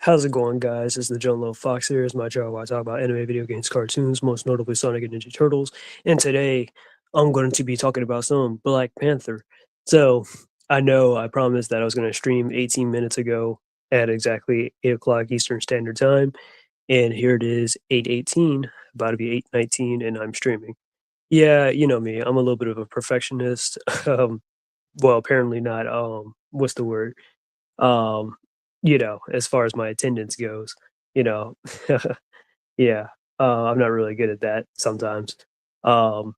How's it going, guys? It's the John Love Fox here. It's my channel where I talk about anime, video games, cartoons, most notably Sonic and Ninja Turtles. And today, I'm going to be talking about some Black Panther. So, I know I promised that I was going to stream 18 minutes ago at exactly 8 o'clock Eastern Standard Time. And here it is, 8:18, about to be 8:19, and I'm streaming. Yeah, you know me. I'm a little bit of a perfectionist. Well, apparently not. What's the word? um, as far as my attendance goes, you know, yeah, I'm not really good at that sometimes. Um,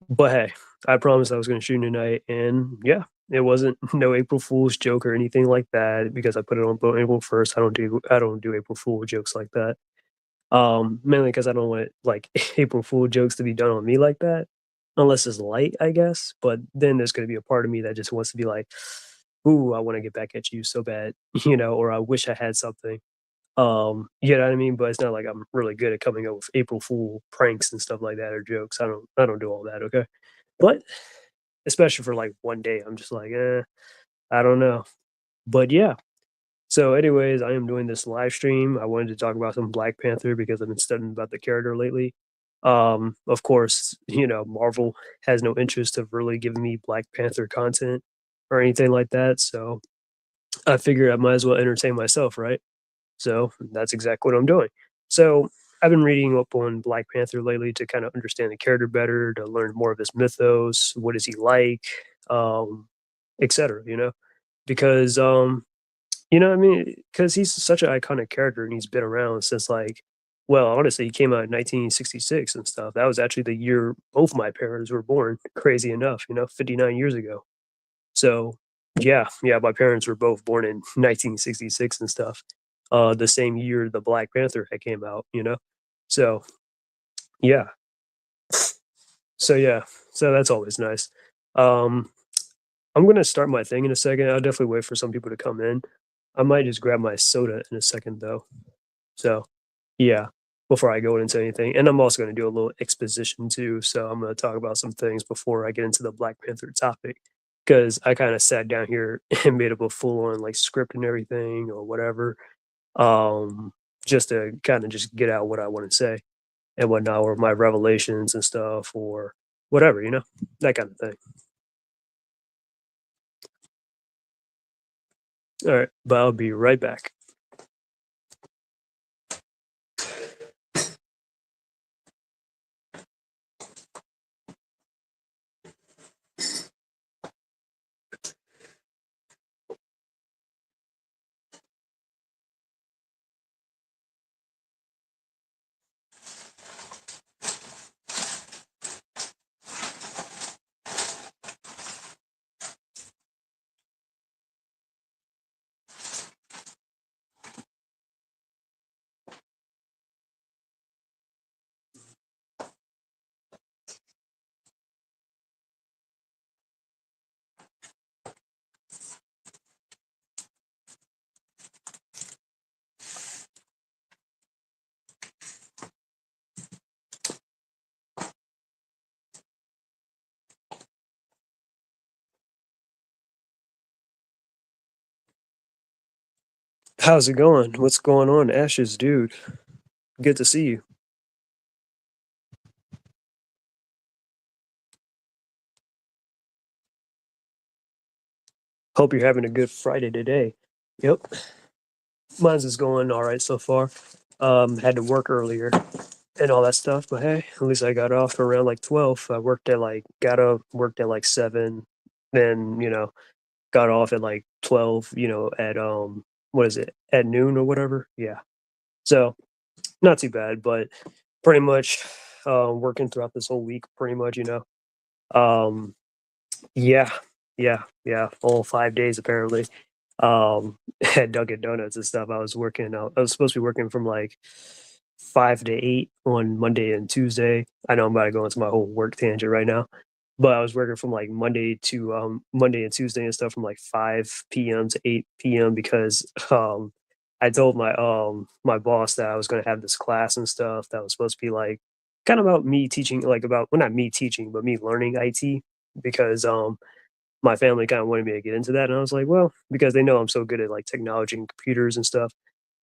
but hey, I promised I was going to shoot tonight, and yeah, it wasn't no April Fool's joke or anything like that because I put it on April 1st. I don't do April Fool jokes like that. Mainly because I don't want like April Fool jokes to be done on me like that, unless it's light, I guess. But then there's gonna be a part of me that just wants to be like, "Ooh, I want to get back at you so bad," or I wish I had something. You know what I mean? But it's not like I'm really good at coming up with April Fool pranks and stuff like that or jokes. I don't do all that. Okay, but especially for like one day, I'm just like, I don't know. But yeah, so, anyways, I am doing this live stream. I wanted to talk about some Black Panther because I've been studying about the character lately. Of course, Marvel has no interest of really giving me Black Panther content or anything like that. So I figured I might as well entertain myself, right? So that's exactly what I'm doing. So I've been reading up on Black Panther lately to kind of understand the character better, to learn more of his mythos. What is he like? Um, etc. Because what I mean? Because he's such an iconic character and he's been around since well, honestly, he came out in 1966 and stuff. That was actually the year both my parents were born, crazy enough, 59 years ago. So, yeah, my parents were both born in 1966 and stuff. The same year the Black Panther had came out. So, yeah. Yeah. So that's always nice. Um, I'm gonna start my thing in a second. I'll definitely wait for some people to come in. I might just grab my soda in a second though. So, yeah, before I go into anything, and I'm also gonna do a little exposition too, so I'm gonna talk about some things before I get into the Black Panther topic, because I kinda sat down here and made up a full-on, like, script and everything or whatever, um, just to kinda just get out what I wanna say and whatnot, or my revelations and stuff or whatever, that kind of thing. Alright, but I'll be right back. How's it going? What's going on, Ashes, dude? Good to see you. Hope you're having a good Friday today. Yep. Mine's is going all right so far. Had to work earlier and all that stuff, but hey, at least I got off around like 12. I worked at like got up, worked at like 7, then got off at like 12. At what is it, at noon or whatever? Yeah. So not too bad, but pretty much working throughout this whole week. Pretty much. Um, yeah, yeah, all 5 days apparently. At Dunkin' Donuts and stuff. I was supposed to be working from like 5 to 8 on Monday and Tuesday. I know I'm about to go into my whole work tangent right now, but I was working from like Monday and Tuesday and stuff from like 5 p.m. to 8 p.m. because I told my boss that I was gonna have this class and stuff that was supposed to be like kind of about me teaching, like about, well, not me teaching, but me learning IT because my family kinda wanted me to get into that, and I was like, "Well," because they know I'm so good at, like, technology and computers and stuff.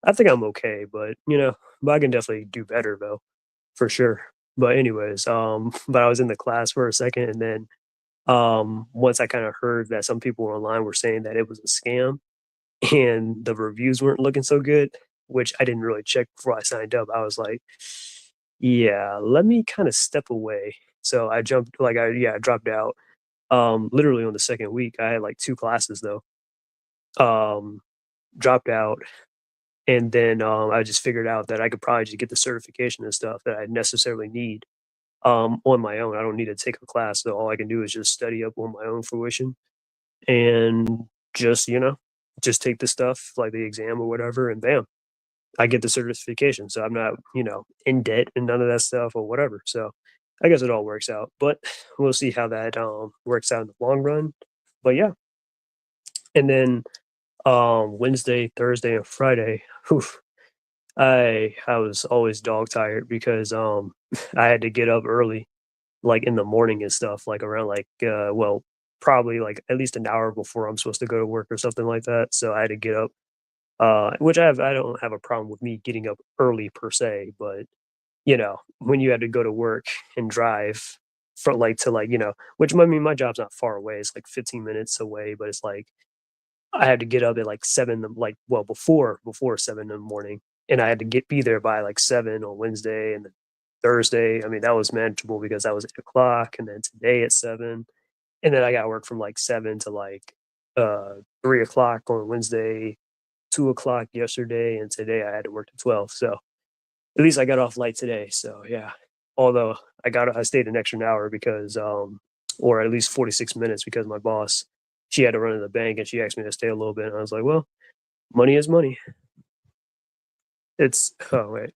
I think I'm okay, but I can definitely do better though, for sure. But anyways, but I was in the class for a second, and then once I kind of heard that some people online were saying that it was a scam and the reviews weren't looking so good, which I didn't really check before I signed up. I was like, yeah, let me kind of step away. So I jumped, I dropped out. Literally on the second week, I had like two classes though. Um, Dropped out, and then I just figured out that I could probably just get the certification and stuff that I necessarily need on my own. I don't need to take a class, so all I can do is just study up on my own fruition and just just take the stuff like the exam or whatever, and bam, I get the certification. So I'm not in debt and none of that stuff or whatever. So I guess it all works out, but we'll see how that works out in the long run. But yeah, and then Wednesday, Thursday, and Friday, oof, I was always dog tired because I had to get up early, like in the morning and stuff, like around probably like at least an hour before I'm supposed to go to work or something like that. So I had to get up, which I don't have a problem with me getting up early per se, but when you had to go to work and drive from like to like, which I mean my job's not far away. It's like 15 minutes away, but it's like I had to get up at like 7, before 7 in the morning, and I had to be there by like 7 on Wednesday, and then Thursday, I mean, that was manageable because that was 8 o'clock, and then today at 7, and then I got work from like 7 to like 3 o'clock on Wednesday, 2 o'clock yesterday, and today I had to work to 12. So at least I got off light today. So yeah. Although I stayed an extra hour because or at least 46 minutes because my boss, she had to run to the bank and she asked me to stay a little bit. And I was like, well, money is money. Oh wait.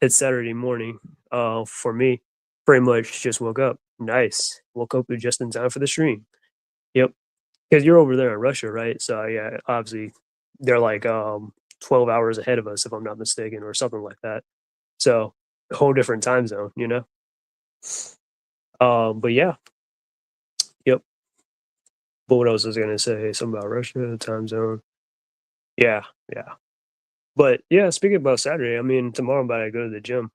It's Saturday morning. For me, pretty much just woke up. Nice. Woke up just in time for the stream. Yep. Because you're over there in Russia, right? So yeah, obviously they're like 12 hours ahead of us if I'm not mistaken, or something like that. So a whole different time zone. But yeah, yep. But what else was I gonna say? Something about Russia, time zone. Yeah, yeah. But yeah, speaking about Saturday, I mean, tomorrow I'm about to go to the gym.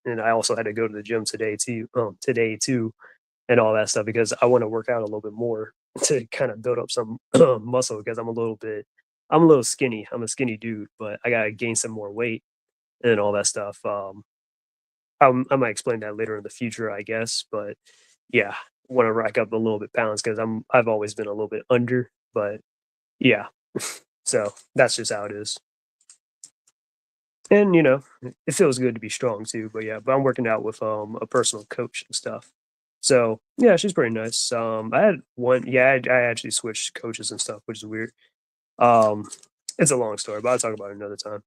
And I also had to go to the gym today too, and all that stuff because I want to work out a little bit more to kind of build up some muscle because I'm a little skinny. I'm a skinny dude, but I gotta gain some more weight and all that stuff. I might explain that later in the future, I guess. But yeah, want to rack up a little bit pounds because I've always been a little bit under, but yeah. So that's just how it is. And it feels good to be strong too. But yeah, but I'm working out with a personal coach and stuff. So yeah, she's pretty nice. I had one, yeah, I actually switched coaches and stuff, which is weird. Um, it's a long story, but I'll talk about it another time.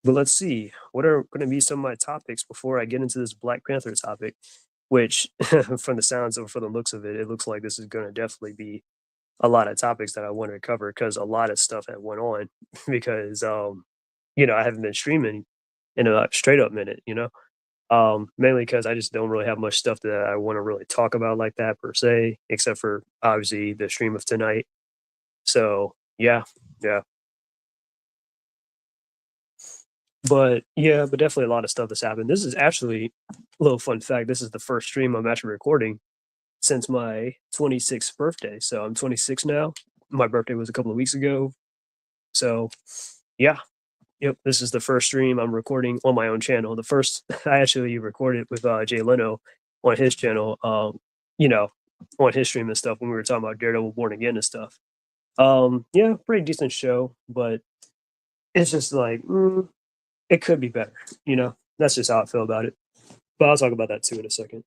But let's see, what are going to be some of my topics before I get into this Black Panther topic, which, from the sounds of, for the looks of it, it looks like this is going to definitely be a lot of topics that I wanted to cover because a lot of stuff that went on because, I haven't been streaming in a straight up minute. Mainly because I just don't really have much stuff that I want to really talk about like that per se, except for obviously the stream of tonight. So yeah, yeah. But yeah, but definitely a lot of stuff that's happened. This is actually a little fun fact. This is the first stream I'm actually recording since my 26th birthday. So I'm 26 now. My birthday was a couple of weeks ago. So yeah, yep. This is the first stream I'm recording on my own channel. The first I actually recorded with Jay Leno on his channel. You know, on his stream and stuff when we were talking about Daredevil Born Again and stuff. Yeah, pretty decent show, but it's just like it could be better. That's just how I feel about it. But I'll talk about that too in a second.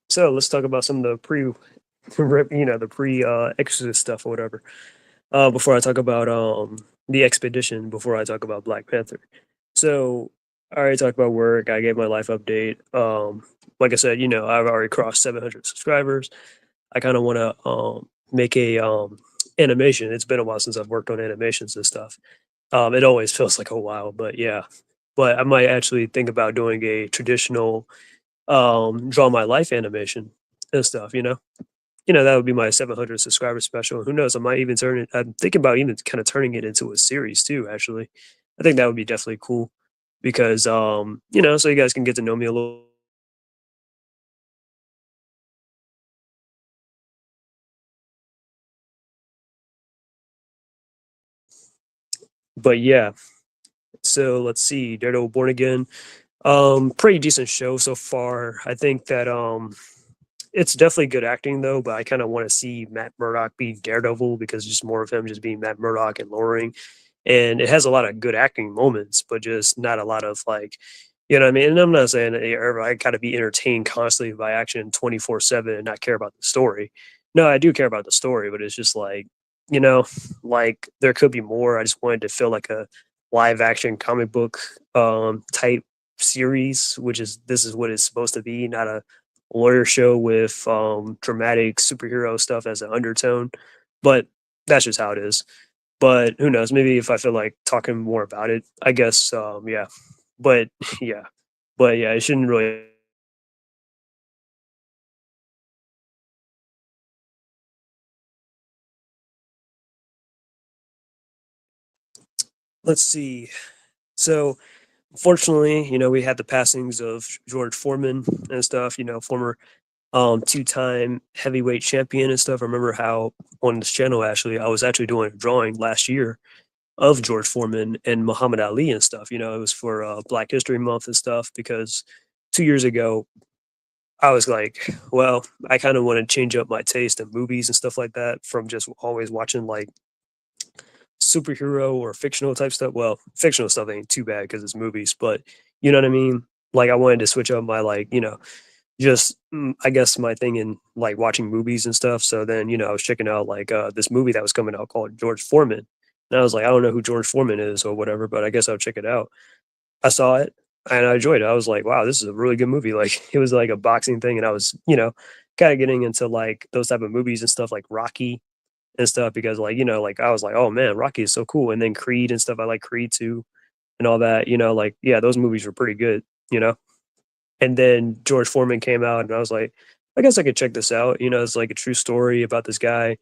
So let's talk about some of the the pre Exodus stuff or whatever. Before I talk about the expedition, before I talk about Black Panther. So I already talked about work. I gave my life update. Like I said, I've already crossed 700 subscribers. I kind of want to make a animation. It's been a while since I've worked on animations and stuff. It always feels like a while, but yeah. But I might actually think about doing a traditional draw my life animation and stuff. That would be my 700 subscriber special. Who knows? I might even turn it. I'm thinking about even kind of turning it into a series too. Actually, I think that would be definitely cool because so you guys can get to know me a little. But yeah, so let's see, Daredevil Born Again. Pretty decent show so far. I think that it's definitely good acting though, but I kind of want to see Matt Murdock be Daredevil because just more of him just being Matt Murdock and lowering. And it has a lot of good acting moments, but just not a lot of like, you know what I mean? And I'm not saying that I gotta be entertained constantly by action 24/7 and not care about the story. No, I do care about the story, but it's just like, you know, like there could be more. I just wanted to feel like a live action comic book type series, which is this is what it's supposed to be, not a lawyer show with dramatic superhero stuff as an undertone. But that's just how it is. But who knows? Maybe if I feel like talking more about it, I guess, yeah. But yeah, but yeah, it shouldn't really. Let's see. So, fortunately, we had the passings of George Foreman and stuff. Former two-time heavyweight champion and stuff. I remember how on this channel actually, I was actually doing a drawing last year of George Foreman and Muhammad Ali and stuff. It was for Black History Month and stuff because 2 years ago I was like, well, I kind of want to change up my taste in movies and stuff like that from just always watching like superhero or fictional type stuff. Well, fictional stuff ain't too bad because it's movies, but you know what I mean? Like I wanted to switch up my like, just I guess my thing in like watching movies and stuff. So then, I was checking out like this movie that was coming out called George Foreman. And I was like, I don't know who George Foreman is or whatever, but I guess I'll check it out. I saw it and I enjoyed it. I was like, wow, this is a really good movie. Like it was like a boxing thing, and I was, kind of getting into like those type of movies and stuff like Rocky and stuff because like, like I was like, oh man, Rocky is so cool. And then Creed and stuff. I like Creed too and all that, like yeah, those movies were pretty good, you know. And then George Foreman came out, and I was like, I guess I could check this out. It's like a true story about this guy.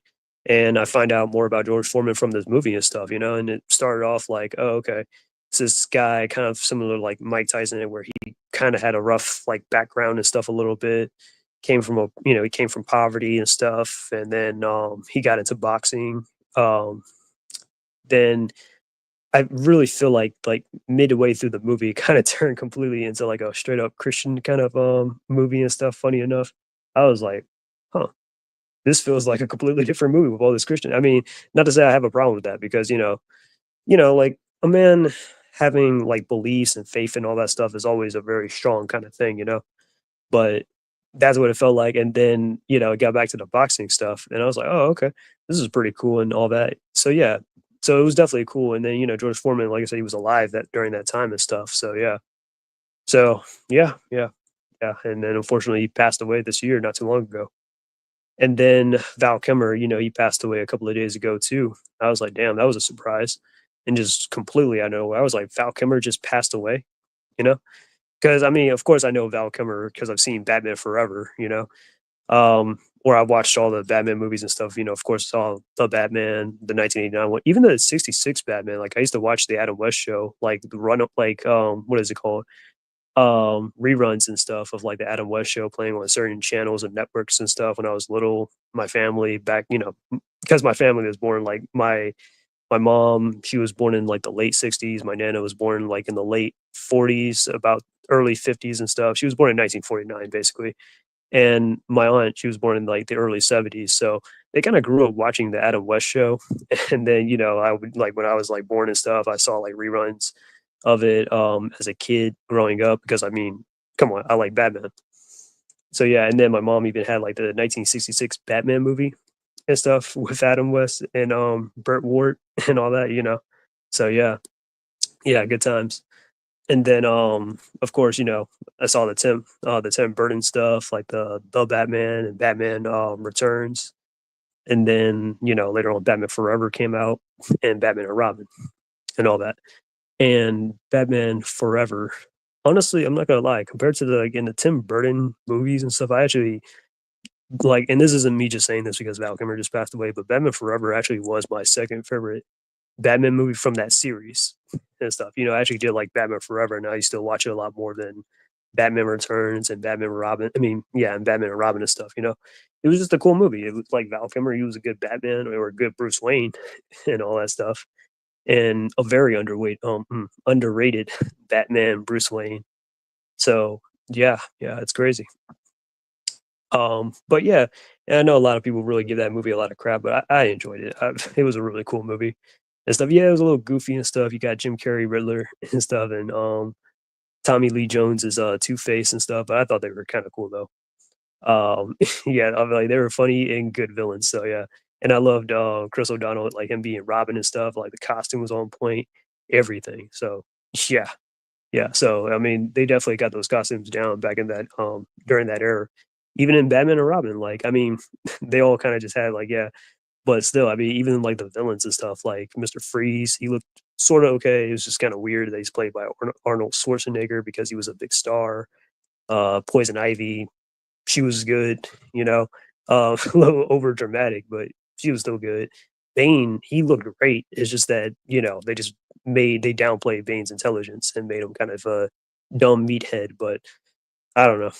And I find out more about George Foreman from this movie and stuff, and it started off like, oh, okay. It's this guy kind of similar to like Mike Tyson, where he kind of had a rough like background and stuff a little bit. He came from poverty and stuff. And then he got into boxing. Um, then I really feel like midway through the movie, it kinda turned completely into, like, a straight up Christian kind of, movie and stuff, funny enough. I was like, "Huh, this feels like a completely different movie with all this Christian." I mean, not to say I have a problem with that because, like, a man having, like, beliefs and faith and all that stuff is always a very strong kinda thing, you know? But that's what it felt like, and then, it got back to the boxing stuff, and I was like, "Oh, okay. This is pretty cool," and all that. So, yeah. So, it was definitely cool, and then, George Foreman, like I said, he was alive that during that time and stuff, so, yeah. So, yeah, yeah, yeah, and then, unfortunately, he passed away this year not too long ago. And then Val Kilmer, he passed away a couple of days ago too. I was like, "Damn, that was a surprise," and just completely I know I was like, "Val Kilmer just passed away?" You know? 'Cause, I mean, of course, I know Val Kilmer because 'cause I've seen Batman Forever, or I've watched all the Batman movies and stuff, of course, saw the Batman, the 1989 one, even the '66 Batman, like, I used to watch the Adam West show, like, the run up like, what is it called? Reruns and stuff of, like, the Adam West show playing on certain channels and networks and stuff when I was little. My family back, because my family was born, like, my mom, she was born in, like, the late '60s, my nana was born, like, in the late '40s, about early '50s and stuff. She was born in 1949, basically, and my aunt, she was born in, like, the early '70s, so they kinda grew up watching the Adam West show, and then, I would like, when I was, like, born and stuff, I saw, like, reruns of it, as a kid growing up because, I mean, Come on, I like Batman. So yeah, and then my mom even had like the 1966 Batman movie and stuff with Adam West and Burt Ward and all that, you know. So yeah, yeah, good times. And then of course, you know, I saw the Tim Burton stuff like the Batman and Batman Returns. And then, you know, later on Batman Forever came out and Batman and Robin and all that. And Batman Forever, honestly, I'm not gonna lie, compared to the again the Tim Burton movies and stuff, I actually like, and this isn't me just saying this because Val Kilmer just passed away, but Batman Forever actually was my second favorite Batman movie from that series and stuff. You know, I actually did like Batman Forever, and I used to watch it a lot more than Batman Returns and Batman Robin. I mean, yeah, and Batman and Robin and stuff. You know, it was just a cool movie. It was like Val Kilmer; he was a good Batman or a good Bruce Wayne and all that stuff, and a very underrated Batman Bruce Wayne. So yeah, yeah, it's crazy. But yeah, and I know a lot of people really give that movie a lot of crap, but I enjoyed it. It was a really cool movie and stuff. Yeah, it was a little goofy and stuff. You got Jim Carrey, Riddler and stuff, and Tommy Lee Jones is Two Face and stuff. But I thought they were kind of cool though. Yeah, I mean, like they were funny and good villains. So yeah, and I loved Chris O'Donnell, like him being Robin and stuff. Like the costume was on point, everything. So yeah, yeah, so, I mean, they definitely got those costumes down back in that, during that era. Even in Batman and Robin, like, I mean, they all kinda just had, like yeah, but still, I mean, even, like, the villains and stuff, like Mr. Freeze, he looked sorta okay, it was just kinda weird that he's played by Arnold Schwarzenegger because he was a big star. Poison Ivy, she was good, you know, a little over dramatic, but she was still good. Bane, he looked great. It's just that, you know, they downplayed Bane's intelligence and made him kind of a dumb meathead, but I don't know.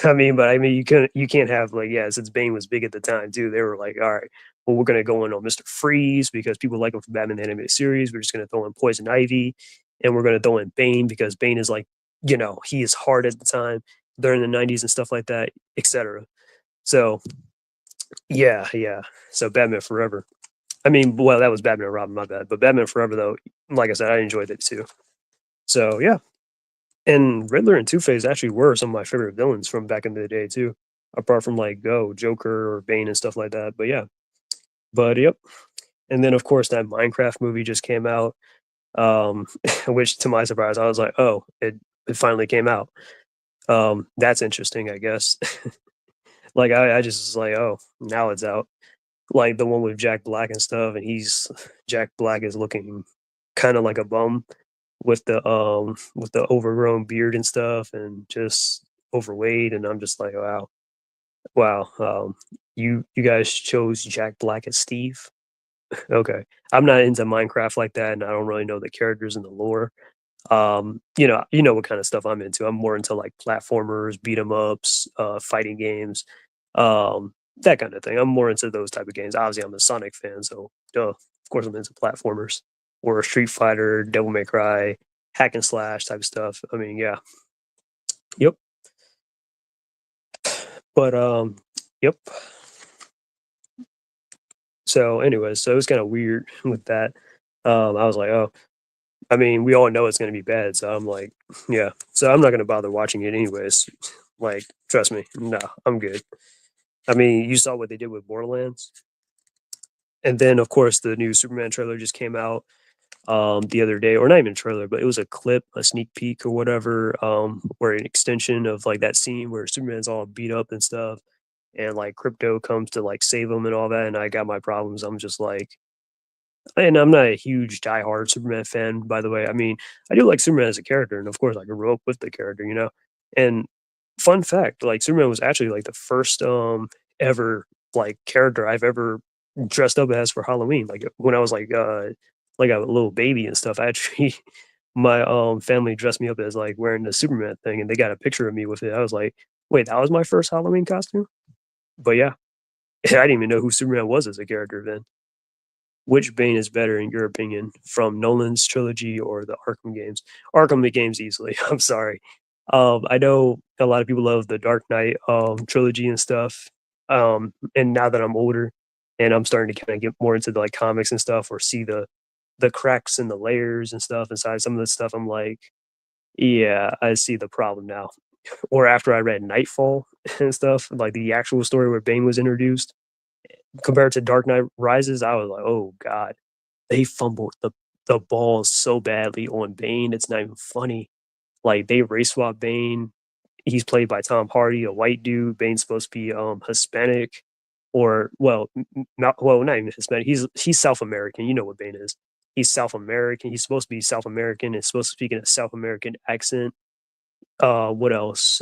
I mean, you can't have like yeah, since Bane was big at the time too, they were like, all right, well, we're gonna go in on Mr. Freeze because people like him from Batman the Animated Series. We're just gonna throw in Poison Ivy, and we're gonna throw in Bane because Bane is like, you know, he is hard at the time during the '90s and stuff like that, etc. So yeah, yeah. So Batman Forever. I mean, well, that was Batman and Robin, my bad. But Batman Forever, though, like I said, I enjoyed it too. So yeah, and Riddler and Two Face actually were some of my favorite villains from back in the day too. Apart from like Joker or Bane and stuff like that. But yeah, but yep. And then of course that Minecraft movie just came out, um, which to my surprise, I was like, oh, it finally came out. That's interesting, I guess. Like I just was like, oh, now it's out. Like the one with Jack Black and stuff, and he's Jack Black is looking kind of like a bum with the overgrown beard and stuff, and just overweight. And I'm just like, wow, wow. You guys chose Jack Black as Steve. Okay, I'm not into Minecraft like that, and I don't really know the characters and the lore. You know what kind of stuff I'm into. I'm more into like platformers, beat 'em ups, fighting games, that kind of thing. I'm more into those type of games. Obviously, I'm a Sonic fan, so duh, of course I'm into platformers or Street Fighter, Devil May Cry, hack and slash type of stuff. I mean, yeah, yep. But yep. So, anyways, so it was kind of weird with that. I was like, oh, I mean, we all know it's gonna be bad, so I'm like, yeah. So I'm not gonna bother watching it anyways. Like, trust me, no, I'm good. I mean, you saw what they did with Borderlands, and then of course the new Superman trailer just came out the other day, or not even a trailer, but it was a clip, a sneak peek or whatever, or an extension of like that scene where Superman's all beat up and stuff, and like Crypto comes to like save him and all that, and I got my problems. I'm just like, and I'm not a huge diehard Superman fan, by the way. I mean, I do like Superman as a character, and of course, I grew up with the character, you know. And fun fact, like Superman was actually like the first ever like character I've ever dressed up as for Halloween. Like when I was like a little baby and stuff. I actually my family dressed me up as like wearing the Superman thing, and they got a picture of me with it. I was like, wait, that was my first Halloween costume. But yeah, I didn't even know who Superman was as a character then. Which Bane is better in your opinion from Nolan's trilogy or the Arkham games? Arkham games easily. I'm sorry. I know a lot of people love the Dark Knight trilogy and stuff. And now that I'm older and I'm starting to kind of get more into the like comics and stuff or see the cracks and the layers and stuff inside some of the stuff, I'm like, yeah, I see the problem now. or after I read Nightfall and stuff, like the actual story where Bane was introduced, compared to Dark Knight Rises, I was like, "Oh god, they fumbled the ball so badly on Bane, it's not even funny." Like, they race swap Bane. He's played by Tom Hardy, a white dude. Bane's supposed to be, Hispanic or well, not even Hispanic. He's South American. You know what Bane is. He's South American. He's supposed to be South American and supposed to speak in a South American accent. What else?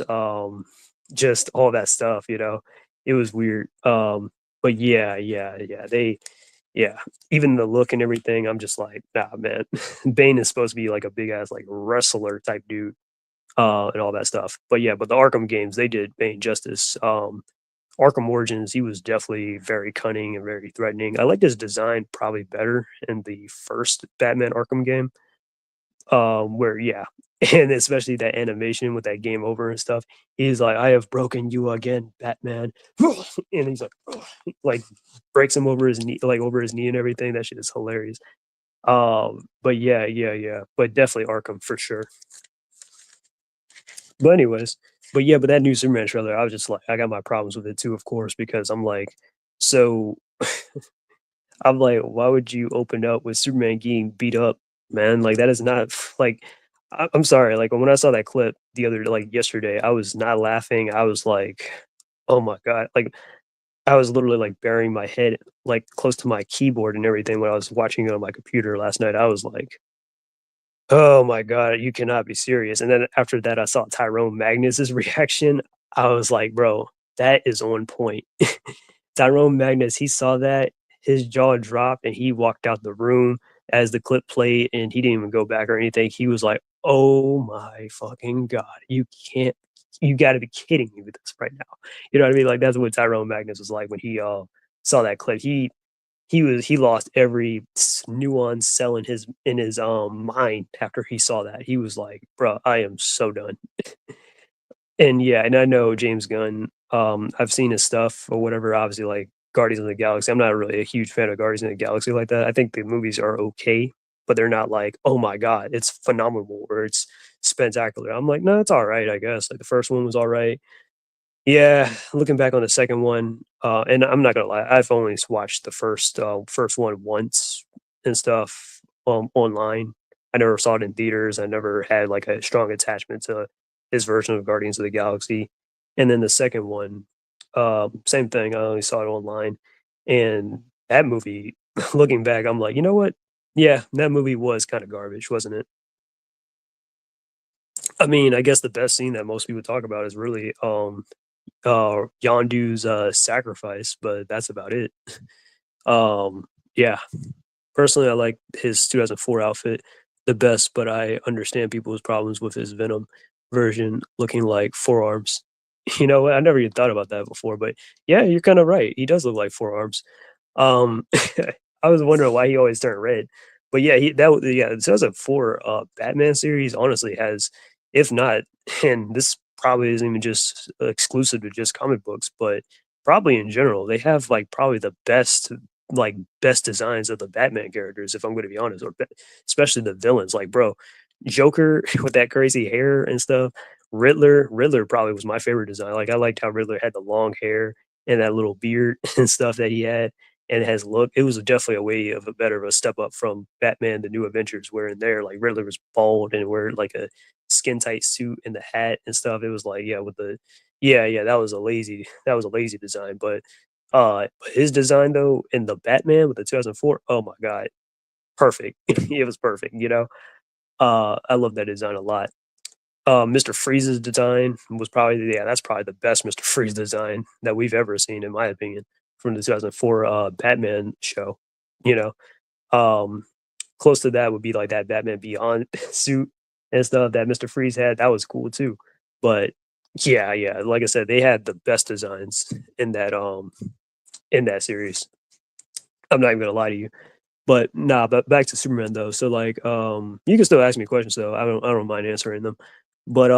Just all that stuff, you know? It was weird. But yeah. Yeah. Even the look and everything, I'm just like, nah, man. Bane is supposed to be like a big ass like wrestler type dude, and all that stuff. But yeah, but the Arkham games, they did Bane justice. Arkham Origins, he was definitely very cunning and very threatening. I liked his design probably better in the first Batman Arkham game. Where yeah, and especially that animation with that game over and stuff. He's like, "I have broken you again, Batman," and he's like breaks him over his knee, like over his knee and everything. That shit is hilarious. But yeah. But definitely Arkham for sure. But anyways, but yeah, but that new Superman trailer, I was just like, I got my problems with it too, of course, because I'm like, so I'm like, why would you open up with Superman getting beat up, man? Like that is not like I'm sorry. Like when I saw that clip the other like yesterday, I was not laughing. I was like, oh my god, like I was literally like burying my head like close to my keyboard and everything when I was watching it on my computer last night. I was like, oh my god, you cannot be serious. And then after that, I saw Tyrone Magnus's reaction. I was like, bro, that is on point. Tyrone Magnus, he saw that, his jaw dropped, and he walked out the room as the clip played, and he didn't even go back or anything. He was like, "Oh my fucking god, you got to be kidding me with this right now." You know what I mean? Like that's what Tyrone Magnus was like when he saw that clip. He lost every nuance cell in his mind after he saw that. He was like, "Bro, I am so done." And yeah, and I know James Gunn, I've seen his stuff or whatever, obviously, like, Guardians of the Galaxy, I'm not really a huge fan of Guardians of the Galaxy like that. I think the movies are okay, but they're not like, "Oh my god, it's phenomenal," or "It's spectacular." I'm like, "No, it's alright, I guess." Like, the first one was alright. Yeah, looking back on the second one, and I'm not gonna lie, I've only watched the first one once and stuff, online. I never saw it in theaters. I never had like a strong attachment to his version of Guardians of the Galaxy. And then the second one, same thing. I only saw it online, and that movie, looking back, I'm like, you know what? Yeah, that movie was kind of garbage, wasn't it? I mean, I guess the best scene that most people talk about is really Yondu's, sacrifice, but that's about it. Yeah, personally, I like his 2004 outfit the best, but I understand people's problems with his Venom version looking like forearms. You know what? I never even thought about that before, but yeah, you're kinda right. He does look like forearms. Um, I was wondering why he always turned red, but yeah, yeah, the 2004, Batman series honestly has, if not, and this probably isn't even just exclusive to just comic books, but probably in general, they have, like, probably the best designs of the Batman characters, if I'm gonna be honest, or especially the villains, like, bro, Joker with that crazy hair and stuff, Riddler probably was my favorite design, like, I liked how Riddler had the long hair and that little beard and stuff that he had, and it has look. It was definitely a way of a better of a step up from Batman: The New Adventures, where in there, like Riddler was bald and wear like a skin tight suit and the hat and stuff. It was like, yeah, with the yeah, that was a lazy design. But his design though in the Batman with the 2004, oh my god, perfect. It was perfect, you know. I love that design a lot. Mr. Freeze's design was probably yeah, that's probably the best Mr. Freeze design that we've ever seen, in my opinion, from the 2004 Batman show. You know, um, close to that would be like that Batman Beyond suit and stuff that Mr. Freeze had. That was cool too. But yeah, like I said, they had the best designs in that series. I'm not even gonna lie to you. But nah, but back to Superman though. So like you can still ask me questions though. I don't mind answering them. But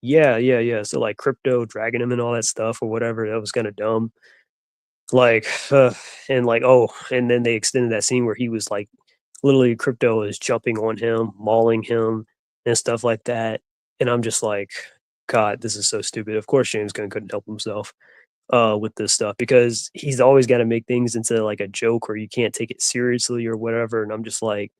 yeah. So like crypto dragging him and all that stuff or whatever, that was kind of dumb. Like and like oh, and then they extended that scene where he was like literally crypto is jumping on him, mauling him and stuff like that. And I'm just like God, this is so stupid. Of course, James Gunn couldn't help himself with this stuff because he's always got to make things into like a joke or you can't take it seriously or whatever. And I'm just like,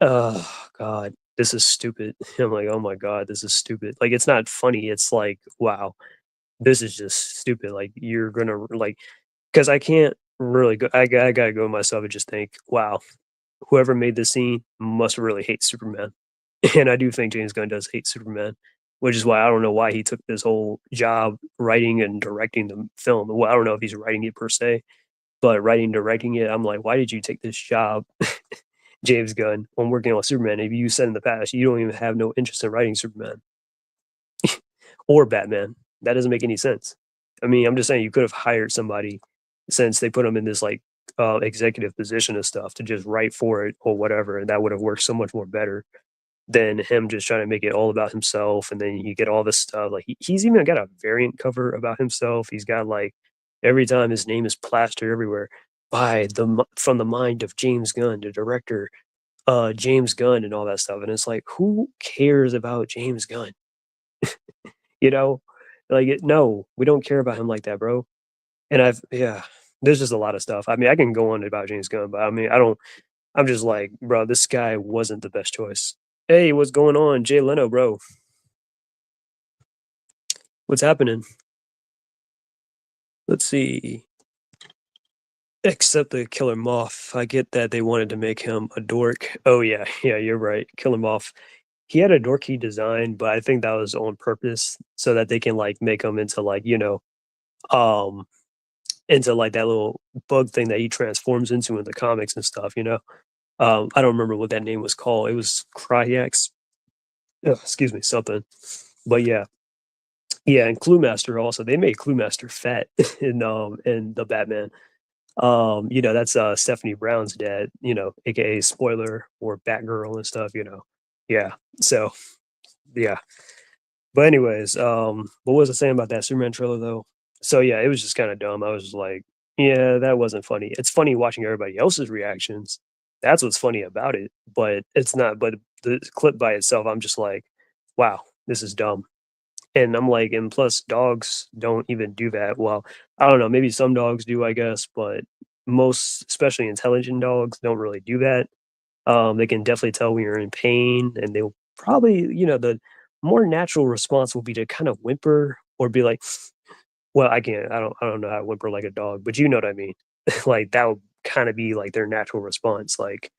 oh God, this is stupid. I'm like, oh my God, this is stupid. Like, it's not funny. It's like, wow, this is just stupid. Like, you're gonna like, because I can't really go. I gotta go myself and just think, wow, whoever made this scene must really hate Superman. And I do think James Gunn does hate Superman, which is why I don't know why he took this whole job writing and directing the film. Well, I don't know if he's writing it per se, but writing and directing it, I'm like, why did you take this job, James Gunn, when working on Superman? If you said in the past you don't even have no interest in writing Superman or Batman, that doesn't make any sense. I mean, I'm just saying you could have hired somebody since they put him in this like executive position and stuff to just write for it or whatever, and that would have worked so much more better than him just trying to make it all about himself, and then you get all this stuff, like, he's even got a variant cover about himself, he's got, like, every time his name is plastered everywhere, by the m from the mind of James Gunn, the director, James Gunn, and all that stuff, and it's like, who cares about James Gunn? You know? Like, no, we don't care about him like that, bro, and yeah, there's just a lot of stuff, I mean, I can go on about James Gunn, but, I mean, I don't I'm just like, "Bro, this guy wasn't the best choice." "Hey, what's going on? Jay Leno, bro. What's happening?" Let's see. Except the Killer Moth. I get that they wanted to make him a dork. Oh, yeah, yeah, you're right. Killer Moth. He had a dorky design, but I think that was on purpose so that they can, like, make him into, like, um, into, like, that little bug thing that he transforms into in the comics and stuff, you know? I don't remember what that name was called. It was Cryax. Excuse me, something. But yeah. Yeah, and Cluemaster also. They made Cluemaster fat in the Batman. That's Stephanie Brown's dad, AKA spoiler or Batgirl and stuff, you know. Yeah. So yeah. But anyways, what was I saying about that Superman trailer though? So yeah, it was just kind of dumb. I was just like, yeah, that wasn't funny. It's funny watching everybody else's reactions. That's what's funny about it. But it's not, but the clip by itself, I'm just like, wow, this is dumb. And I'm like, and plus dogs don't even do that. Well, I don't know, maybe some dogs do, I guess, but most, especially intelligent dogs, don't really do that. They can definitely tell when you're in pain, and they'll probably, the more natural response will be to kind of whimper or be like, well, I don't know how to whimper like a dog, but you know what I mean. Like that would kind of be like their natural response. Like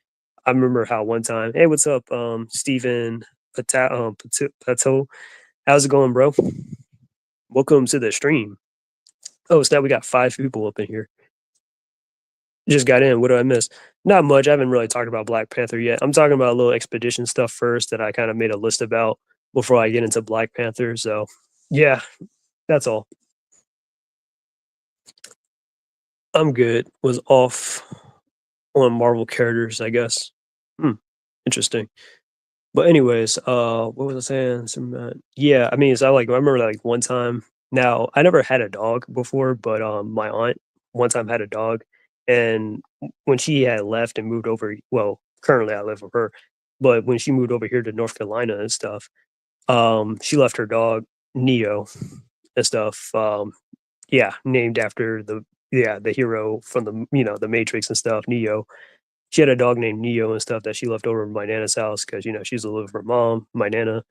I remember how one time, hey, what's up, Stephen Patel? How's it going, bro? Welcome to the stream. Oh, snap, we got 5 people up in here. Just got in. What did I miss? Not much. I haven't really talked about Black Panther yet. I'm talking about a little expedition stuff first that I kind of made a list about before I get into Black Panther. So, yeah, that's all. I'm good. Was off on Marvel characters, I guess. Hmm, interesting. But anyways, what was I saying? Yeah, I mean, so I remember like one time. Now I never had a dog before, but my aunt one time had a dog, and when she had left and moved over, well, currently I live with her, but when she moved over here to North Carolina and stuff, she left her dog Neo and stuff. Yeah, named after the hero from the Matrix and stuff, Neo. She had a dog named Neo and stuff that she left over at my nana's house because she used to live with her mom, my nana,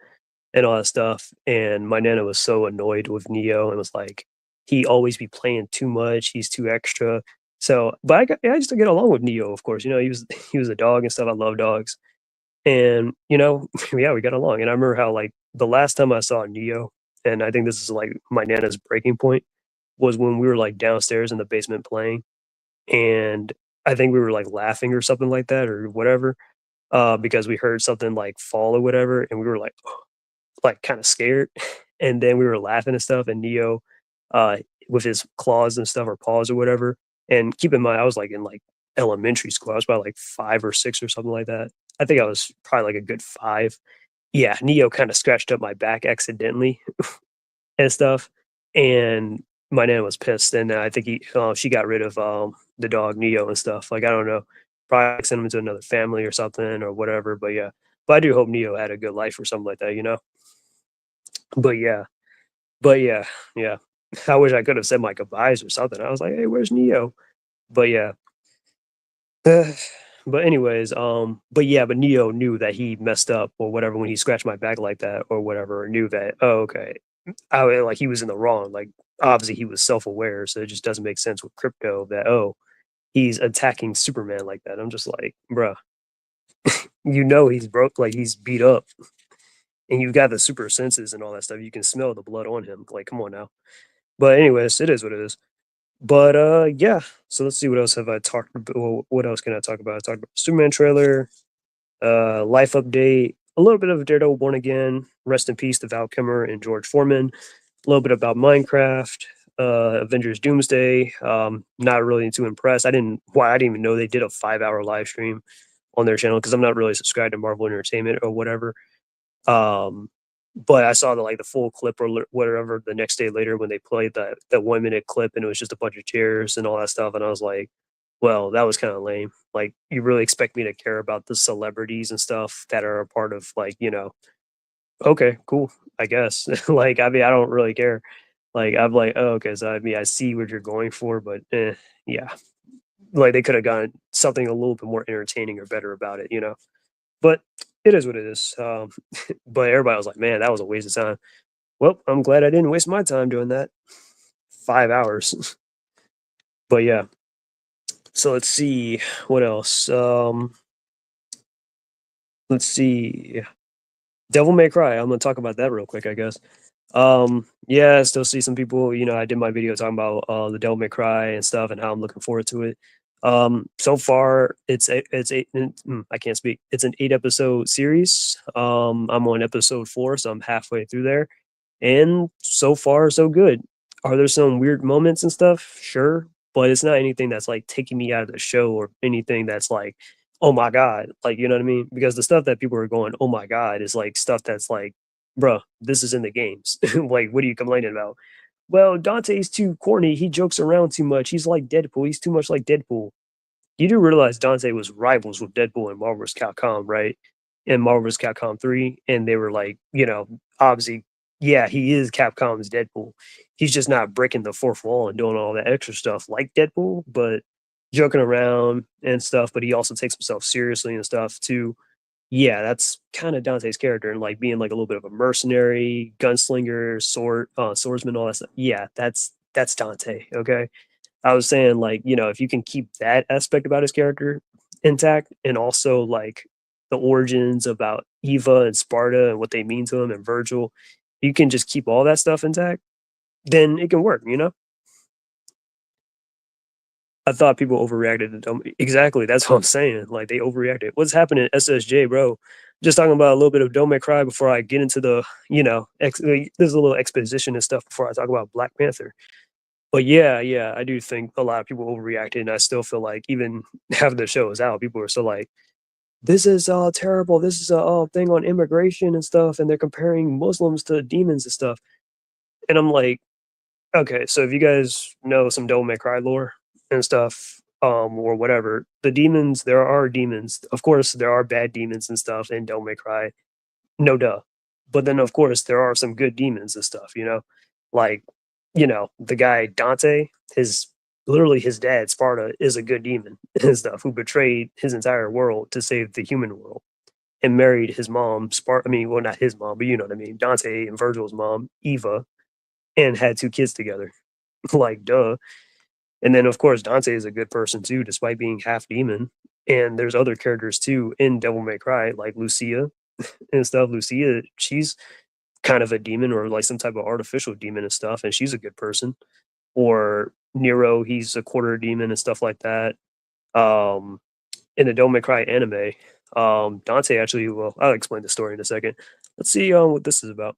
and all that stuff. And my nana was so annoyed with Neo and was like, he always be playing too much. He's too extra. So, but I used to get along with Neo, of course. He was he was a dog and stuff. I love dogs, and yeah, we got along. And I remember how like the last time I saw Neo, and I think this is like my nana's breaking point, was when we were like downstairs in the basement playing, and I think we were like laughing or something like that or whatever, because we heard something like fall or whatever, and we were like kind of scared, and then we were laughing and stuff, and Neo, uh, with his claws and stuff or paws or whatever. And keep in mind, I was like in like elementary school. I was probably like 5 or 6 or something like that. I think I was probably like a good 5. Yeah, Neo kind of scratched up my back accidentally and stuff. And my nana was pissed, and I think she got rid of the dog Neo and stuff. Like I don't know, probably sent him to another family or something or whatever. But yeah, but I do hope Neo had a good life or something like that. But yeah, but yeah, yeah. I wish I could have said my goodbyes or something. I was like, "Hey, where's Neo?" But yeah. But anyways, but yeah, but Neo knew that he messed up or whatever when he scratched my back like that or whatever, knew that, oh, okay. Like he was in the wrong. Like obviously he was self-aware, so it just doesn't make sense with crypto that, oh, he's attacking Superman like that. I'm just like, bruh, he's broke, like he's beat up, and you've got the super senses and all that stuff. You can smell the blood on him. Like, come on now. But anyways, it is what it is. But yeah. So let's see what else have I talked about. What else can I talk about? I talked about the Superman trailer, life update, a little bit of Daredevil Born Again, rest in peace to Val Kilmer and George Foreman, a little bit about Minecraft, Avengers Doomsday. Not really too impressed. I didn't even know they did a 5 hour live stream on their channel because I'm not really subscribed to Marvel Entertainment or whatever. Um, but I saw the full clip or whatever the next day later when they played that 1 minute clip and it was just a bunch of cheers and all that stuff, and I was like, well, that was kind of lame. Like, you really expect me to care about the celebrities and stuff that are a part of okay, cool, I guess. Like, I mean, I don't really care. Like, I'm like, oh, okay, so I mean, I see what you're going for, but yeah, like they could have gotten something a little bit more entertaining or better about it. But it is what it is. But everybody was like, "Man, that was a waste of time." Well, I'm glad I didn't waste my time doing that. 5 hours. But yeah. So let's see what else. Let's see. Devil May Cry. I'm gonna talk about that real quick, I guess. Yeah, I still see some people. I did my video talking about the Devil May Cry and stuff, and how I'm looking forward to it. So far, I can't speak. It's an 8 episode series. I'm on episode 4, so I'm halfway through there, and so far so good. Are there some weird moments and stuff? Sure, but it's not anything that's like taking me out of the show or anything that's like, oh my god, like, you know what I mean? Because the stuff that people are going, oh my god, is like stuff that's like, bruh, this is in the games. Like, what are you complaining about? Well, Dante's too corny. He jokes around too much. He's like Deadpool. He's too much like Deadpool. You do realize Dante was rivals with Deadpool and Marvel's Capcom, right? In Marvel's Capcom 3. And they were like, obviously, yeah, he is Capcom's Deadpool. He's just not breaking the fourth wall and doing all that extra stuff like Deadpool, but joking around and stuff. But he also takes himself seriously and stuff too. Yeah, that's kind of Dante's character, and like being like a little bit of a mercenary, gunslinger, swordsman, all that stuff. Yeah, that's Dante. Okay, I was saying, like, if you can keep that aspect about his character intact, and also like the origins about Eva and Sparta and what they mean to him and Virgil, you can just keep all that stuff intact, then it can work. I thought people overreacted to exactly. That's what I'm saying. Like, they overreacted. What's happening at SSJ, bro? Just talking about a little bit of Don't Make Cry before I get into there's a little exposition and stuff before I talk about Black Panther. But yeah, yeah, I do think a lot of people overreacted, and I still feel like even after the show is out, people are still like, "This is terrible. This is a thing on immigration and stuff," and they're comparing Muslims to demons and stuff. And I'm like, okay, so if you guys know some Devil May Cry lore and stuff, or whatever, there are demons. Of course, there are bad demons and stuff in Devil May Cry, no duh. But then, of course, there are some good demons and stuff. Like, the guy Dante, his literally his dad, Sparta, is a good demon and stuff who betrayed his entire world to save the human world and married his mom, Sparta. I mean, well, not his mom, but you know what I mean. Dante and Virgil's mom, Eva, and had 2 kids together. Like, duh. And then, of course, Dante is a good person too, despite being half demon. And there's other characters too in Devil May Cry, like Lucia and stuff. Lucia, she's kind of a demon or like some type of artificial demon and stuff, and she's a good person. Or Nero, he's a quarter demon and stuff like that. Um, in the Don't May Cry anime, Dante actually, well, I'll explain the story in a second. Let's see what this is about.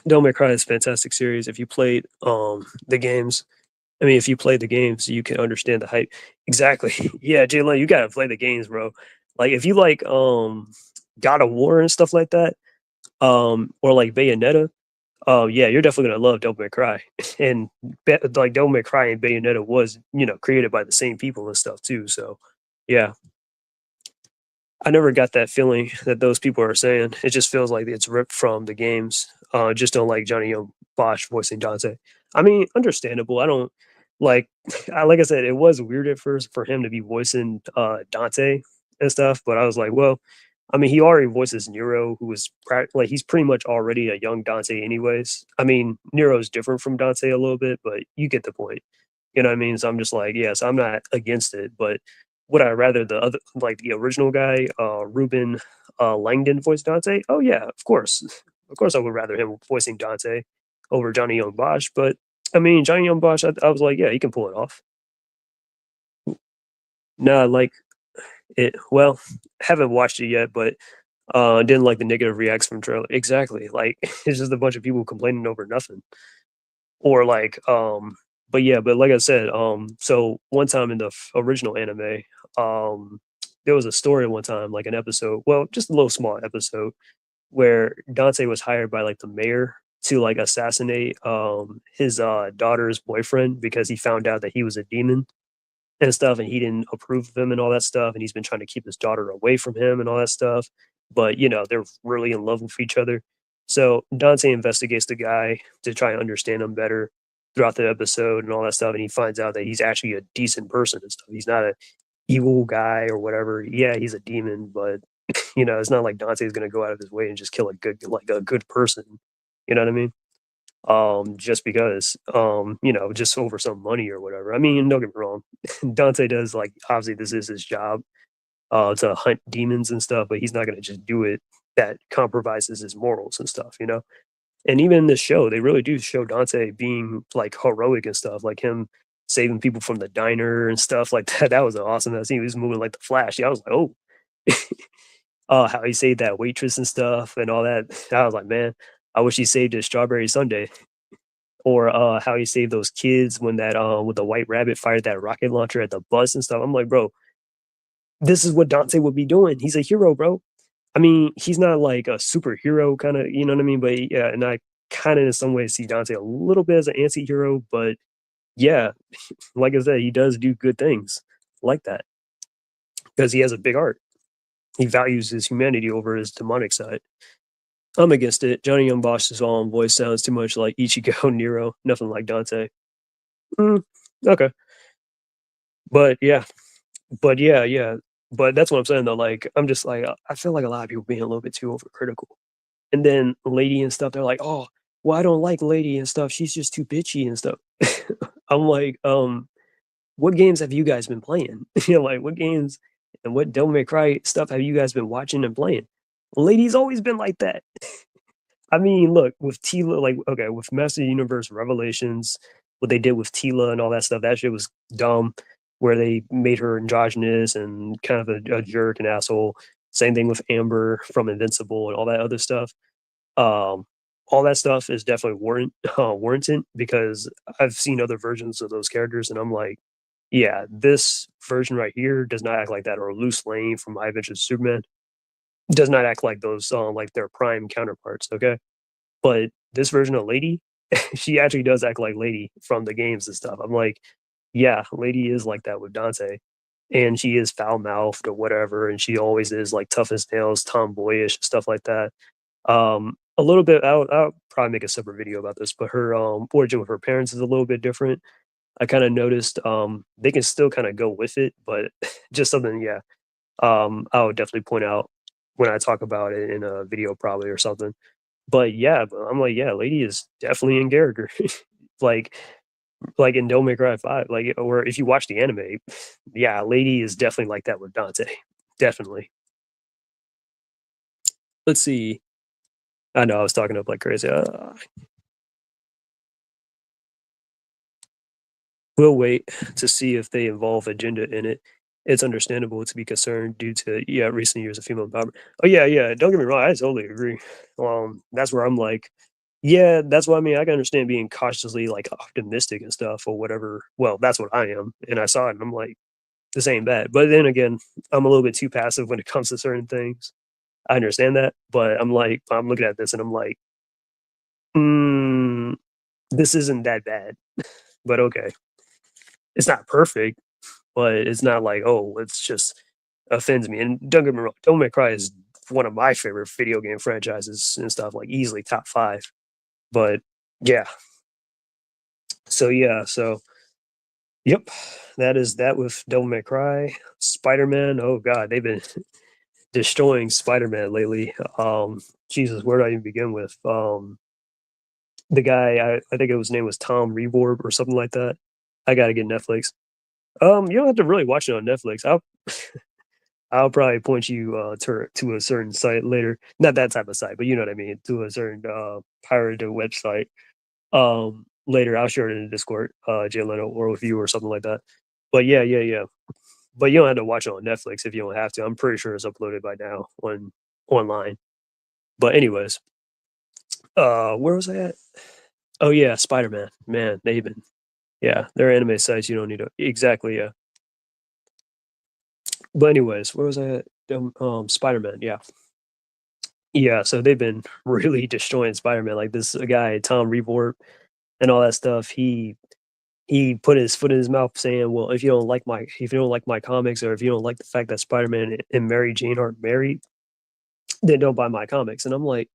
Don't May Cry is a fantastic series. If you played the games, I mean, if you played the games, you can understand the hype. Exactly. Yeah, Jalen, you gotta play the games, bro. Like, if you like God of War and stuff like that, or like Bayonetta, yeah, you're definitely gonna love Devil May Cry. And like Devil May Cry and Bayonetta was, created by the same people and stuff too. So yeah. I never got that feeling that those people are saying. It just feels like it's ripped from the games. Just don't like Johnny Young Bosch voicing Dante. I mean, understandable. I don't like, like I said, it was weird at first for him to be voicing Dante and stuff, but I was like, well, I mean, he already voices Nero, who was like he's pretty much already a young Dante, anyways. I mean, Nero's different from Dante a little bit, but you get the point. You know what I mean? So I'm just like, yes, I'm not against it, but would I rather the other, like the original guy, Ruben Langdon voice Dante? Oh yeah, of course, I would rather him voicing Dante over Johnny Young Bosch. But I mean, Johnny Young Bosch, I was like, yeah, he can pull it off. Nah, like it. Well, haven't watched it yet, but didn't like the negative reacts from trailer. Exactly, like it's just a bunch of people complaining over nothing. Or like but yeah, but like I said, so one time in the original anime, um there was a story one time, like an episode, well, just a little small episode, where Dante was hired by like the mayor to like assassinate his daughter's boyfriend because he found out that he was a demon and stuff, and he didn't approve of him and all that stuff, and he's been trying to keep his daughter away from him and all that stuff. But you know, they're really in love with each other. So Dante investigates the guy to try and understand him better throughout the episode and all that stuff, and he finds out that he's actually a decent person and stuff. He's not a evil guy or whatever. Yeah, he's a demon, but you know, it's not like Dante's gonna go out of his way and just kill a good person. You know what I mean? Just because, you know, just over some money or whatever. I mean, don't get me wrong, Dante does, like, obviously this is his job, to hunt demons and stuff, but he's not gonna just do it that compromises his morals and stuff, you know? And even in this show, they really do show Dante being, like, heroic and stuff, like him saving people from the diner and stuff like that. That was awesome. That scene, he was moving like the Flash. Yeah, I was like, "Oh." How he saved that waitress and stuff and all that. I was like, "Man, I wish he saved his strawberry sundae." Or how he saved those kids when that with the white rabbit fired that rocket launcher at the bus and stuff. I'm like, bro, this is what Dante would be doing. He's a hero, bro. I mean, he's not like a superhero kind of, you know what I mean? But yeah, and I kind of in some ways see Dante a little bit as an anti-hero, but yeah, like I said, he does do good things like that because he has a big heart. He values his humanity over his demonic side. I'm against it. Johnny Young Bosch's voice sounds too much like Ichigo Nero, nothing like Dante. Mm, okay, but yeah, yeah. But that's what I'm saying though. Like, I'm just like, I feel like a lot of people being a little bit too overcritical. And then Lady and stuff, they're like, oh, well, I don't like Lady and stuff. She's just too bitchy and stuff. I'm like, what games have you guys been playing? You know, like what games and what Devil May Cry stuff have you guys been watching and playing? Lady's always been like that. I mean, look, with Tila, like, okay, with Master Universe Revelations, what they did with Tila and all that stuff, that shit was dumb, where they made her androgynous and kind of a jerk and asshole. Same thing with Amber from Invincible and all that other stuff. Um, all that stuff is definitely warranted because I've seen other versions of those characters, and I'm like, yeah, this version right here does not act like that. Or Loose Lane from My Adventures of Superman does not act like those, like their prime counterparts. Okay, but this version of Lady, she actually does act like Lady from the games and stuff. I'm like, yeah, Lady is like that with Dante. And she is foul mouthed or whatever, and she always is like tough as nails, tomboyish, stuff like that. A little bit, I'll probably make a separate video about this, but her origin with her parents is a little bit different. I kind of noticed they can still kind of go with it, but just something, yeah. I would definitely point out when I talk about it in a video probably or something. But yeah, but I'm like, yeah, Lady is definitely in character. like like in Devil May Cry 5, like or if you watch the anime, yeah, Lady is definitely like that with Dante. Definitely. Let's see. I know I was talking up like crazy. We'll wait to see if they involve agenda in it. It's understandable to be concerned due to yeah recent years of female empowerment. Oh yeah, yeah. Don't get me wrong, I totally agree. That's where I'm like, yeah, that's what I mean. I can understand being cautiously like optimistic and stuff or whatever. Well, that's what I am, and I saw it, and I'm like, this ain't bad. But then again, I'm a little bit too passive when it comes to certain things. I understand that, but I'm like, I'm looking at this and I'm like, mm, this isn't that bad. But okay, it's not perfect, but it's not like, oh, it's just offends me. And don't get me wrong, Devil May Cry is one of my favorite video game franchises and stuff, like easily top 5. But yeah, so yeah, so yep, that is that with Devil May Cry. Spider-Man, oh god, they've been destroying Spider-Man lately. Jesus, where do I even begin with? The guy, I think his name was Tom Revorb or something like that. I gotta get Netflix. You don't have to really watch it on Netflix. I'll probably point you to a certain site later. Not that type of site, but you know what I mean. To a certain pirated website. Later, I'll share it in the Discord, Jay Leno, or with you or something like that. But yeah, yeah, yeah. But you don't have to watch it on Netflix if you don't have to. I'm pretty sure it's uploaded by now on online. But anyways, where was I at? Oh yeah, Spider Man. Man, they've been yeah, they're anime sites. You don't need to exactly yeah. But anyways, where was I at? Spider Man. Yeah, yeah. So they've been really destroying Spider Man. Like this guy Tom Revorp and all that stuff. He put his foot in his mouth saying, "Well, if you don't like my comics, or if you don't like the fact that Spider Man and Mary Jane aren't married, then don't buy my comics." And I'm like,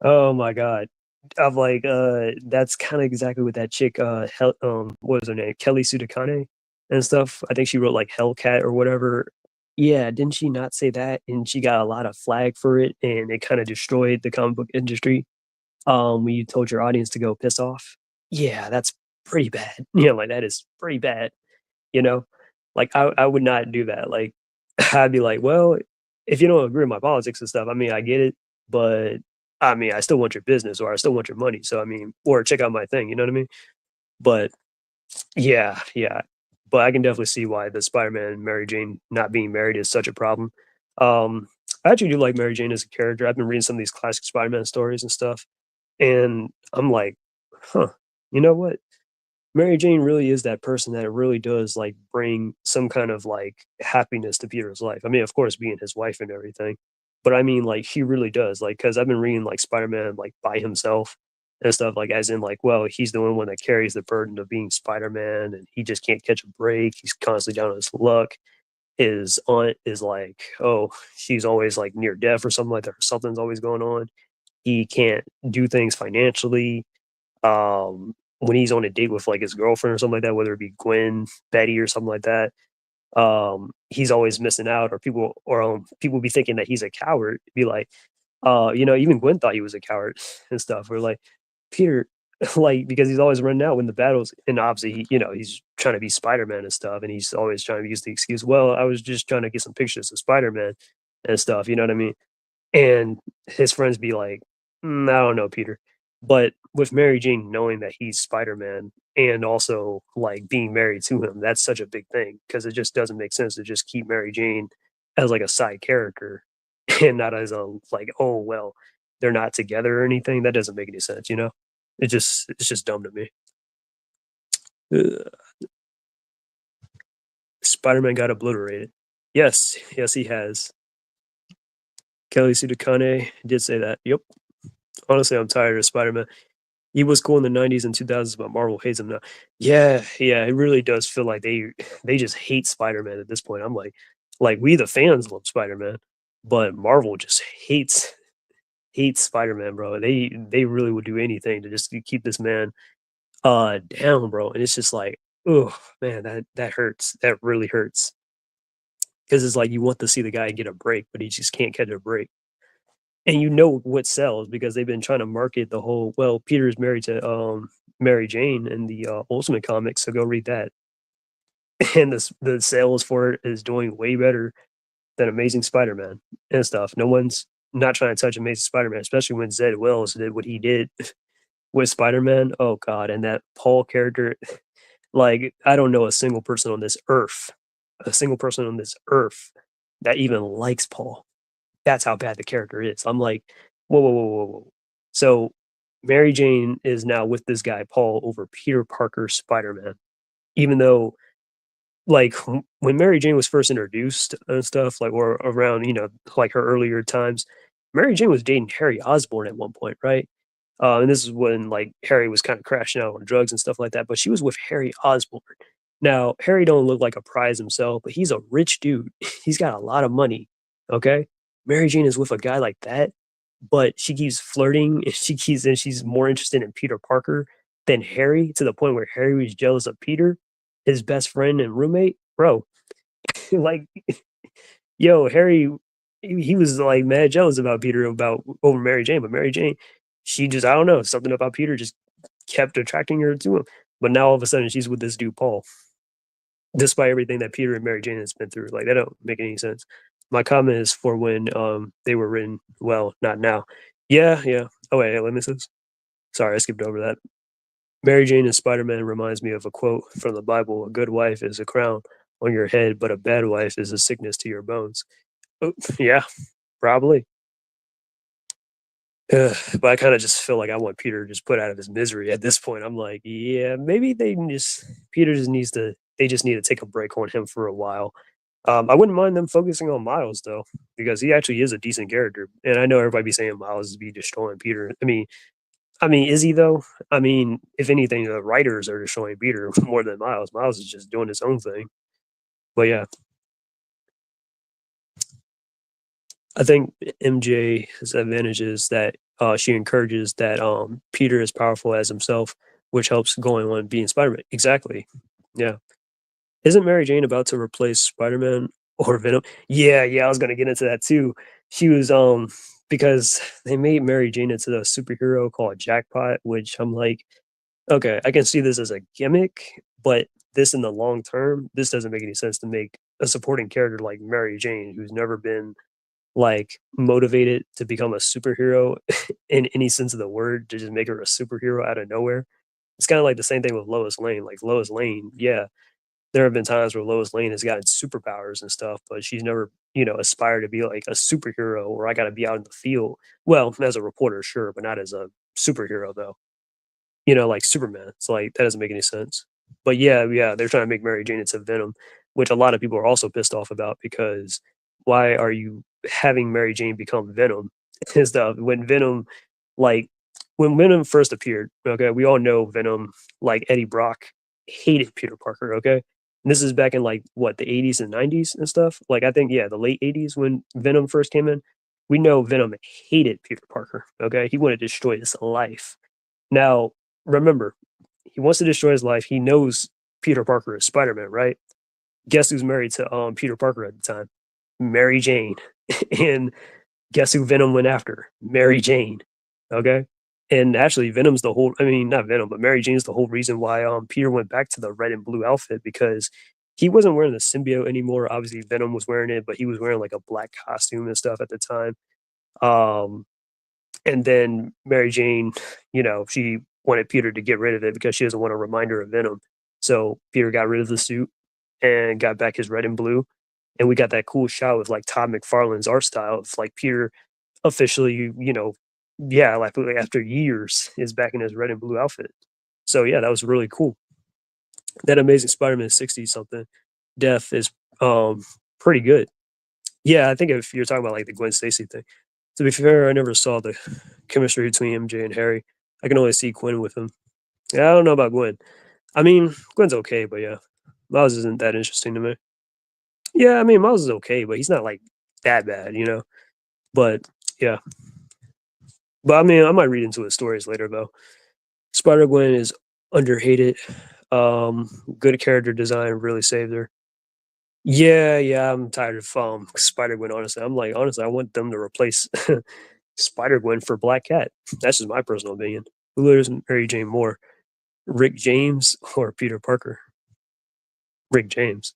oh my god. I'm like, that's kind of exactly what that chick, what was her name? Kelly Sudakane and stuff. I think she wrote like Hellcat or whatever. Yeah, didn't she not say that? And she got a lot of flag for it, and it kind of destroyed the comic book industry. When you told your audience to go piss off. Yeah, that's pretty bad. Yeah, like that is pretty bad. You know, like I would not do that. Like I'd be like, well, if you don't agree with my politics and stuff, I mean, I get it, but I mean, I still want your business or I still want your money. So I mean, or check out my thing. You know what I mean? But yeah, yeah. But I can definitely see why the Spider-Man and Mary Jane not being married is such a problem. I actually do like Mary Jane as a character. I've been reading some of these classic Spider-Man stories and stuff, and I'm like, huh, you know what? Mary Jane really is that person that really does like bring some kind of like happiness to Peter's life. I mean, of course, being his wife and everything, but I mean, like he really does. Like, because I've been reading like Spider Man like by himself and stuff, like as in like, well, he's the only one that carries the burden of being Spider Man, and he just can't catch a break. He's constantly down on his luck. His aunt is like, oh, she's always like near death or something like that, or something's always going on. He can't do things financially when he's on a date with like his girlfriend or something like that, whether it be Gwen, Betty, or something like that, he's always missing out, or people be thinking that he's a coward. Be like, even Gwen thought he was a coward and stuff. We're like, Peter, like because he's always running out when the battles, and obviously, he's trying to be Spider Man and stuff, and he's always trying to use the excuse, well, I was just trying to get some pictures of Spider Man and stuff. You know what I mean? And his friends be like, I don't know, Peter." But with Mary Jane knowing that he's Spider-Man and also, like, being married to him, that's such a big thing because it just doesn't make sense to just keep Mary Jane as, like, a side character and not as a, like, "Oh, well, they're not together or anything." That doesn't make any sense, you know? It's just dumb to me. Ugh. Spider-Man got obliterated. Yes, yes, he has. Kelly Sue DeConne did say that. Yep. Honestly, I'm tired of Spider-Man. He was cool in the '90s and 2000s, but Marvel hates him now. Yeah, yeah, it really does feel like they just hate Spider-Man at this point. I'm like we the fans love Spider-Man, but Marvel just hates Spider-Man, bro. They really would do anything to just keep this man down, bro. And it's just like, oh man, that hurts. That really hurts. Because it's like you want to see the guy get a break, but he just can't get a break. And you know what sells because they've been trying to market the whole, well, Peter's married to Mary Jane in the Ultimate comics, so go read that. And the sales for it is doing way better than Amazing Spider-Man and stuff. No one's not trying to touch Amazing Spider-Man, especially when Zed Wells did what he did with Spider-Man. Oh god, and that Paul character, like I don't know a single person on this earth that even likes Paul. That's how bad the character is. I'm like, whoa, whoa, whoa, whoa, whoa. So Mary Jane is now with this guy Paul over Peter Parker Spider Man, even though like when Mary Jane was first introduced and stuff, like or around like her earlier times, Mary Jane was dating Harry Osborn at one point, right? And this is when like Harry was kind of crashing out on drugs and stuff like that. But she was with Harry Osborn, Now, Harry don't look like a prize himself, but he's a rich dude. He's got a lot of money, okay? Mary Jane is with a guy like that, but she keeps flirting and she's more interested in Peter Parker than Harry to the point where Harry was jealous of Peter, his best friend and roommate. Bro, like yo, Harry he was like mad jealous about Peter about over Mary Jane, but Mary Jane, she just I don't know, something about Peter just kept attracting her to him. But now all of a sudden she's with this dude Paul, despite everything that Peter and Mary Jane has been through. Like that don't make any sense. My comment is for when they were written. Well, not now. Yeah, yeah. Oh wait, let me see this. Sorry, I skipped over that. Mary Jane and Spider Man reminds me of a quote from the Bible: "A good wife is a crown on your head, but a bad wife is a sickness to your bones." Oh, yeah, probably. But I kind of just feel like I want Peter just put out of his misery at this point. I'm like, yeah, maybe they can just Peter just needs to. They just need to take a break on him for a while. I wouldn't mind them focusing on Miles though, because he actually is a decent character, and I know everybody be saying Miles is be destroying Peter. I mean, is he though? I mean, if anything, the writers are destroying Peter more than Miles. Miles is just doing his own thing. But yeah, I think MJ's advantage is that she encourages that Peter is powerful as himself, which helps going on being Spider-Man. Exactly. Yeah. Isn't Mary Jane about to replace Spider-Man or Venom? Yeah, yeah, I was gonna get into that too. She was because they made Mary Jane into a superhero called Jackpot, which I'm like, okay, I can see this as a gimmick, but this in the long term, this doesn't make any sense to make a supporting character like Mary Jane, who's never been like motivated to become a superhero in any sense of the word, to just make her a superhero out of nowhere. It's kind of like the same thing with Lois Lane. Like Lois Lane, yeah, there have been times where Lois Lane has gotten superpowers and stuff, but she's never, aspired to be like a superhero or I got to be out in the field. Well, as a reporter, sure, but not as a superhero though. Like Superman. It's like that doesn't make any sense. But yeah, yeah, they're trying to make Mary Jane into Venom, which a lot of people are also pissed off about because why are you having Mary Jane become Venom and stuff when Venom like when Venom first appeared, okay, we all know Venom, like Eddie Brock, hated Peter Parker, okay? And this is back in like what, the 80s and 90s and stuff. Like I think, yeah, the late 80s when Venom first came in. We know Venom hated Peter Parker, okay? He wanted to destroy his life. Now, remember, he wants to destroy his life. He knows Peter Parker is Spider Man, right? Guess who's married to Peter Parker at the time? Mary Jane. And guess who Venom went after? Mary Jane. Okay. And actually, Venom's the whole. I mean, not Venom, but Mary Jane's the whole reason why Peter went back to the red and blue outfit because he wasn't wearing the symbiote anymore. Obviously, Venom was wearing it, but he was wearing like a black costume and stuff at the time. Um, and then Mary Jane, she wanted Peter to get rid of it because she doesn't want a reminder of Venom. So Peter got rid of the suit and got back his red and blue. And we got that cool shot with like Todd McFarlane's art style of like Peter officially, yeah, like after years is back in his red and blue outfit. So yeah, that was really cool. That Amazing Spider-Man 60 something death is pretty good. Yeah, I think if you're talking about like the Gwen Stacy thing. To be fair, I never saw the chemistry between MJ and Harry. I can only see Gwen with him. Yeah, I don't know about Gwen. I mean, Gwen's okay, but yeah, Miles isn't that interesting to me. Yeah, I mean, Miles is okay, but he's not like that bad. But yeah, but I mean, I might read into his stories later though. Spider Gwen is underhated. Good character design really saved her. Yeah, yeah, I'm tired of Spider Gwen. Honestly, I'm like, honestly, I want them to replace Spider Gwen for Black Cat. That's just my personal opinion. Who lives Mary Jane more, Rick James or Peter Parker? Rick James.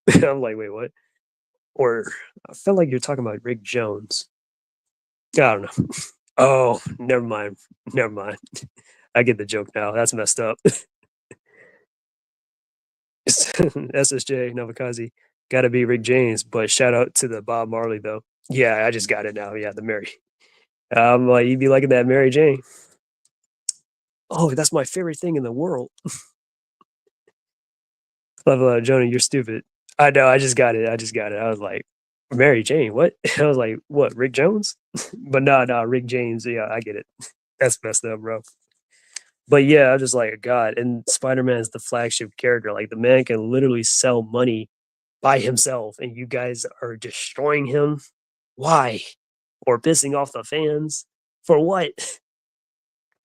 I'm like, wait, what? Or I felt like you're talking about Rick Jones. I don't know. Oh, never mind. Never mind. I get the joke now. That's messed up. SSJ Novakazi. Gotta be Rick James, but shout out to the Bob Marley though. Yeah, I just got it now. Yeah, the Mary. Like you'd be liking that Mary Jane. Oh, that's my favorite thing in the world. Love Jonah, you're stupid. I know, I just got it. I just got it. I was like, Mary Jane, what? I was like, what, Rick Jones? But no, no, Rick James. Yeah, I get it. That's messed up, bro. But yeah, I'm just like, God, and Spider-Man is the flagship character. Like the man can literally sell money by himself, and you guys are destroying him. Why? Or pissing off the fans for what?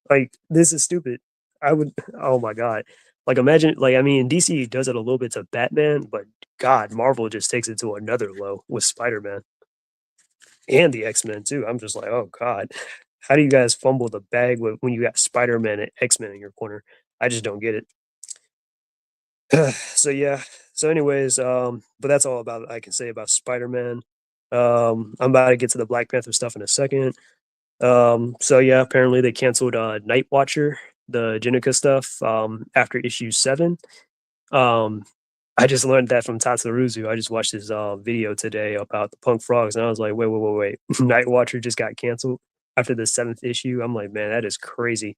Like this is stupid. I would. Oh my God. Like imagine. Like I mean, DC does it a little bit to Batman, but God, Marvel just takes it to another low with Spider-Man and the X-Men too. I'm just like, oh God, how do you guys fumble the bag when you got Spider-Man and X-Men in your corner? I just don't get it. So yeah. So anyways, but that's all about I can say about Spider-Man. I'm about to get to the Black Panther stuff in a second. So yeah, apparently they canceled Night Watcher, the Jenica stuff, after issue 7. Um, I just learned that from Tatsuruzu. I just watched his video today about the Punk Frogs, and I was like, wait. Night Watcher just got canceled after the 7th issue. I'm like, man, that is crazy.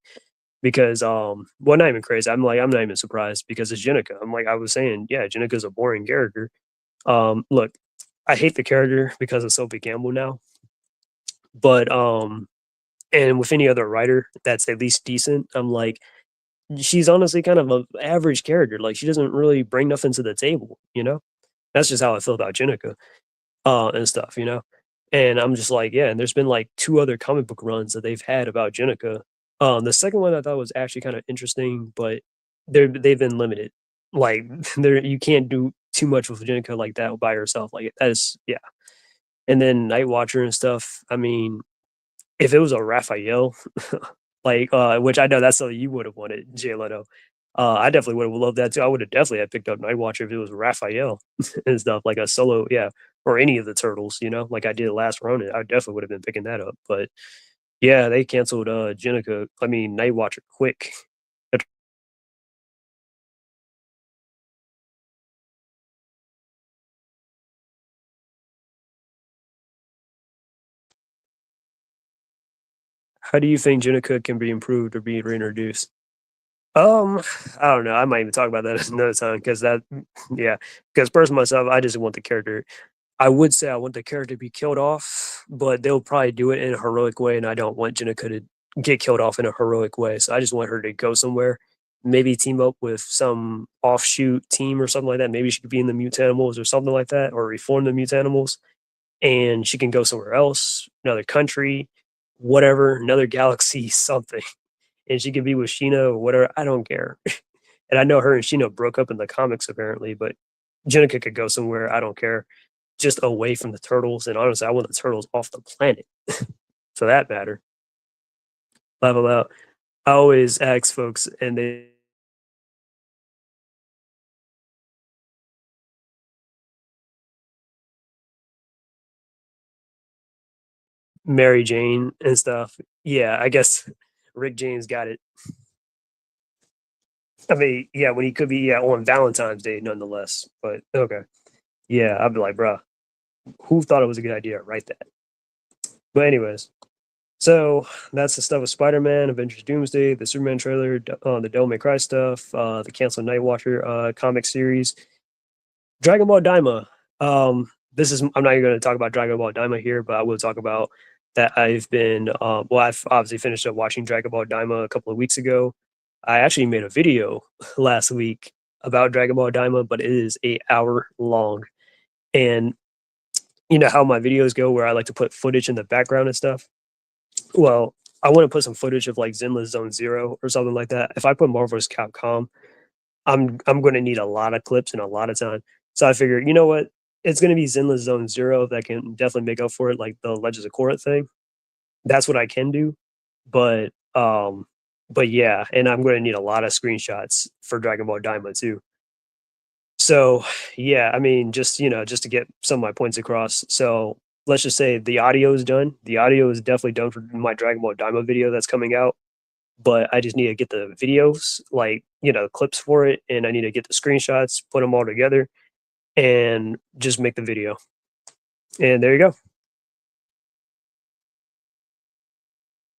Because well, not even crazy. I'm like, I'm not even surprised because it's Jenica. I'm like, I was saying, yeah, Jenica's a boring character. Look, I hate the character because of Sophie Campbell now, but and with any other writer that's at least decent, I'm like, she's honestly kind of a average character. Like she doesn't really bring nothing to the table, you know? That's just how I feel about Jenica, and stuff, you know? And I'm just like, yeah, and there's been like 2 other comic book runs that they've had about Jenica. The second one I thought was actually kind of interesting, but they've been limited. Like there you can't do too much with Jenica like that by herself. Like that is yeah. And then Night Watcher and stuff. I mean, if it was a Raphael, like, which I know that's something you would have wanted, Jay Leto. I definitely would have loved that too. I would have definitely had picked up Night Watcher if it was Raphael and stuff like a solo, yeah, or any of the turtles, you know, like I did last run. I definitely would have been picking that up. But yeah, they canceled Jenica. I mean, Night Watcher quick. How do you think Jenica can be improved or be reintroduced? Um, I don't know. I might even talk about that another time because that, yeah, because personally myself, I just want the character. I would say I want the character to be killed off, but they'll probably do it in a heroic way, and I don't want Jenica to get killed off in a heroic way. So I just want her to go somewhere, maybe team up with some offshoot team or something like that. Maybe she could be in the Mutanimals or something like that, or reform the Mutanimals, and she can go somewhere else, another country, whatever, another galaxy, something, and she could be with Sheena or whatever. I don't care. And I know her and Sheena broke up in the comics apparently, but Jenica could go somewhere. I don't care, just away from the turtles. And honestly, I want the turtles off the planet for that matter. Level out. I always ask folks, and they Mary Jane and stuff. Yeah, I guess Rick James got it. I mean, yeah, when he could be yeah on Valentine's Day, nonetheless. But okay, yeah, I'd be like, bruh, who thought it was a good idea to write that? But anyways, so that's the stuff with Spider-Man, Avengers Doomsday, the Superman trailer, the Devil May Cry stuff, the canceled Night Watcher comic series, Dragon Ball Daima. This is I'm not even going to talk about Dragon Ball Daima here, but I will talk about that I've been well, I've obviously finished up watching Dragon Ball Daima a couple of weeks ago. I actually made a video last week about Dragon Ball Daima, but it is 8 hour long. And you know how my videos go where I like to put footage in the background and stuff? Well, I want to put some footage of like Zenless Zone Zero or something like that. If I put Marvel vs. Capcom, I'm going to need a lot of clips and a lot of time. So I figured, you know what? It's going to be Zenless Zone Zero that can definitely make up for it, like the Legends of Korra thing. That's what I can do. But but yeah, and I'm going to need a lot of screenshots for Dragon Ball Daima too. So yeah, I mean, just just to get some of my points across. So let's just say the audio is done. The audio is definitely done for my Dragon Ball Daima video that's coming out. But I just need to get the videos, like clips for it, and I need to get the screenshots, put them all together, and just make the video. And there you go.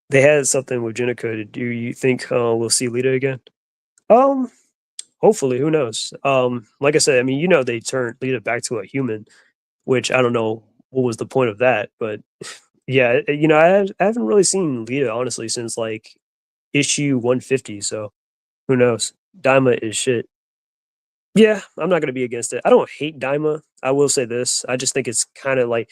They had something with Jenica. Do you think we'll see Lita again? Um, hopefully. Who knows? Like I said, I mean, they turned Lita back to a human, which I don't know what was the point of that, but yeah, I haven't really seen Lita honestly since like issue 150, so who knows? Daima is shit. Yeah, I'm not gonna be against it. I don't hate Daima. I will say this. I just think it's kind of like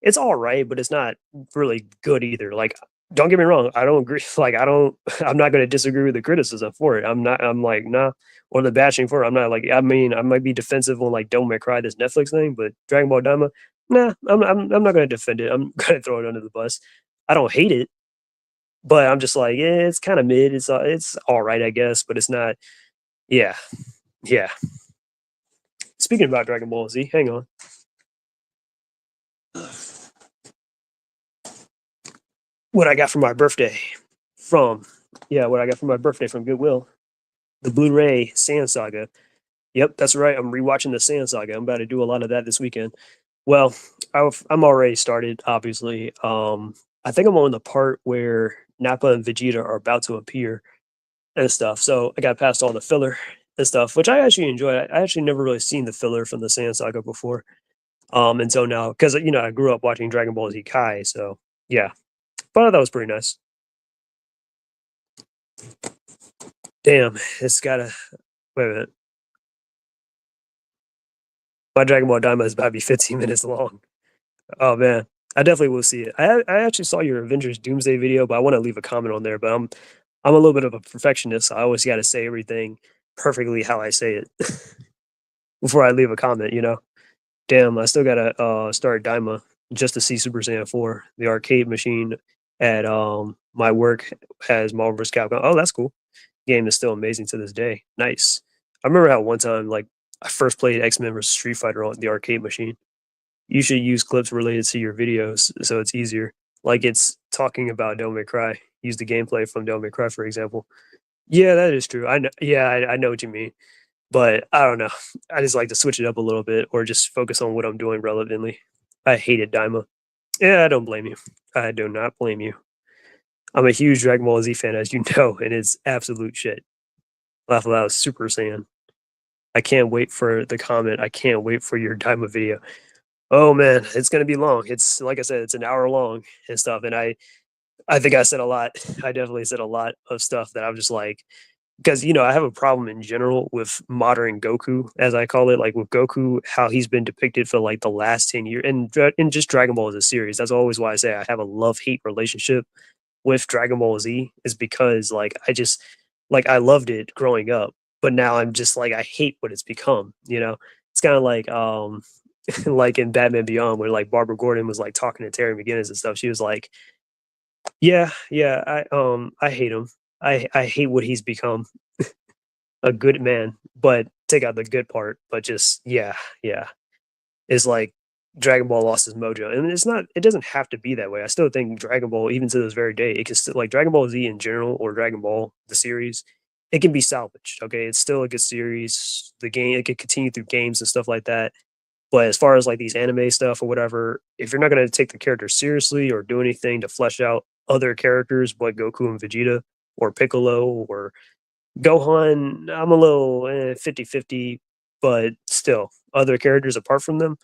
it's all right, but it's not really good either. Like, don't get me wrong. I don't agree. Like, I don't. I'm not gonna disagree with the criticism for it. I'm not. I'm like nah, or the bashing for it. I'm not like. I mean, I might be defensive on like Don't Make Cry, this Netflix thing, but Dragon Ball Daima, nah. I'm not gonna defend it. I'm gonna throw it under the bus. I don't hate it, but I'm just like, yeah, it's kind of mid. It's all right, I guess, but it's not. Yeah, yeah. Speaking about Dragon Ball Z, hang on. What I got for my birthday from what I got for my birthday from Goodwill. The Blu-ray Sand Saga. Yep, that's right. I'm rewatching the Sand Saga. I'm about to do a lot of that this weekend. Well, I'm already started, obviously. I think I'm on the part where Nappa and Vegeta are about to appear and stuff. So I got past all the filler and stuff, which I actually enjoyed. I actually never really seen the filler from the Sand Saga before. And so now, because I grew up watching Dragon Ball Z Kai, so yeah, but that was pretty nice. Damn, it's gotta wait a minute. My Dragon Ball Daima is about to be 15 minutes long. Oh man, I definitely will see it. I actually saw your Avengers Doomsday video, but I want to leave a comment on there. But I'm a little bit of a perfectionist. So I always got to say everything perfectly how I say it before I leave a comment. Damn, I still gotta start Daima just to see Super Saiyan 4. The arcade machine at my work has Marvel vs. Capcom. Oh, that's cool. Game is still amazing to this day. Nice. I remember how one time like I first played X-Men vs. Street Fighter on the arcade machine. You should use clips related to your videos so it's easier. Like it's talking about Devil May Cry. Use the gameplay from Devil May Cry, for example. Yeah, that is true. I know. Yeah, I know what you mean. But I don't know. I just like to switch it up a little bit or just focus on what I'm doing relevantly. I hated Daima. Yeah, I don't blame you. I do not blame you. I'm a huge Dragon Ball Z fan, as you know, and it's absolute shit. Laugh Aloud Super Saiyan. I can't wait for the comment. I can't wait for your Daima video. Oh man, it's gonna be long. It's like I said, it's an hour long and stuff. And I think I said a lot. I definitely said a lot of stuff that I'm just like, because I have a problem in general with modern Goku, as I call it, like with Goku, how he's been depicted for like the last 10 years, and just Dragon Ball as a series. That's always why I say I have a love hate relationship with Dragon Ball Z, is because like I just like I loved it growing up, but now I'm just like I hate what it's become. It's kind of like like in Batman Beyond, where like Barbara Gordon was like talking to Terry McGinnis and stuff. She was like, "Yeah, yeah, I hate him. I hate what he's become. A good man, but take out the good part. But just yeah, yeah, it's like Dragon Ball lost his mojo, and it's not. It doesn't have to be that way. I still think Dragon Ball, even to this very day, it can still like Dragon Ball Z in general or Dragon Ball the series. It can be salvaged. Okay, it's still a good series. The game it could continue through games and stuff like that. But as far as like these anime stuff or whatever, if you're not going to take the character seriously or do anything to flesh out other characters like Goku and Vegeta or Piccolo or Gohan, I'm a little 50-50, but still other characters apart from them,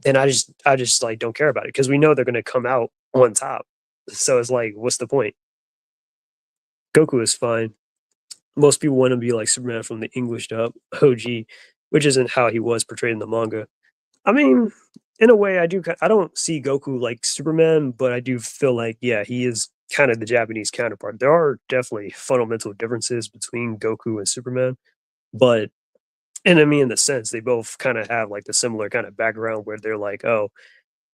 then I just like don't care about it because we know they're going to come out on top. So it's like, what's the point? Goku is fine. Most people want to be like Superman from the English dub OG, which isn't how he was portrayed in the manga. I mean, in a way, I do. I don't see Goku like Superman, but I do feel like, yeah, he is kind of the Japanese counterpart. There are definitely fundamental differences between Goku and Superman, but and I mean, in the sense, they both kind of have like the similar kind of background where they're like, oh,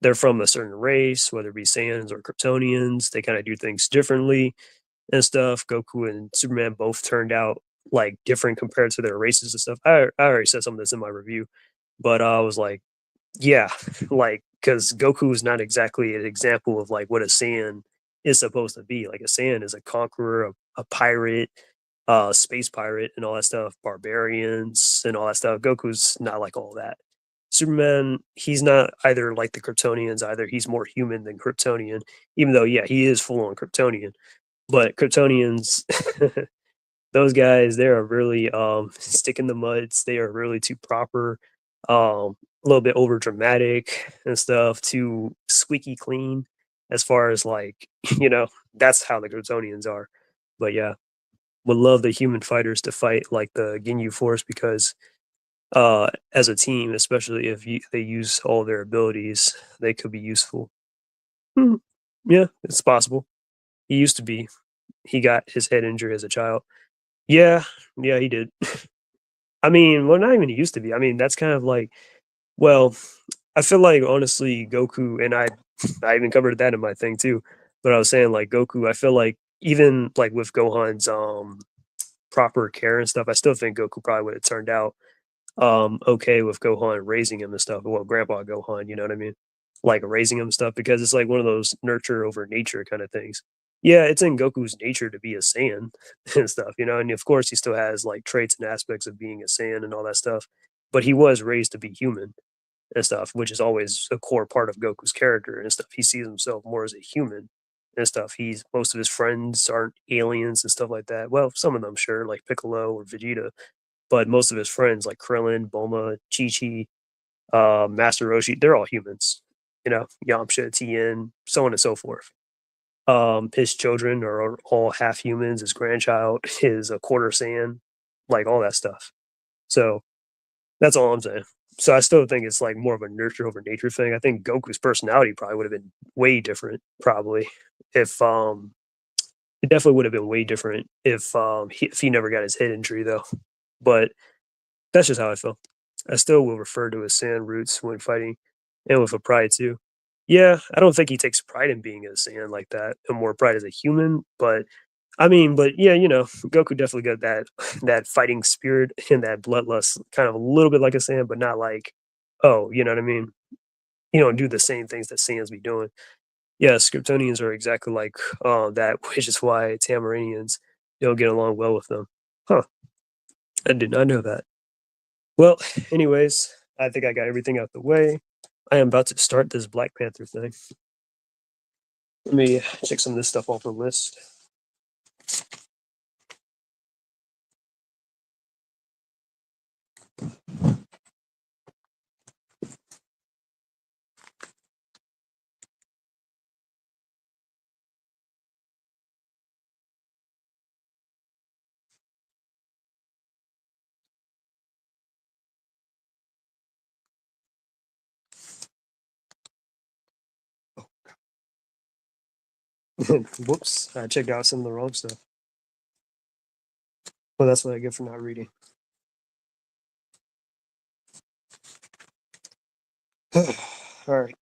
they're from a certain race, whether it be Saiyans or Kryptonians. They kind of do things differently and stuff. Goku and Superman both turned out like different compared to their races and stuff. I already said some of this in my review, but I was like, yeah, like because Goku is not exactly an example of like what a Saiyan is supposed to be. Like a Saiyan is a conqueror, a pirate, space pirate, and all that stuff, barbarians and all that stuff. Goku's not like all that. Superman, he's not either like the Kryptonians either. He's more human than Kryptonian, even though yeah, he is full on Kryptonian. But Kryptonians, those guys, they are really stick in the muds. They are really too proper, a little bit over dramatic and stuff, too squeaky clean as far as like, that's how the Kryptonians are. But yeah, would love the human fighters to fight like the Ginyu Force because as a team, especially if they use all their abilities, they could be useful. Hmm. Yeah, it's possible. He used to be. He got his head injury as a child. Yeah, yeah, he did. I mean, well, not even he used to be. I mean, that's kind of like, well, I feel like honestly, Goku and I even covered that in my thing too. But I was saying like Goku, I feel like even like with Gohan's proper care and stuff, I still think Goku probably would have turned out okay with Gohan raising him and stuff. Well, Grandpa Gohan, you know what I mean? Like raising him and stuff because it's like one of those nurture over nature kind of things. Yeah, it's in Goku's nature to be a Saiyan and stuff, you know, and of course he still has like traits and aspects of being a Saiyan and all that stuff. But he was raised to be human and stuff, which is always a core part of Goku's character and stuff. He sees himself more as a human and stuff. He's most of his friends aren't aliens and stuff like that. Well, some of them sure, like Piccolo or Vegeta, but most of his friends like Krillin, Bulma, Chi Chi, Master Roshi, they're all humans. You know, Yamcha, Tien, so on and so forth. His children are all half humans. His grandchild is a quarter Saiyan, like all that stuff. So that's all I'm saying. So I still think it's like more of a nurture over nature thing. I think Goku's personality probably would have been way different, probably if it definitely would have been way different if he never got his head injury though. But that's just how I feel. I still will refer to his Saiyan roots when fighting, and with a pride too. Yeah, I don't think he takes pride in being a Saiyan like that, and more pride as a human. But I mean, but yeah, you know, Goku definitely got that that fighting spirit and that bloodlust, kind of a little bit like a Saiyan, but not like, oh, you know what I mean? You don't do the same things that Saiyans be doing. Yeah, Kryptonians are exactly like that, which is why Tamarinians don't get along well with them. Huh? I did not know that. Well, anyways, I think I got everything out the way. I am about to start this Black Panther thing. Let me check some of this stuff off the list. Whoops, I checked out some of the wrong stuff. Well, that's what I get for not reading. All right.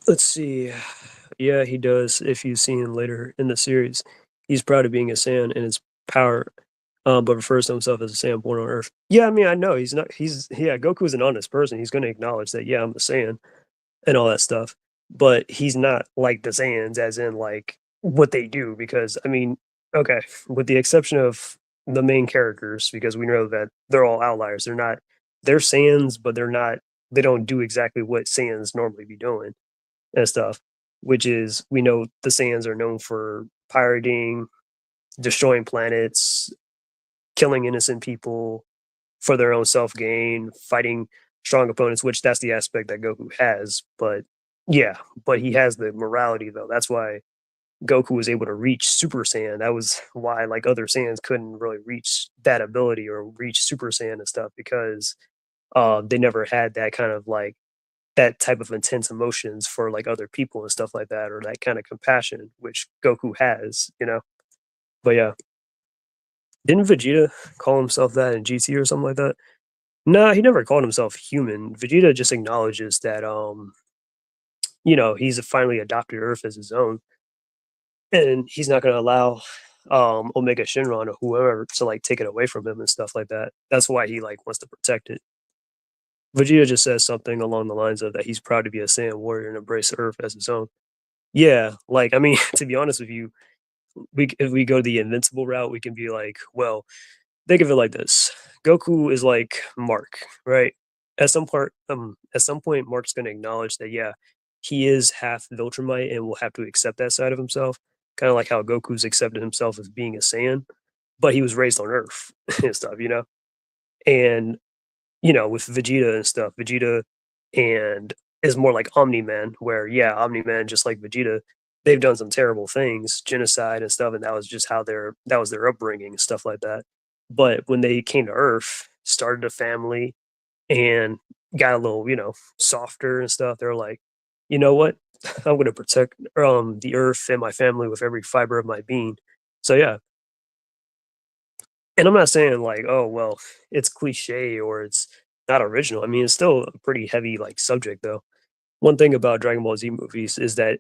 Let's see. Yeah, he does. If you've seen later in the series, he's proud of being a Saiyan and his power, but refers to himself as a Saiyan born on Earth. Yeah, I mean, I know he's not. He's yeah. Goku's an honest person. He's going to acknowledge that. Yeah, I'm a Saiyan and all that stuff. But he's not like the Saiyans, as in like what they do. Because I mean, okay, with the exception of the main characters, because we know that they're all outliers. They're not. They're Saiyans, but they're not. They don't do exactly what Saiyans normally be doing and stuff. Which is, we know the Saiyans are known for pirating, destroying planets, killing innocent people for their own self gain, fighting strong opponents, which that's the aspect that Goku has. But yeah, but he has the morality though. That's why Goku was able to reach Super Saiyan. That was why like other Saiyans couldn't really reach that ability or reach Super Saiyan and stuff because they never had that kind of like that type of intense emotions for like other people and stuff like that, or that kind of compassion, which Goku has, you know. But yeah, didn't Vegeta call himself that in GT or something like that? No, he never called himself human. Vegeta just acknowledges that you know, he's finally adopted Earth as his own, and he's not gonna allow Omega Shinron or whoever to like take it away from him and stuff like that. That's why he like wants to protect it. Vegeta just says something along the lines of that he's proud to be a Saiyan warrior and embrace Earth as his own. Yeah, like I mean, to be honest with you, if we go the invincible route, we can be like, well, think of it like this: Goku is like Mark, right? At some point, Mark's going to acknowledge that, yeah, he is half Viltrumite and will have to accept that side of himself, kinda like how Goku's accepted himself as being a Saiyan, but he was raised on Earth and stuff, you know? And, with Vegeta and stuff, Vegeta and is more like Omni-Man, where, yeah, Omni-Man, just like Vegeta, they've done some terrible things, genocide and stuff, and that was just how that was their upbringing and stuff like that. But when they came to Earth, started a family, and got a little, softer and stuff, they're like, "You know what? I'm gonna protect, the Earth and my family with every fiber of my being." So, yeah, and I'm not saying like, "Oh, well, it's cliche or it's not original." I mean, it's still a pretty heavy, like, subject, though. One thing about Dragon Ball Z movies is that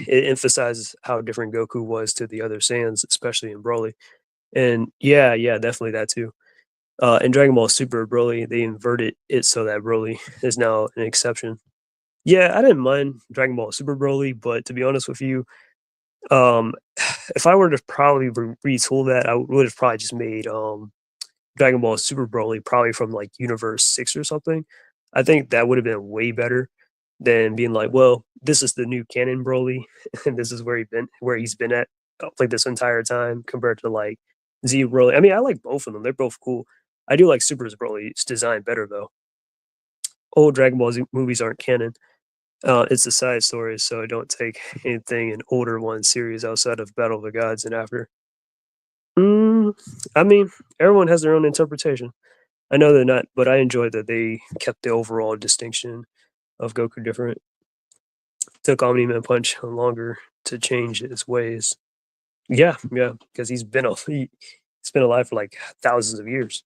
it emphasizes how different Goku was to the other Saiyans, especially in Broly. And yeah, yeah, definitely that too. In Dragon Ball Super Broly, they inverted it so that Broly is now an exception. Yeah, I didn't mind Dragon Ball Super Broly, but to be honest with you, um, if I were to probably retool that, I would have probably just made Dragon Ball Super Broly probably from like Universe 6 or something. I think that would have been way better than being like, well, this is the new canon Broly, and this is where he's been at like this entire time compared to like Z Broly. I mean, I like both of them. They're both cool. I do like Super's Broly's design better though. Old Dragon Ball Z movies aren't canon. It's a side story, so I don't take anything in older ones serious outside of Battle of the Gods and after. Mm, I mean, everyone has their own interpretation. I know they're not, but I enjoyed that they kept the overall distinction of Goku different. Took Omni Man Punch longer to change his ways. Yeah, yeah, because he's been alive for like thousands of years.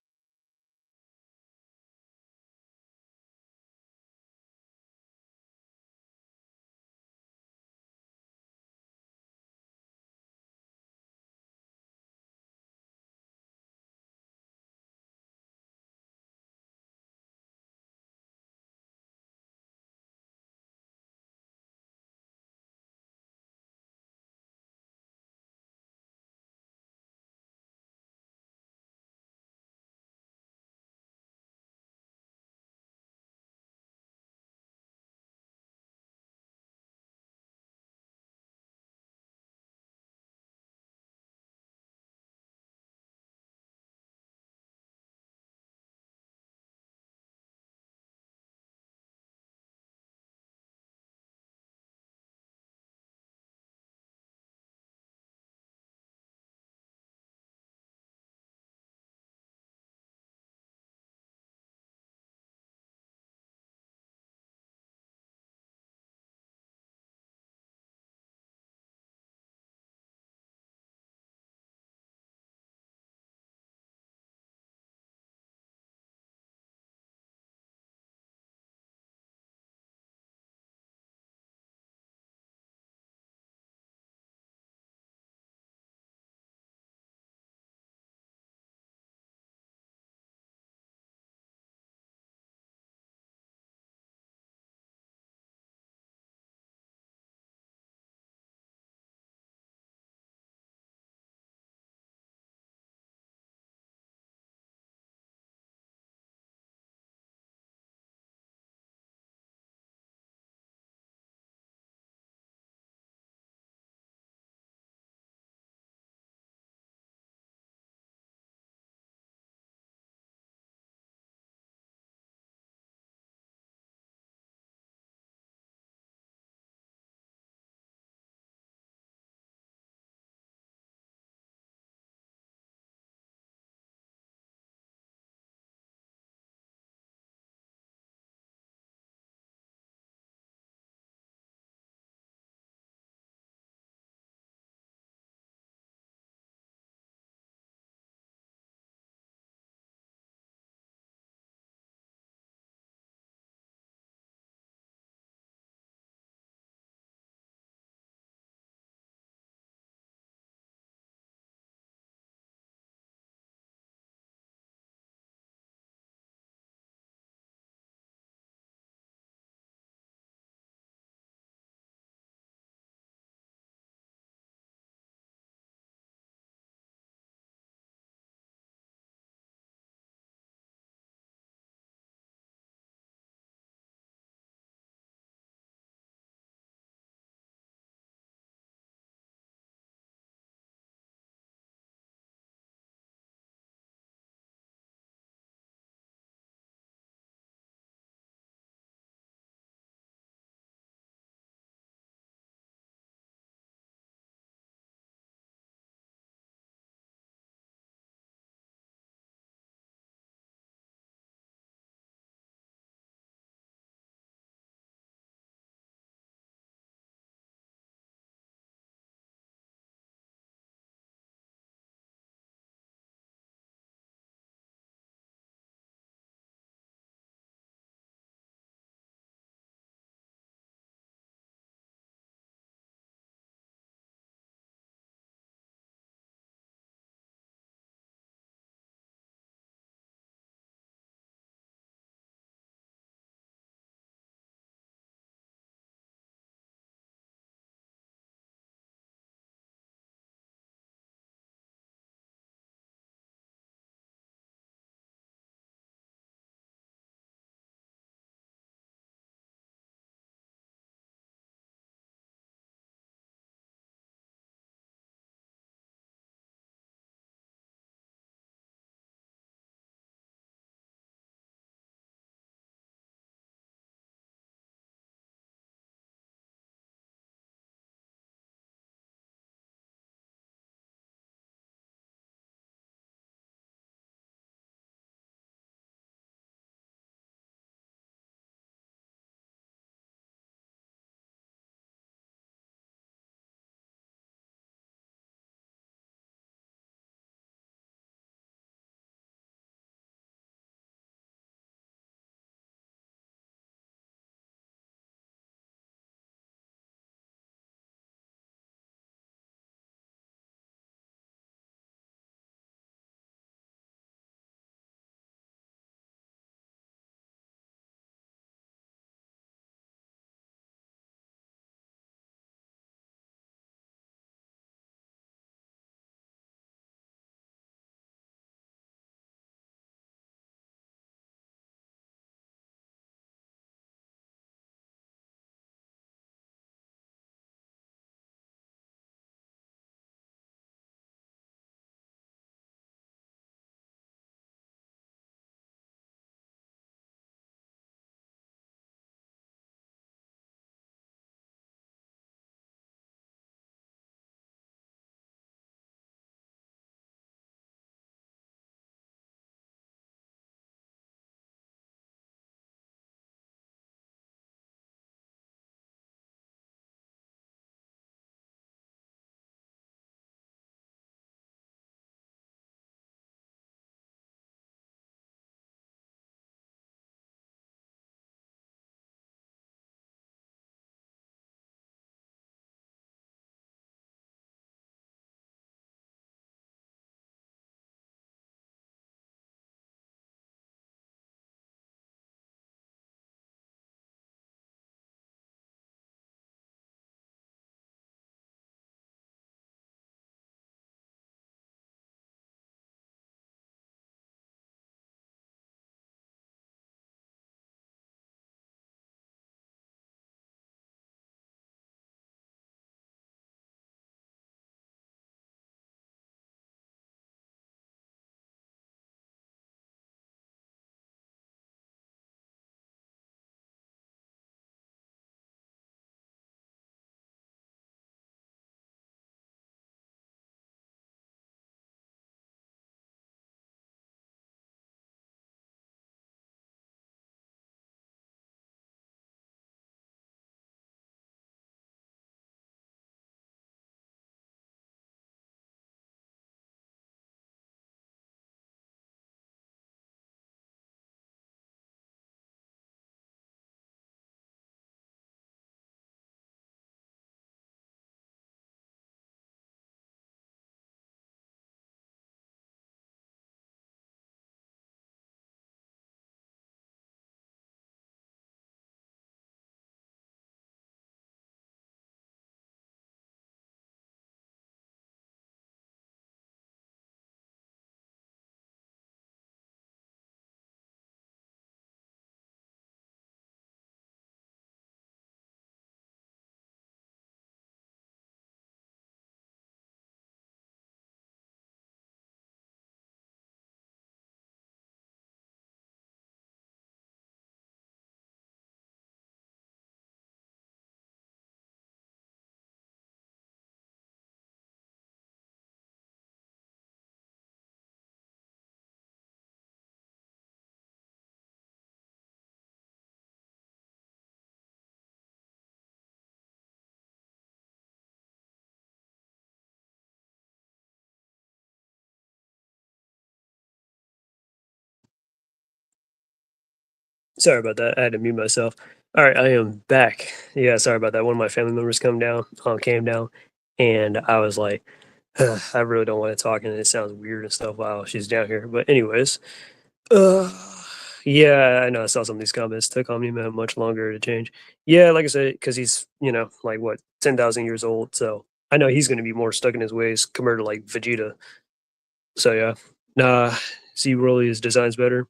Sorry about that. I had to mute myself. All right, I am back. Yeah, sorry about that. One of my family members came down, and I was like, "Ugh, I really don't want to talk, and it sounds weird and stuff while she's down here." But anyways, uh, yeah, I know I saw some of these comments. Took Omni-Man much longer to change. Yeah, like I said, because he's like what 10,000 years old, so I know he's going to be more stuck in his ways compared to like Vegeta. So yeah, nah, see, Broly's design's better.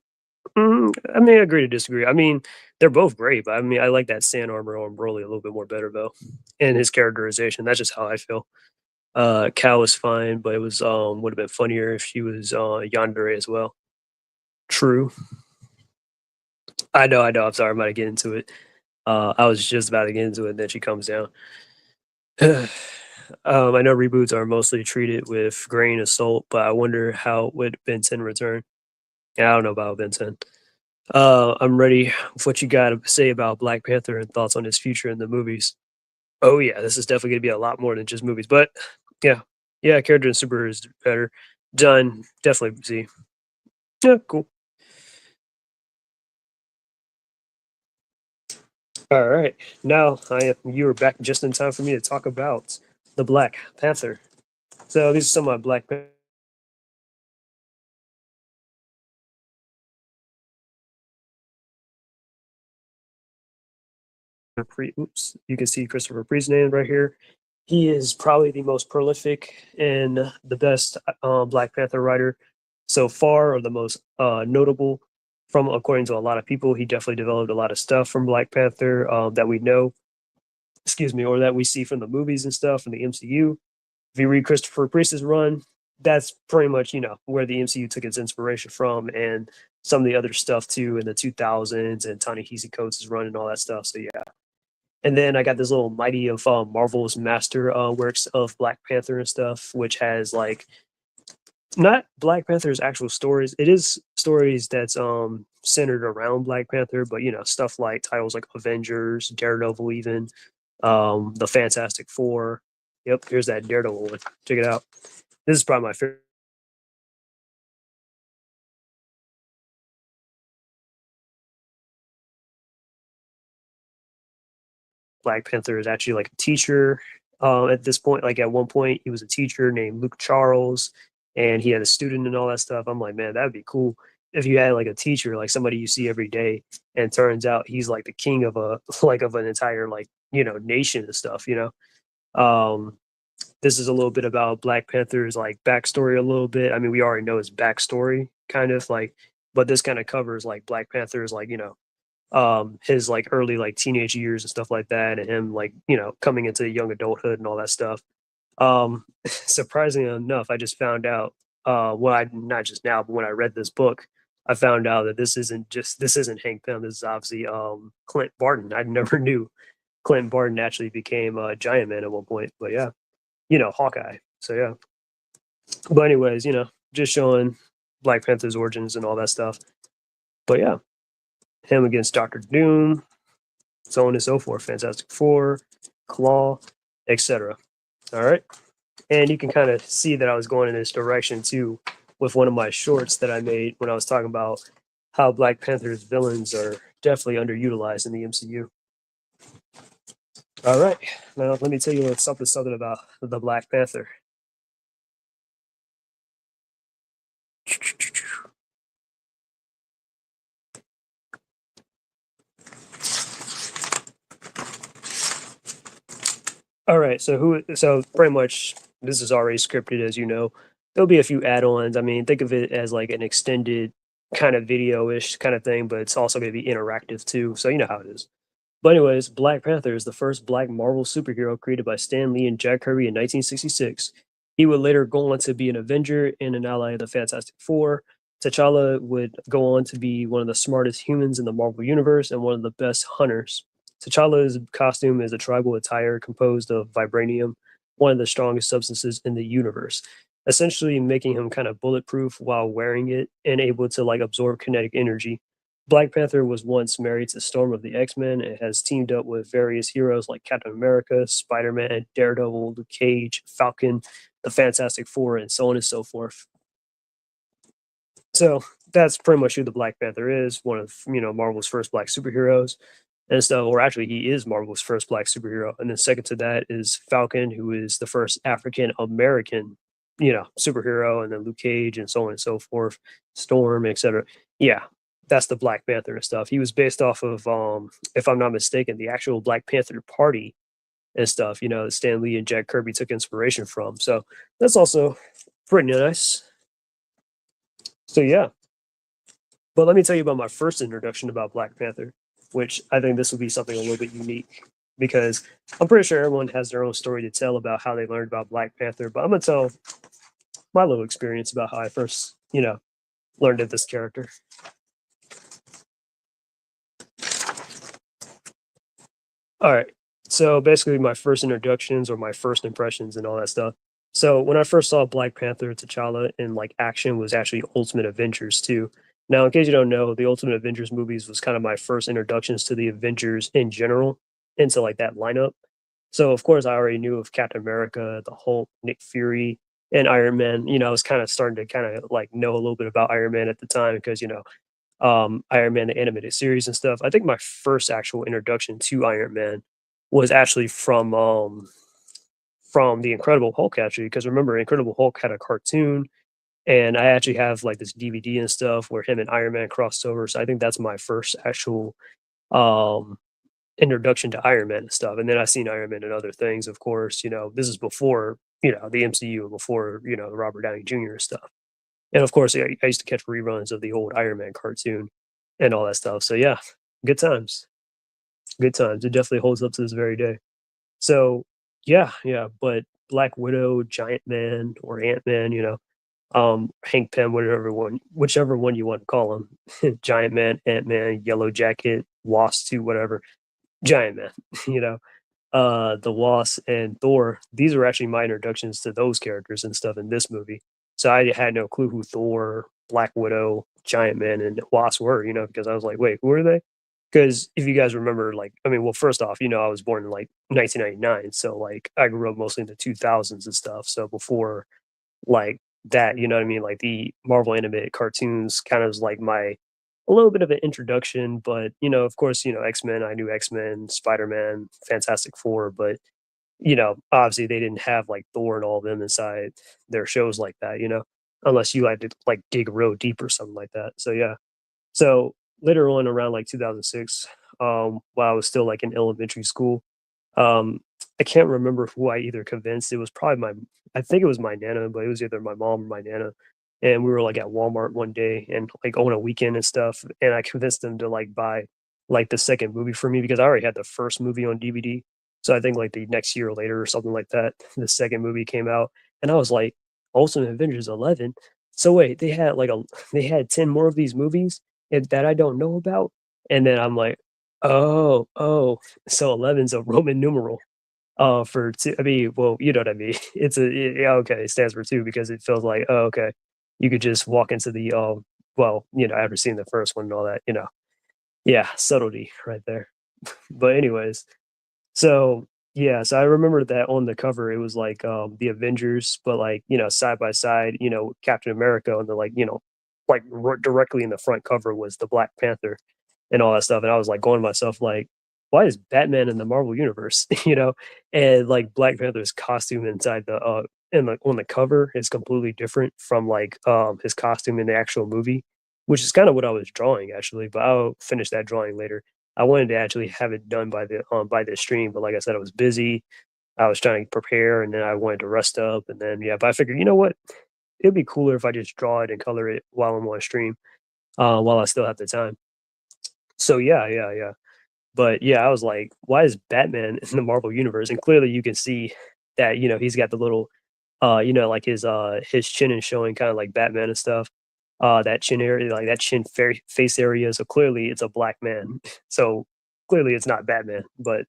I mean, I agree to disagree. I mean, they're both great, but I mean, I like that sand armor on Broly a little bit more better though, and his characterization. That's just how I feel. Cal was fine, but it was would have been funnier if she was Yandere as well. True. I know. I'm sorry. I'm about to get into it. I was just about to get into it, and then she comes down. I know reboots are mostly treated with grain of salt, but I wonder how would Ben 10 return. Yeah, I don't know about Ben 10. I'm ready with what you got to say about Black Panther and thoughts on his future in the movies. Oh yeah, this is definitely gonna be a lot more than just movies, but yeah, yeah, character and super is better. Done, definitely see. Yeah, cool. All right, now you are back just in time for me to talk about the Black Panther. So these are some of my Black Panther. Oops, you can see Christopher Priest's name right here. He is probably the most prolific and the best Black Panther writer so far, or the most notable from according to a lot of people. He definitely developed a lot of stuff from Black Panther that we know, excuse me, or that we see from the movies and stuff in the MCU. If you read Christopher Priest's run, that's pretty much where the MCU took its inspiration from, and some of the other stuff too in the 2000s and Ta-Nehisi Coates' run and all that stuff. So yeah, and then I got this little mighty of Marvel's master works of Black Panther and stuff, which has like not Black Panther's actual stories. It is stories that's centered around Black Panther, but stuff like titles like Avengers, Daredevil, even the Fantastic Four. Yep, here's that Daredevil one. Check it out. This is probably my favorite. Black Panther is actually like a teacher at this point. Like at one point, he was a teacher named Luke Charles, and he had a student and all that stuff. I'm like, man, that'd be cool if you had like a teacher, like somebody you see every day, and turns out he's like the king of a like of an entire like nation and stuff. This is a little bit about Black Panther's like backstory a little bit. I mean, we already know his backstory, kind of like, but this kind of covers like Black Panther's like his like early like teenage years and stuff like that, and him like coming into young adulthood and all that stuff. Surprisingly enough, I just found out well, I not just now, but when I read this book, I found out that this isn't Hank Pym. This is obviously Clint Barton. I never knew Clint Barton actually became Giant Man at one point, but yeah, Hawkeye. So yeah, but anyways, just showing Black Panther's origins and all that stuff. But yeah, him against Doctor Doom, so on and so forth. Fantastic Four, Claw, etc. All right. And you can kind of see that I was going in this direction too with one of my shorts that I made when I was talking about how Black Panther's villains are definitely underutilized in the MCU. All right. Now let me tell you something about the Black Panther. All right, so pretty much this is already scripted, as you know. There'll be a few add-ons. I mean, think of it as like an extended kind of video-ish kind of thing, but it's also going to be interactive too. So you know how it is. But anyways, Black Panther is the first Black Marvel superhero created by Stan Lee and Jack Kirby in 1966. He would later go on to be an Avenger and an ally of the Fantastic Four. T'Challa would go on to be one of the smartest humans in the Marvel Universe and one of the best hunters. T'Challa's costume is a tribal attire composed of vibranium, one of the strongest substances in the universe, essentially making him kind of bulletproof while wearing it and able to like absorb kinetic energy. Black Panther was once married to Storm of the X-Men and has teamed up with various heroes like Captain America, Spider-Man, Daredevil, Luke Cage, Falcon, the Fantastic Four, and so on and so forth. So that's pretty much who the Black Panther is, one of, Marvel's first black superheroes and stuff, or actually he is Marvel's first black superhero. And then second to that is Falcon, who is the first African American, superhero, and then Luke Cage and so on and so forth, Storm, etc. Yeah, that's the Black Panther and stuff. He was based off of, if I'm not mistaken, the actual Black Panther Party and stuff, that Stan Lee and Jack Kirby took inspiration from. So that's also pretty nice. So yeah, but let me tell you about my first introduction about Black Panther, which I think this will be something a little bit unique because I'm pretty sure everyone has their own story to tell about how they learned about Black Panther. But I'm gonna tell my little experience about how I first, learned of this character. All right. So basically, my first introductions or my first impressions and all that stuff. So when I first saw Black Panther T'Challa in like action was actually Ultimate Avengers too. Now, in case you don't know, the Ultimate Avengers movies was kind of my first introductions to the Avengers in general into like that lineup. So of course I already knew of Captain America, the Hulk, Nick Fury, and Iron Man. I was kind of starting to kind of like know a little bit about Iron Man at the time because Iron Man the animated series and stuff. I think my first actual introduction to Iron Man was actually from the Incredible Hulk actually because remember Incredible Hulk had a cartoon and I actually have like this DVD and stuff where him and Iron Man crossed over. So I think that's my first actual um introduction to Iron Man and stuff. And then I seen Iron Man and other things, of course. This is before, the MCU and before, the Robert Downey Jr. stuff. And of course, I used to catch reruns of the old Iron Man cartoon and all that stuff. So yeah, good times. Good times. It definitely holds up to this very day. So yeah, yeah. But Black Widow, Giant Man, or Ant Man, Hank Pym, whichever one you want to call him, Giant Man, Ant Man, Yellow Jacket, Wasp too, whatever, Giant Man, you know, the Wasp and Thor. These were actually my introductions to those characters and stuff in this movie. So I had no clue who Thor, Black Widow, Giant Man, and Wasp were, because I was like, wait, who are they? Because if you guys remember, like, I mean, well, first off, I was born in like 1999, so like I grew up mostly in the 2000s and stuff. So before like that, you know what I mean? Like the Marvel animated cartoons kind of was like my a little bit of an introduction, but of course, X-Men, I knew X-Men, Spider-Man, Fantastic Four, but obviously they didn't have like Thor and all of them inside their shows like that, unless you had to like dig real deep or something like that. So yeah. So later on around like 2006, while I was still like in elementary school, um, I can't remember who I either convinced. It was probably I think it was my nana, but it was either my mom or my nana. And we were like at Walmart one day and like on a weekend and stuff. And I convinced them to like buy like the second movie for me because I already had the first movie on DVD. So I think like the next year later or something like that, the second movie came out. And I was like, Ultimate Avengers 11. So wait, they had 10 more of these movies that I don't know about. And then I'm like, oh, so 11's a Roman numeral, for 2. I mean, well, you know what I mean. It's yeah, okay, it stands for 2 because it feels like, oh, okay, you could just walk into the, well, after seeing the first one and all that, yeah, subtlety right there. But anyways, so, yeah, so I remember that on the cover, it was like, the Avengers, but, like, side by side, Captain America and the, like, like, directly in the front cover was the Black Panther and all that stuff, and I was, like, going to myself, like, "Why is Batman in the Marvel Universe?" You know? And, like, Black Panther's costume inside on the cover is completely different from, like, his costume in the actual movie, which is kinda what I was drawing, actually, but I'll finish that drawing later. I wanted to actually have it done by the stream, but like I said, I was busy. I was trying to prepare, and then I wanted to rest up, and then yeah. But I figured, you know what? It'd be cooler if I just draw it and color it while I'm on stream, while I still have the time. So yeah, yeah, yeah. But yeah, I was like, why is Batman in the Marvel universe? And clearly, you can see that he's got the little, like his chin is showing, kind of like Batman and stuff. That chin area, like that face area. So clearly, it's a black man. So clearly, it's not Batman. But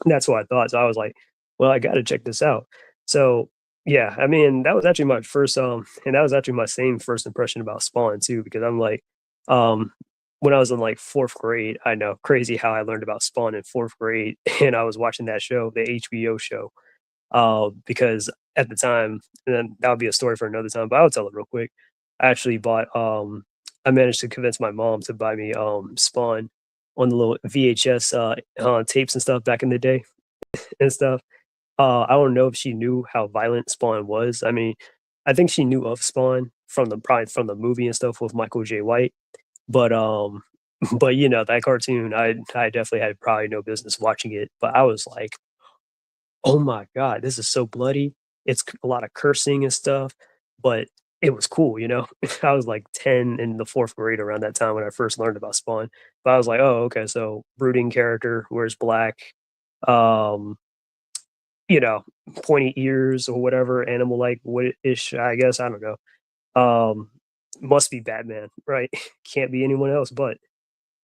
that's what I thought. So I was like, well, I got to check this out. So yeah, I mean, that was actually my first, and that was actually my same first impression about Spawn too, because I'm like, um, when I was in like fourth grade, I know crazy how I learned about Spawn in fourth grade, and I was watching that show, the HBO show, because at the time, and then that would be a story for another time, but I'll tell it real quick. I actually bought I managed to convince my mom to buy me, Spawn on the little VHS, tapes and stuff back in the day and stuff. I don't know if she knew how violent Spawn was. I mean, I think she knew of Spawn from the probably from the movie and stuff with Michael J. White, but, but, that cartoon, I definitely had probably no business watching it, but I was like, "Oh my god, this is so bloody." It's a lot of cursing and stuff, but it was cool, you know? I was like 10 in the 4th grade around that time when I first learned about Spawn, but I was like, "Oh, okay, so brooding character, wears black, um, you know, pointy ears or whatever, animal-like what ish, I guess, I don't know. Um, must be Batman, right? Can't be anyone else but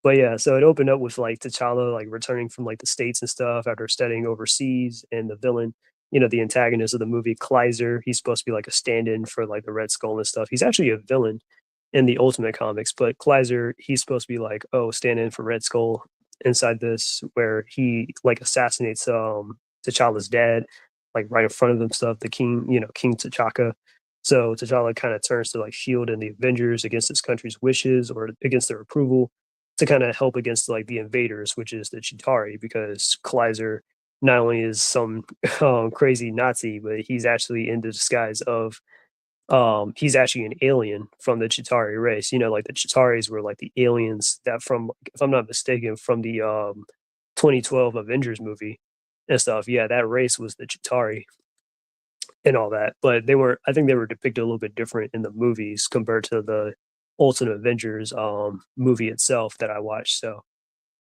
yeah, so it opened up with, like, T'Challa, like, returning from, like, the States and stuff after studying overseas, and the villain, the antagonist of the movie, Kleiser, he's supposed to be, like, a stand-in for, like, the Red Skull and stuff. He's actually a villain in the Ultimate Comics, but Kleiser, he's supposed to be like, oh, stand in for Red Skull inside this, where he, like, assassinates, T'Challa's dad, like, right in front of them stuff, the king, King T'Chaka. So T'Challa kinda turns to, like, shield and the Avengers against his country's wishes or against their approval to kinda help against, like, the invaders, which is the Chitauri, because Kleiser not only is some, crazy Nazi, but he's actually in the disguise of he's actually an alien from the Chitauri race. Like, the Chitauris were, like, the aliens that from if I'm not mistaken, from the, 2012 Avengers movie and stuff. Yeah, that race was the Chitauri and all that, but I think they were depicted a little bit different in the movies compared to the Ultimate Avengers, movie itself that I watched, so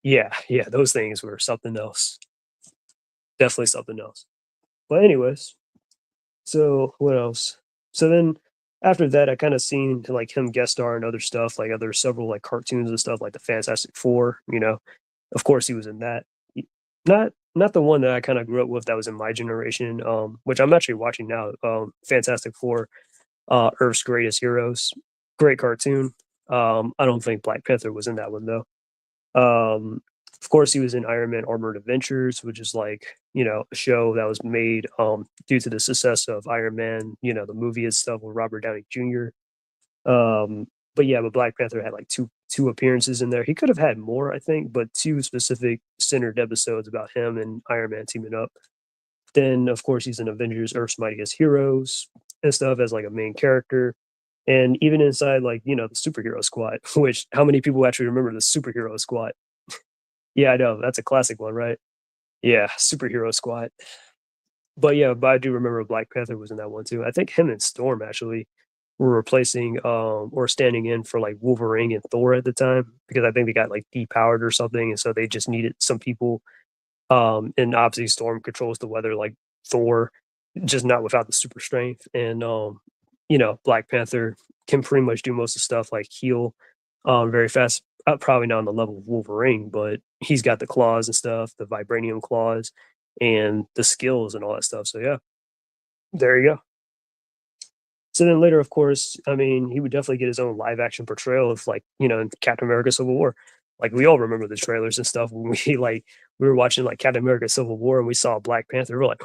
yeah, yeah, those things were something else. Definitely something else. But anyways, so what else? So then after that, I kind of seen like him guest star and other stuff, like other several like cartoons and stuff, like the Fantastic Four. Of course he was in that. Not the one that I kind of grew up with that was in my generation, which I'm actually watching now. Fantastic Four, Earth's Greatest Heroes, great cartoon. I don't think Black Panther was in that one though. Um, of course, he was in Iron Man Armored Adventures, which is like, a show that was made due to the success of Iron Man, the movie and stuff with Robert Downey Jr. But yeah, but Black Panther had like two appearances in there. He could have had more, I think, but two specific centered episodes about him and Iron Man teaming up. Then, of course, he's in Avengers Earth's Mightiest Heroes and stuff as like a main character. And even inside, like, the superhero squad, which how many people actually remember the superhero squad? Yeah, I know, that's a classic one, right? Yeah, Superhero Squad. But yeah, but I do remember Black Panther was in that one too. I think him and Storm actually were replacing, or standing in for, like, Wolverine and Thor at the time, because I think they got, like, depowered or something, and so they just needed some people, and obviously Storm controls the weather like Thor, just not without the super strength, and, Black Panther can pretty much do most of the stuff, like heal, very fast. Probably not on the level of Wolverine, but he's got the claws and stuff, the vibranium claws, and the skills and all that stuff. So yeah, there you go. So then later, of course, I mean, he would definitely get his own live action portrayal of like, in Captain America Civil War. Like we all remember the trailers and stuff when we like we were watching like Captain America Civil War and we saw Black Panther. We're like,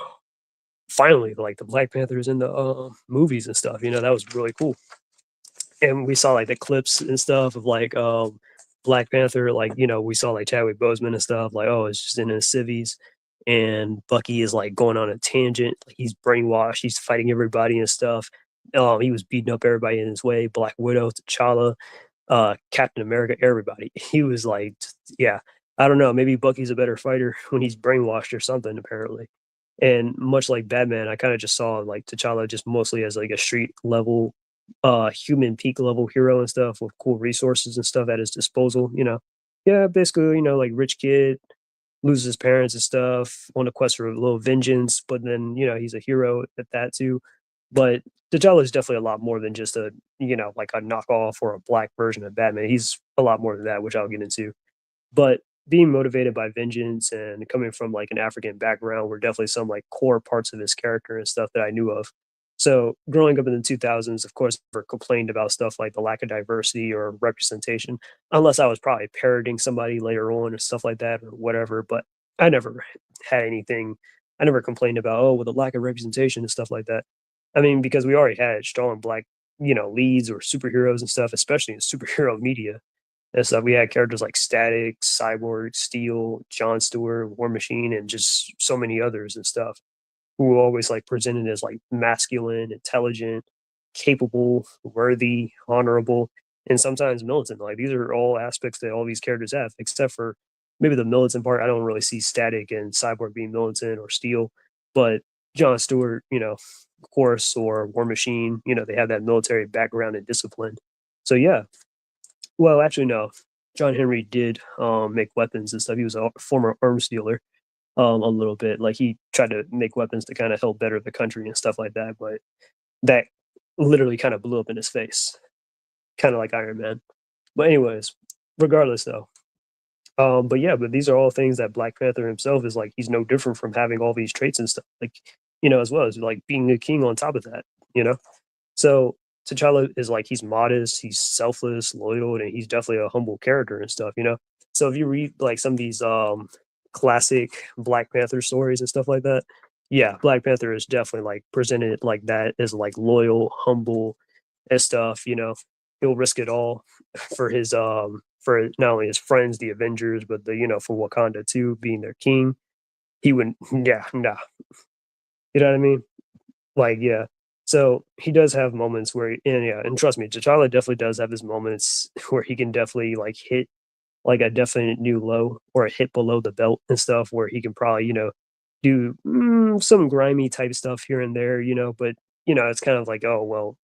finally, like the Black Panther is in the movies and stuff. That was really cool. And we saw like the clips and stuff of like Black Panther, like we saw like Chadwick Boseman and stuff, like oh it's just in his civvies, and Bucky is like going on a tangent, like he's brainwashed, he's fighting everybody and stuff. He was beating up everybody in his way. Black Widow, T'Challa, Captain America, everybody. He was like, yeah, I don't know, maybe Bucky's a better fighter when he's brainwashed or something apparently. And much like Batman, I kind of just saw like T'Challa just mostly as like a street level, human peak level hero and stuff with cool resources and stuff at his disposal. Yeah, basically, like rich kid loses his parents and stuff on a quest for a little vengeance, but then he's a hero at that too. But T'Challa is definitely a lot more than just a like a knockoff or a black version of Batman. He's a lot more than that, which I'll get into. But being motivated by vengeance and coming from like an African background were definitely some like core parts of his character and stuff that I knew of. So growing up in the 2000s, of course, never complained about stuff like the lack of diversity or representation, unless I was probably parroting somebody later on or stuff like that or whatever. But I never had anything. I never complained about, oh, with the lack of representation and stuff like that. I mean, because we already had strong black leads or superheroes and stuff, especially in superhero media and stuff. We had characters like Static, Cyborg, Steel, John Stewart, War Machine, and just so many others and stuff who were always like presented as like masculine, intelligent, capable, worthy, honorable, and sometimes militant. Like these are all aspects that all these characters have, except for maybe the militant part. I don't really see Static and Cyborg being militant or Steel, but John Stewart, of course, or War Machine, they have that military background and discipline. So yeah, well, actually no. John Henry did make weapons and stuff. He was a former arms dealer a little bit. Like he tried to make weapons to kind of help better the country and stuff like that, but that literally kind of blew up in his face, kind of like Iron Man. But anyways, regardless though, but yeah, but these are all things that Black Panther himself is like. He's no different from having all these traits and stuff, like as well as like being a king on top of that. You know, so T'Challa is like he's modest, he's selfless, loyal, and he's definitely a humble character and stuff. So if you read like some of these classic Black Panther stories and stuff like that, yeah, Black Panther is definitely like presented like that as like loyal, humble and stuff. He'll risk it all for his for not only his friends, the Avengers, but the for Wakanda too, being their king. He would yeah, nah. You know what I mean? Like, yeah. So he does have moments where, and yeah, and trust me, T'Challa definitely does have his moments where he can definitely like hit like a definite new low or a hit below the belt and stuff where he can probably, do some grimy type stuff here and there, but it's kind of like, oh well,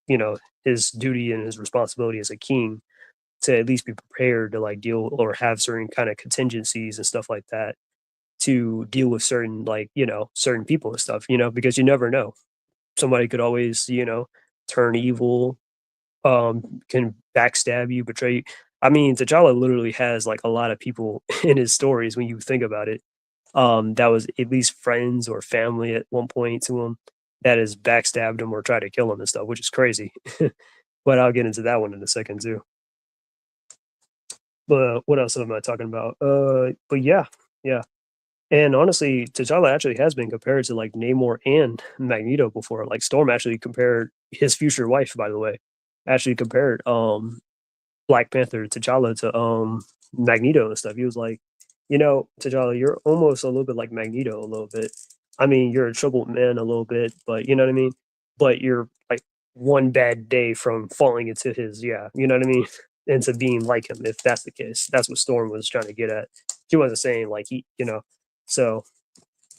his duty and his responsibility as a king to at least be prepared to like deal or have certain kind of contingencies and stuff like that to deal with certain like, certain people and stuff, because you never know. Somebody could always, turn evil, can backstab you, betray you. I mean, T'Challa literally has like a lot of people in his stories when you think about it. That was at least friends or family at one point to him that has backstabbed him or tried to kill him and stuff, which is crazy. But I'll get into that one in a second too. But what else am I talking about? But yeah, yeah. And honestly, T'Challa actually has been compared to like Namor and Magneto before. Like Storm actually compared his future wife, by the way, actually compared Black Panther T'Challa to Magneto and stuff. He was like, T'Challa, you're almost a little bit like Magneto a little bit. I mean, you're a troubled man a little bit, but you know what I mean? But you're like one bad day from falling into his, yeah, you know what I mean? Into being like him, if that's the case. That's what Storm was trying to get at. She wasn't saying like so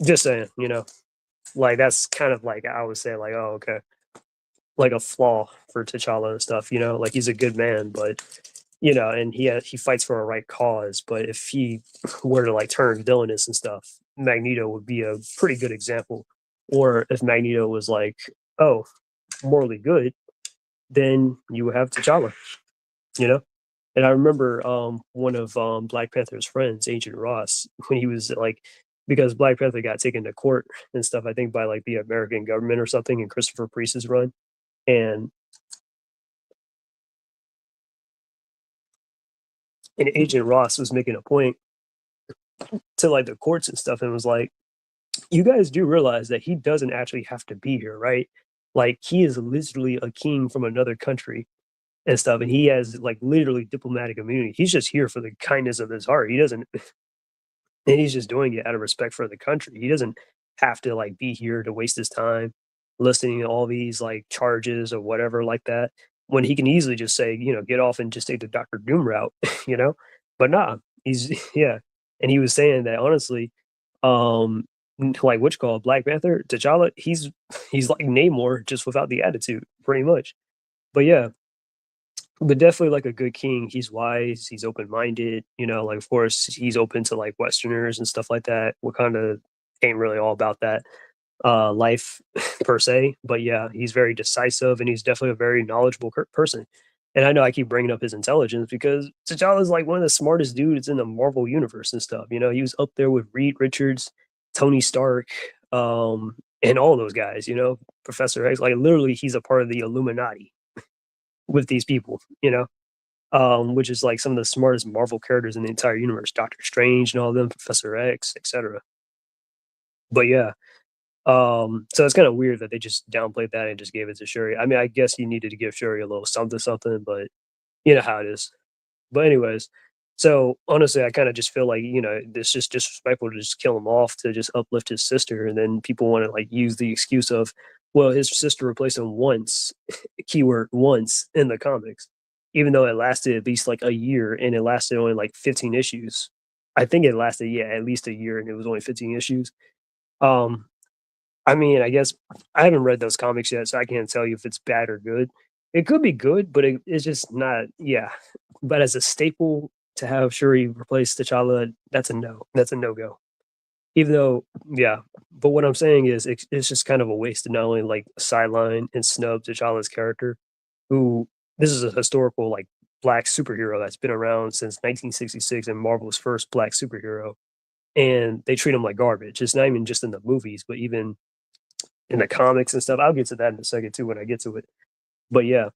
just saying, like that's kind of like I would say like, oh, okay, like a flaw for T'Challa and stuff, like he's a good man, but and he fights for a right cause. But if he were to like turn villainous and stuff, Magneto would be a pretty good example. Or if Magneto was like, oh, morally good, then you would have T'Challa, you know? And I remember one of Black Panther's friends, Agent Ross, when he was like, because Black Panther got taken to court and stuff, I think by like the American government or something in Christopher Priest's run. And Agent Ross was making a point to like the courts and stuff and was like, you guys do realize that he doesn't actually have to be here, right? Like he is literally a king from another country and stuff, and he has like literally diplomatic immunity. He's just here for the kindness of his heart. He doesn't, and he's just doing it out of respect for the country. He doesn't have to like be here to waste his time listening to all these like charges or whatever like that. When he can easily just say, get off and just take the Doctor Doom route, you know. But nah, he's yeah, and he was saying that honestly, um, like which called Black Panther, T'Challa, he's like Namor just without the attitude, pretty much. But yeah, but definitely like a good king. He's wise, he's open minded, like of course he's open to like Westerners and stuff like that. Wakanda ain't really all about that life per se, but yeah, he's very decisive and he's definitely a very knowledgeable person. And I know I keep bringing up his intelligence because T'Challa is like one of the smartest dudes in the Marvel universe and stuff. He was up there with Reed Richards, Tony Stark, and all those guys. Professor X. Like literally, he's a part of the Illuminati with these people. Which is like some of the smartest Marvel characters in the entire universe. Doctor Strange and all of them, Professor X, etc. But yeah, So it's kind of weird that they just downplayed that and just gave it to Shuri. I mean, I guess you needed to give Shuri a little something, something, but you know how it is. But anyways, so honestly, I kind of just feel like this just disrespectful to just kill him off to just uplift his sister, and then people want to like use the excuse of, well, his sister replaced him once, keyword once in the comics, even though it lasted at least like a year and it lasted only like 15 issues. I think it lasted, yeah, at least a year and it was only 15 issues. Um, I mean, I guess I haven't read those comics yet, so I can't tell you if it's bad or good. It could be good, but it's just not, yeah. But as a staple to have Shuri replace T'Challa, that's a no. That's a no go. Even though, yeah. But what I'm saying is, it's just kind of a waste to not only like sideline and snub T'Challa's character, who this is a historical like black superhero that's been around since 1966 and Marvel's first black superhero, and they treat him like garbage. It's not even just in the movies, but even in the comics and stuff. I'll get to that in a second too when I get to it. But yeah.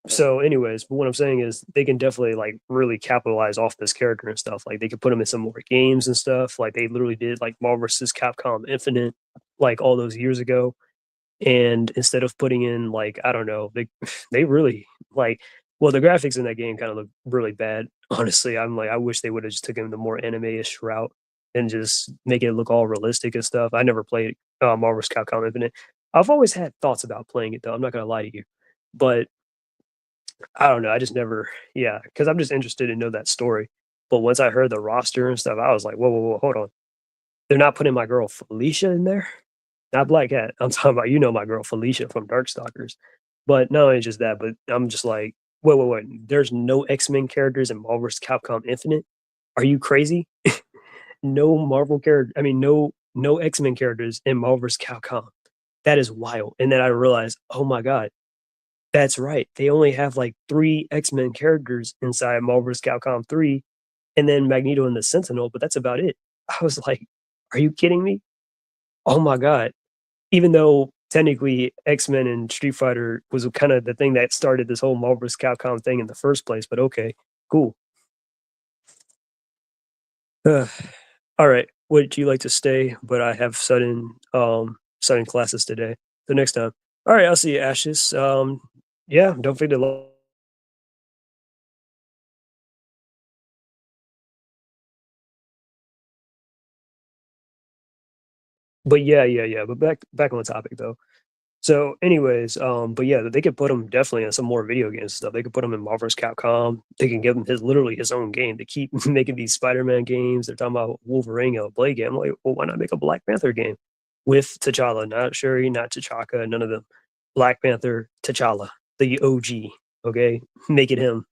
So, anyways, but what I'm saying is they can definitely like really capitalize off this character and stuff. Like they could put him in some more games and stuff. Like they literally did like Marvel vs. Capcom Infinite, like all those years ago. And instead of putting in like I don't know, they really like well the graphics in that game kind of look really bad. Honestly, I'm like I wish they would have just taken the more anime-ish route and just make it look all realistic and stuff. I never played Marvel vs. Capcom Infinite. I've always had thoughts about playing it though. I'm not gonna lie to you, but I don't know. I just never, yeah, because I'm just interested to know that story. But once I heard the roster and stuff, I was like, whoa, whoa, whoa, hold on. They're not putting my girl Felicia in there? Not Black Cat. I'm talking about my girl Felicia from Darkstalkers. But not only just that, but I'm just like, wait, wait, wait. There's no X-Men characters in Marvel vs. Capcom Infinite? Are you crazy? No Marvel character. I mean, no X-Men characters in Marvel vs. Capcom. That is wild. And then I realized, oh my god, that's right. They only have like 3 X-Men characters inside Marvel vs. Capcom 3, and then Magneto and the Sentinel, but that's about it. I was like, "Are you kidding me?" Oh my god. Even though technically X-Men and Street Fighter was kinda the thing that started this whole Marvel vs. Capcom thing in the first place, but okay, cool. Ugh. Alright, would you like to stay? But I have sudden classes today. So next time. Alright, I'll see you, Ashes. Yeah, don't forget to but yeah, yeah, yeah, but back on the topic though. So, anyways, but yeah, they could put him definitely in some more video game stuff. They could put him in Marvel's Capcom. They can give him his literally his own game. To keep making these Spider-Man games. They're talking about Wolverine, a Blade game. I'm like, well, why not make a Black Panther game with T'Challa? Not Shuri, not T'Chaka, none of them. Black Panther, T'Challa, the OG. Okay, make it him.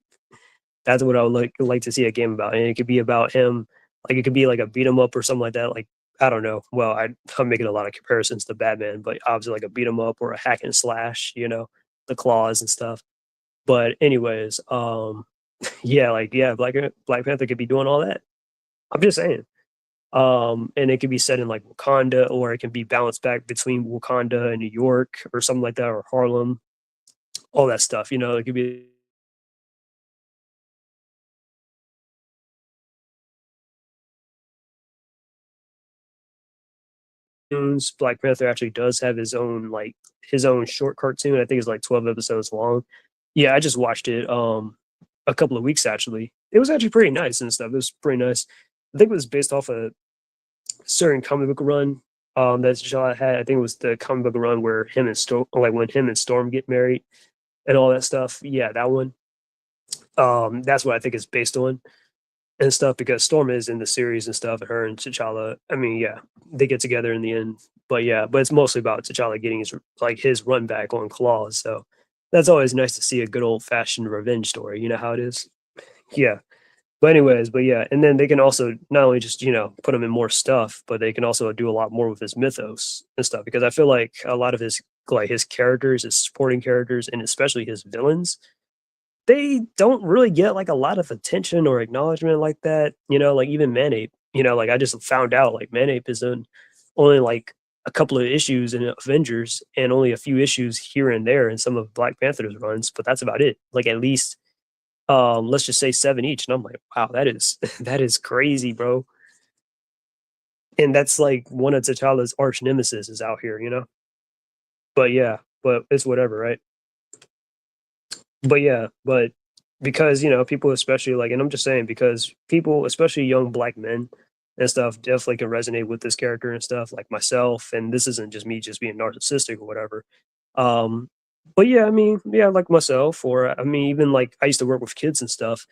That's what I would like to see a game about, and it could be about him. Like it could be like a beat 'em up or something like that. Like I don't know. Well, I'm making a lot of comparisons to Batman, but obviously like a beat 'em up or a hack and slash. The claws and stuff. But anyways, yeah, like yeah, Black Panther could be doing all that. I'm just saying. And it could be set in like Wakanda, or it can be balanced back between Wakanda and New York, or something like that, or Harlem, all that stuff. It could be cartoons. Black Panther actually does have his own short cartoon. I think it's like 12 episodes long. Yeah, I just watched it a couple of weeks actually. It was actually pretty nice and stuff. It was pretty nice. I think it was based off a certain comic book run that Shaw had. I think it was the comic book run where him and Storm, like when him and Storm get married and all that stuff. Yeah, that one. That's what I think it's based on and stuff because Storm is in the series and stuff, and her and T'Challa. I mean, yeah, they get together in the end. But yeah, but it's mostly about T'Challa getting his run back on claws. So that's always nice to see a good old fashioned revenge story. You know how it is. Yeah. But anyways, but yeah, and then they can also not only just put him in more stuff, but they can also do a lot more with his mythos and stuff because I feel like a lot of his characters, his supporting characters, and especially his villains they don't really get, like, a lot of attention or acknowledgement like that, like, even Manape, like, I just found out, like, Manape is in only, like, a couple of issues in Avengers and only a few issues here and there in some of Black Panther's runs, but that's about it. Like, at least, let's just say 7 each, and I'm like, "Wow, that is that is crazy, bro." and that's like one of T'Challa's arch nemesis is out here, you know. But yeah, but it's whatever, right? But yeah, but because, people especially like and I'm just saying because people, especially young black men and stuff, definitely can resonate with this character and stuff, like myself, and this isn't just me just being narcissistic or whatever. Um, but yeah, I mean, yeah, like myself, or I mean, even like I used to work with kids and stuff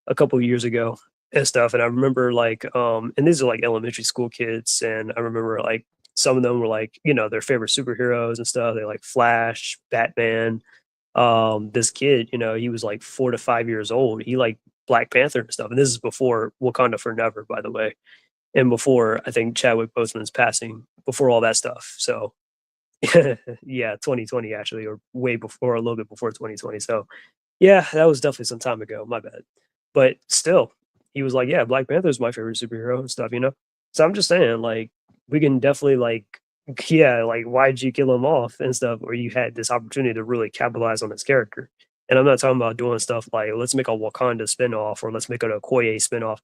a couple of years ago and stuff, and I remember like, and these are like elementary school kids, and I remember like some of them were like, their favorite superheroes and stuff. They like Flash, Batman, this kid, he was like 4 to 5 years old. He liked Black Panther and stuff. And this is before Wakanda Forever, by the way. And before I think Chadwick Boseman's passing, before all that stuff. So yeah, 2020 actually, or way before, a little bit before 2020. So yeah, that was definitely some time ago. My bad. But still, he was like, "Yeah, Black Panther is my favorite superhero and stuff," you know? So I'm just saying, like, we can definitely like yeah, like why'd you kill him off and stuff, or you had this opportunity to really capitalize on his character. And I'm not talking about doing stuff like let's make a Wakanda spinoff or let's make an Okoye spinoff.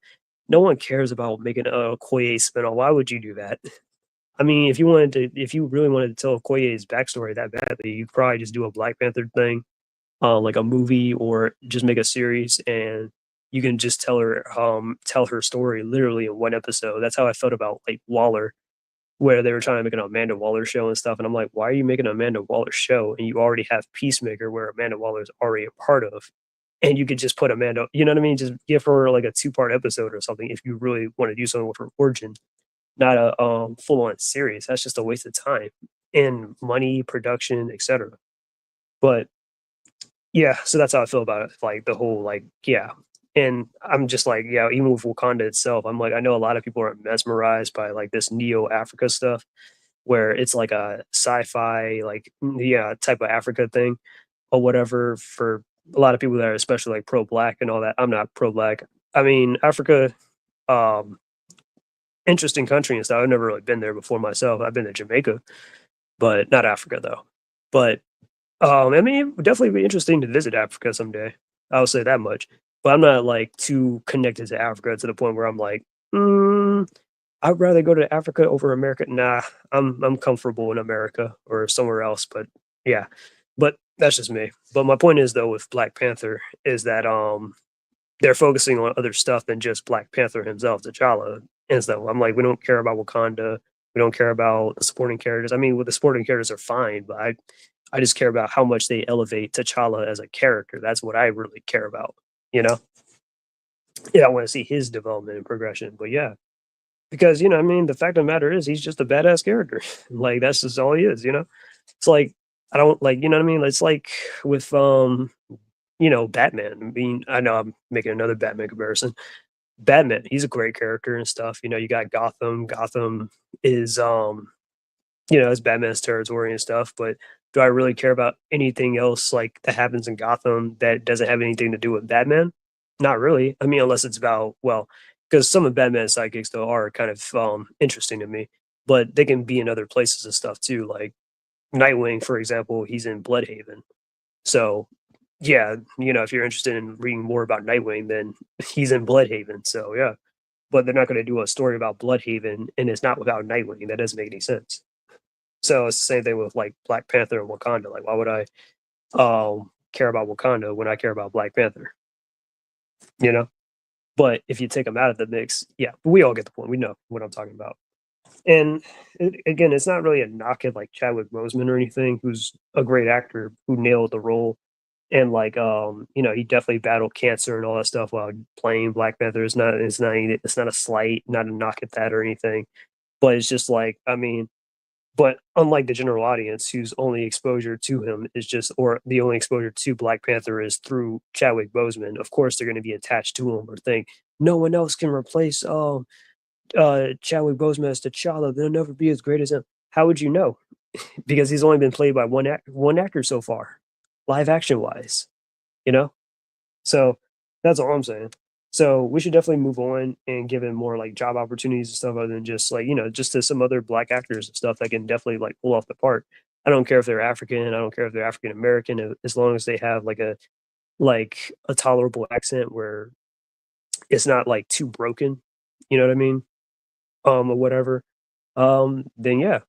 No one cares about making a Okoye spinoff. Why would you do that? I mean, if you really wanted to tell Okoye's backstory that badly, you could probably just do a Black Panther thing, like a movie, or just make a series, and you can just tell her story literally in one episode. That's how I felt about like Waller, where they were trying to make an Amanda Waller show and stuff. And I'm like, why are you making an Amanda Waller show? And you already have Peacemaker, where Amanda Waller is already a part of. And you could just put Amanda, you know what I mean? Just give her like a 2-part episode or something if you really want to do something with her origin, not a full on series. That's just a waste of time and money, production, etc. But yeah, so that's how I feel about it. Like the whole like, yeah. And I'm just like, yeah, even with Wakanda itself, I'm like, I know a lot of people are mesmerized by like this neo Africa stuff where it's like a sci-fi, like yeah, type of Africa thing or whatever for a lot of people that are especially like pro-black and all that. I'm not pro-black. I mean, Africa, um, interesting country and stuff. I've never really been there before myself. I've been to Jamaica, but not Africa though. But I mean, it would definitely be interesting to visit Africa someday. I'll say that much. But I'm not like too connected to Africa to the point where I'm like, I'd rather go to Africa over America. Nah, I'm comfortable in America or somewhere else. But yeah, but that's just me. But my point is though with Black Panther is that they're focusing on other stuff than just Black Panther himself, T'Challa and stuff. I'm like, we don't care about Wakanda. We don't care about the supporting characters. I mean, well, the supporting characters are fine, but I just care about how much they elevate T'Challa as a character. That's what I really care about. You know, yeah, I want to see his development and progression. But yeah, because I mean, the fact of the matter is, he's just a badass character. Like that's just all he is. It's like I don't like, what I mean. It's like with Batman. I mean, I know I'm making another Batman comparison. Batman, he's a great character and stuff. You got Gotham. Gotham is it's Batman's territory and stuff, but do I really care about anything else like that happens in Gotham that doesn't have anything to do with Batman? Not really. I mean, unless it's about well, because some of Batman's sidekicks though are kind of interesting to me, but they can be in other places and stuff too. Like Nightwing, for example, he's in Bloodhaven. So yeah, if you're interested in reading more about Nightwing, then he's in Bloodhaven. So yeah, but they're not going to do a story about Bloodhaven and it's not without Nightwing. That doesn't make any sense. So it's the same thing with like Black Panther and Wakanda. Like, why would I care about Wakanda when I care about Black Panther? You know. But if you take them out of the mix, yeah, we all get the point. We know what I'm talking about. And again, it's not really a knock at like Chadwick Boseman or anything, who's a great actor who nailed the role. And like, he definitely battled cancer and all that stuff while playing Black Panther. It's not a slight, not a knock at that or anything. But it's just like, I mean, but unlike the general audience whose only exposure to him is just or the only exposure to Black Panther is through Chadwick Boseman, of course they're gonna be attached to him or think no one else can replace Chadwick Boseman as T'Challa. They'll never be as great as him. How would you know? Because he's only been played by one actor so far, live action wise, you know? So that's all I'm saying. So we should definitely move on and give him more like job opportunities and stuff other than just like, just to some other black actors and stuff that can definitely like pull off the part. I don't care if they're African, I don't care if they're African American, as long as they have like a tolerable accent where it's not like too broken, you know what I mean? Or whatever. then yeah,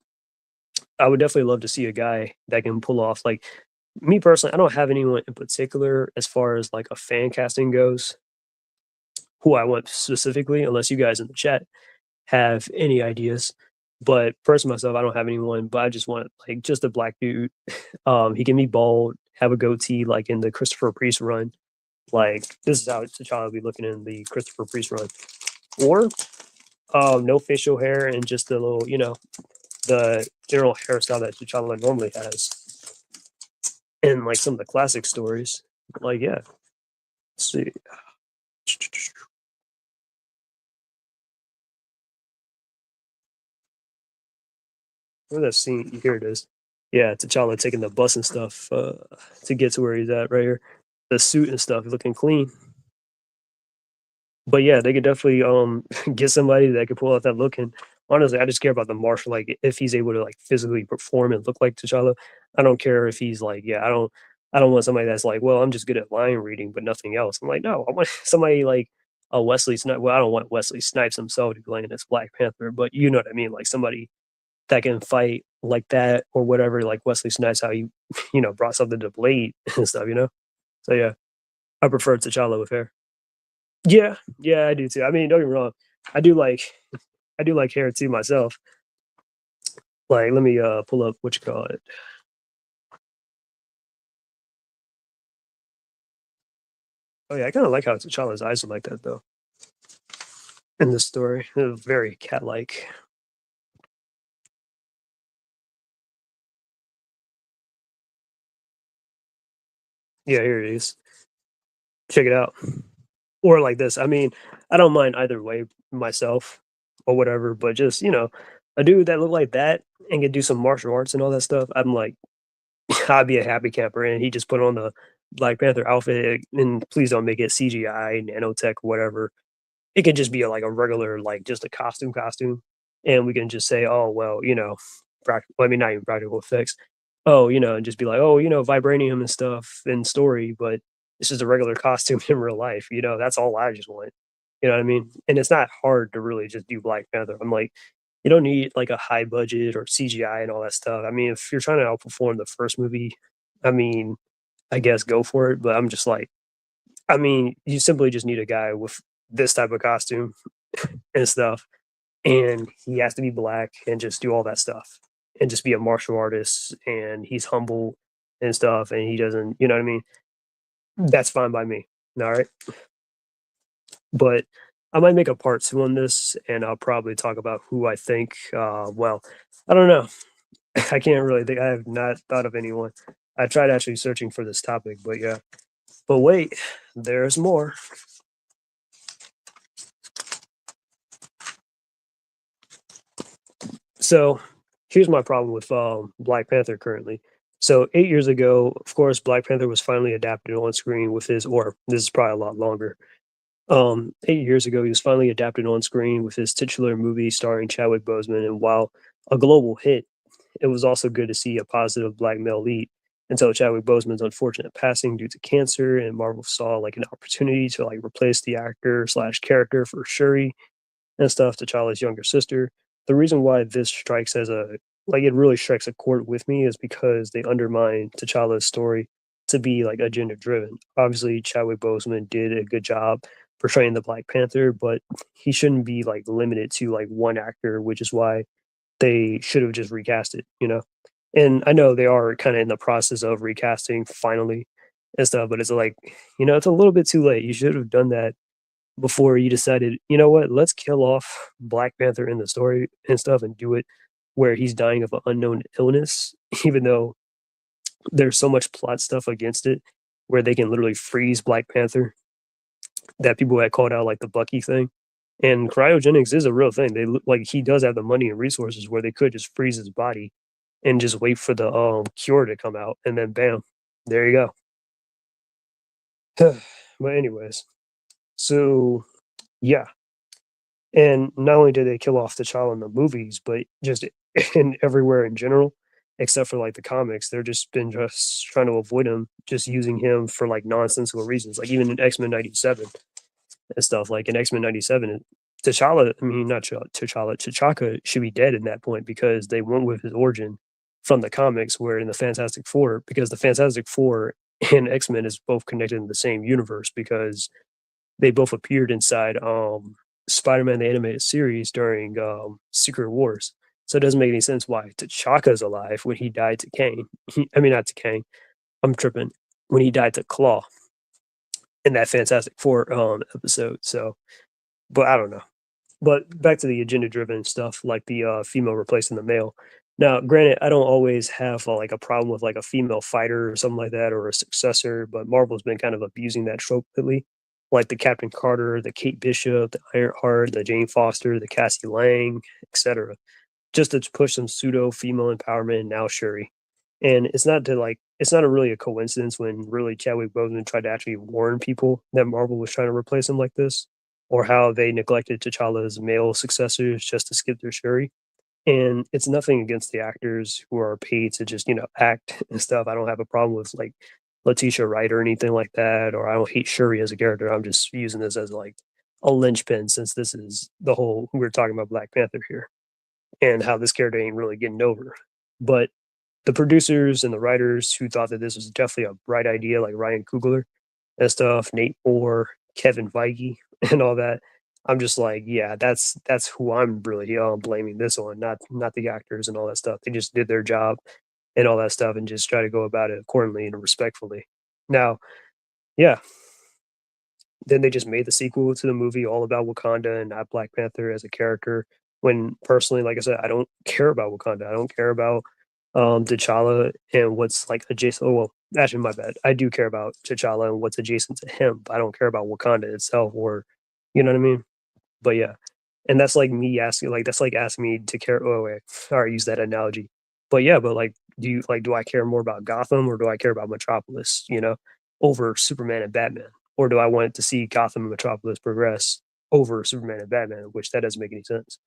I would definitely love to see a guy that can pull off like me personally, I don't have anyone in particular as far as like a fan casting goes who I want specifically, unless you guys in the chat have any ideas. But personally myself, I don't have anyone, but I just want like just a black dude. He can be bald, have a goatee like in the Christopher Priest run. Like this is how T'Challa will be looking in the Christopher Priest run. Or no facial hair and just a little, the general hairstyle that T'Challa normally has in like some of the classic stories. Like, yeah, let's see. Where that scene? Here it is. Yeah, T'Challa taking the bus and stuff to get to where he's at right here. The suit and stuff looking clean. But yeah, they could definitely get somebody that could pull out that look. And honestly, I just care about the martial. Like if he's able to like physically perform and look like T'Challa, I don't care if he's like, yeah, I don't want somebody that's like, well, I'm just good at line reading, but nothing else. I'm like, no, I want somebody like a Wesley Snipes. Well, I don't want Wesley Snipes himself to be playing as Black Panther, but you know what I mean, like somebody that can fight like that or whatever, like Wesley Snipes, how he, brought something to Blade and stuff. So yeah, I prefer T'Challa with hair. Yeah, yeah, I do too. I mean, don't get me wrong, I do like I do like hair too myself. Like, let me pull up what you call it. Oh yeah, I kind of like how T'Challa's eyes are like that though in this story. They're very cat-like. Yeah, here it is. Check it out. Or like this. I mean, I don't mind either way myself or whatever, but just a dude that look like that and can do some martial arts and all that stuff. I'm like, I'd be a happy camper, and he just put on the Black Panther outfit. And please don't make it CGI, nanotech, whatever. It could just be like a regular, like just a costume, and we can just say, oh well, well, I mean not even practical effects. Oh, and just be like, oh, vibranium and stuff in story, but it's just a regular costume in real life. That's all I just want. You know what I mean? And it's not hard to really just do Black Panther. I'm like, you don't need like a high budget or CGI and all that stuff. I mean, if you're trying to outperform the first movie, I mean, I guess go for it. But I'm just like, I mean, you simply just need a guy with this type of costume and stuff, and he has to be black and just do all that stuff and just be a martial artist, and he's humble and stuff, and he doesn't, you know what I mean? That's fine by me. All right. But I might make a part two on this, and I'll probably talk about who I think. Well, I don't know. I can't really think. I have not thought of anyone. I tried actually searching for this topic, but yeah. But wait, there's more. So here's my problem with Black Panther currently. So 8 years ago, of course, Black Panther was finally adapted on screen with his, or this is probably a lot longer. 8 years ago, he was finally adapted on screen with his titular movie starring Chadwick Boseman. And while a global hit, it was also good to see a positive black male lead until Chadwick Boseman's unfortunate passing due to cancer. And Marvel saw like an opportunity to like replace the actor slash character for Shuri and stuff, T'Challa's younger sister. The reason why this strikes as a like it really strikes a chord with me is because they undermine T'Challa's story to be like agenda driven. Obviously, Chadwick Boseman did a good job portraying the Black Panther, but he shouldn't be like limited to like one actor, which is why they should have just recast it. And I know they are kind of in the process of recasting finally and stuff, but it's like, it's a little bit too late. You should have done that before you decided, you know what, let's kill off Black Panther in the story and stuff and do it where he's dying of an unknown illness, even though there's so much plot stuff against it where they can literally freeze Black Panther that people had called out like the Bucky thing. And cryogenics is a real thing. Like he does have the money and resources where they could just freeze his body and just wait for the cure to come out and then bam, there you go. But anyways, so yeah, and not only did they kill off T'Challa in the movies, but just in everywhere in general, except for like the comics, they're just trying to avoid him, just using him for like nonsensical reasons. Like even in X Men '97 and stuff. Like in X Men '97, T'Challa, I mean, not T'Challa, T'Chaka should be dead in that point because they went with his origin from the comics, where in the Fantastic Four, because the Fantastic Four and X-Men is both connected in the same universe because they both appeared inside Spider-Man the animated series during Secret Wars. So it doesn't make any sense why T'Chaka's alive when he died to Kane. I mean, not to Kane. I'm tripping. When he died to Claw in that Fantastic Four episode. So, but I don't know. But back to the agenda-driven stuff, like the, female replacing the male. Now, granted, I don't always have, like, a problem with, like, a female fighter or something like that or a successor, but Marvel's been kind of abusing that trope lately, like the Captain Carter, the Kate Bishop, the Ironheart, the Jane Foster, the Cassie Lang, etcetera, just to push some pseudo female empowerment, and now Shuri. And it's not a really a coincidence when really Chadwick Boseman tried to actually warn people that Marvel was trying to replace him like this, or how they neglected T'Challa's male successors just to skip their Shuri. And it's nothing against the actors who are paid to just, act and stuff. I don't have a problem with like Letitia Wright or anything like that, or I don't hate Shuri as a character. I'm just using this as like a linchpin since this is the whole we're talking about Black Panther here and how this character ain't really getting over. But the producers and the writers who thought that this was definitely a bright idea, like Ryan Coogler and stuff, Nate Orr, Kevin Feige, and all that. I'm just like, yeah, that's who I'm really blaming this on, not the actors and all that stuff. They just did their job and all that stuff, and just try to go about it accordingly and respectfully. Now, yeah, then they just made the sequel to the movie all about Wakanda and not Black Panther as a character. When personally, like I said, I don't care about Wakanda. I don't care about T'Challa and what's like adjacent. Oh well, actually, my bad. I do care about T'Challa and what's adjacent to him, but I don't care about Wakanda itself, or you know what I mean. But yeah, and that's like me asking, like that's like asking me to care. Oh wait, sorry, use that analogy. But yeah, but like, do I care more about Gotham or do I care about Metropolis? Over Superman and Batman, or do I want to see Gotham and Metropolis progress over Superman and Batman? Which that doesn't make any sense.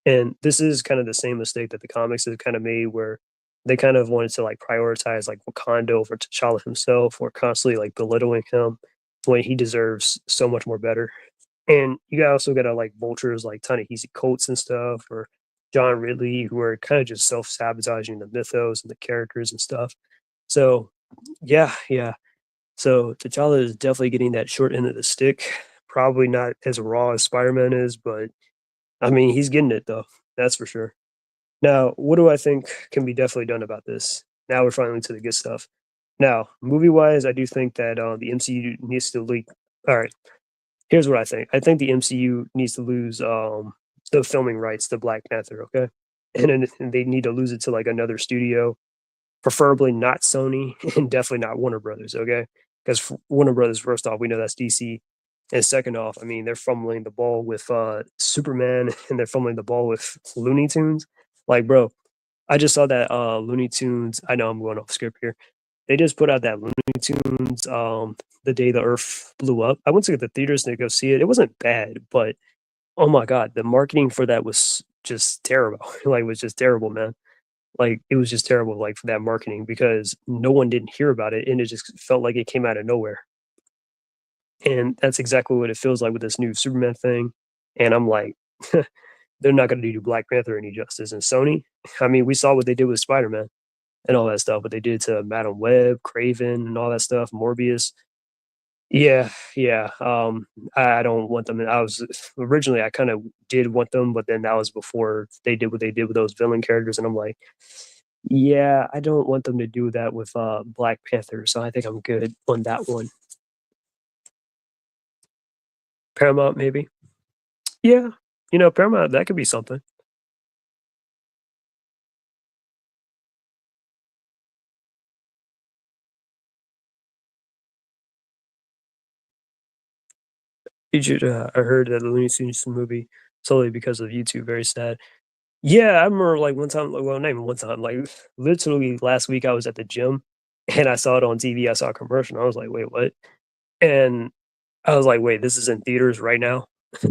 And this is kind of the same mistake that the comics have kind of made, where they kind of wanted to like prioritize like Wakanda over T'Challa himself, or constantly like belittling him when he deserves so much more better. And you also got to like vultures like Ta-Nehisi Coates and stuff, or John Ridley, who are kind of just self sabotaging the mythos and the characters and stuff. So yeah, yeah. So T'Challa is definitely getting that short end of the stick. Probably not as raw as Spider-Man is, but I mean he's getting it though. That's for sure. Now, what do I think can be definitely done about this? Now we're finally to the good stuff. Now, movie wise, I do think that the MCU needs to leak. All right, here's what I think. I think the MCU needs to lose the filming rights to Black Panther. Okay, and they need to lose it to like another studio, preferably not Sony, and definitely not Warner Brothers. Okay, because Warner Brothers, first off, we know that's DC, and second off, I mean they're fumbling the ball with Superman, and they're fumbling the ball with Looney Tunes. Like, bro, I just saw that Looney Tunes. I know I'm going off script here. They just put out that Looney Tunes the day the Earth blew up. I went to the theaters to go see it. It wasn't bad, but oh my god, the marketing for that was just terrible. Like, it was just terrible, man. Like, it was just terrible, like, for that marketing, because no one didn't hear about it, and it just felt like it came out of nowhere. And that's exactly what it feels like with this new Superman thing. And I'm like, they're not going to do Black Panther any justice. And Sony, I mean, we saw what they did with Spider Man and all that stuff, what they did to Madam Web, Craven, and all that stuff, Morbius. Yeah, yeah. I don't want them. I was originally I kind of did want them, but then that was before they did what they did with those villain characters, and I'm like, yeah, I don't want them to do that with Black Panther. So I think I'm good on that one. Paramount, maybe. Yeah, Paramount, that could be something. I heard that the Looney Tunes movie solely because of YouTube. Very sad. Yeah, I remember like one time, like, well, not even one time, like literally last week I was at the gym and I saw it on TV. I saw a commercial. And I was like, wait, what? And I was like, wait, this is in theaters right now.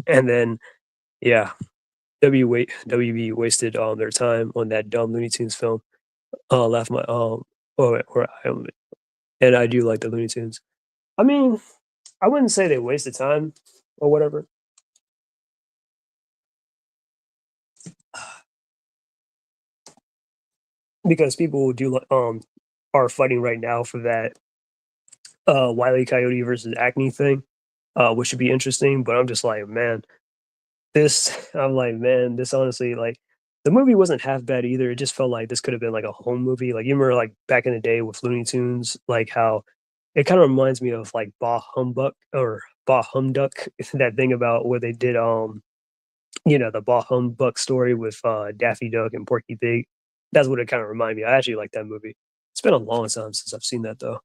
And then, yeah, WB wasted their time on that dumb Looney Tunes film. Left my or and I do like the Looney Tunes. I mean, I wouldn't say they wasted time or whatever. because people are fighting right now for that Wile E. Coyote versus Acne thing, which should be interesting. But I'm just like, man, I'm like, man, this honestly, like, the movie wasn't half bad either. It just felt like this could have been like a home movie. Like, you remember, like, back in the day with Looney Tunes, like how it kind of reminds me of like Bah Humbug or Bah Humduck, that thing about where they did, the Bah Humbug story with Daffy Duck and Porky Pig. That's what it kind of reminded me. I actually like that movie. It's been a long time since I've seen that though.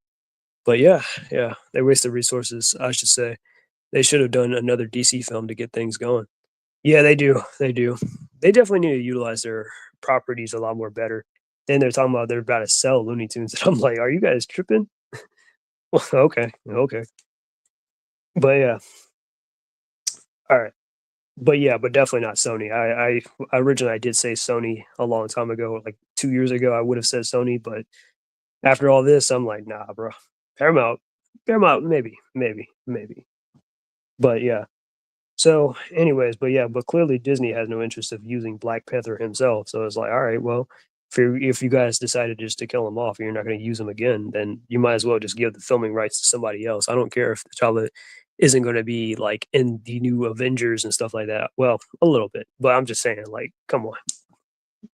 But yeah, yeah, they wasted resources, I should say. They should have done another DC film to get things going. Yeah, they do, they do. They definitely need to utilize their properties a lot more better. Then they're talking about they're about to sell Looney Tunes, and I'm like, "Are you guys tripping?" Well, okay, okay. But yeah, alright. But yeah, but definitely not Sony. Originally, I did say Sony a long time ago, like 2 years ago, I would have said Sony, but after all this, I'm like, "Nah, bro. Paramount Paramount, maybe." But yeah. So, anyways, but yeah, but clearly Disney has no interest of using Black Panther himself. So it's like, all right, well, if you guys decided just to kill him off and you're not going to use him again, then you might as well just give the filming rights to somebody else. I don't care if T'Challa isn't going to be like in the new Avengers and stuff like that. Well, a little bit, but I'm just saying, like, come on.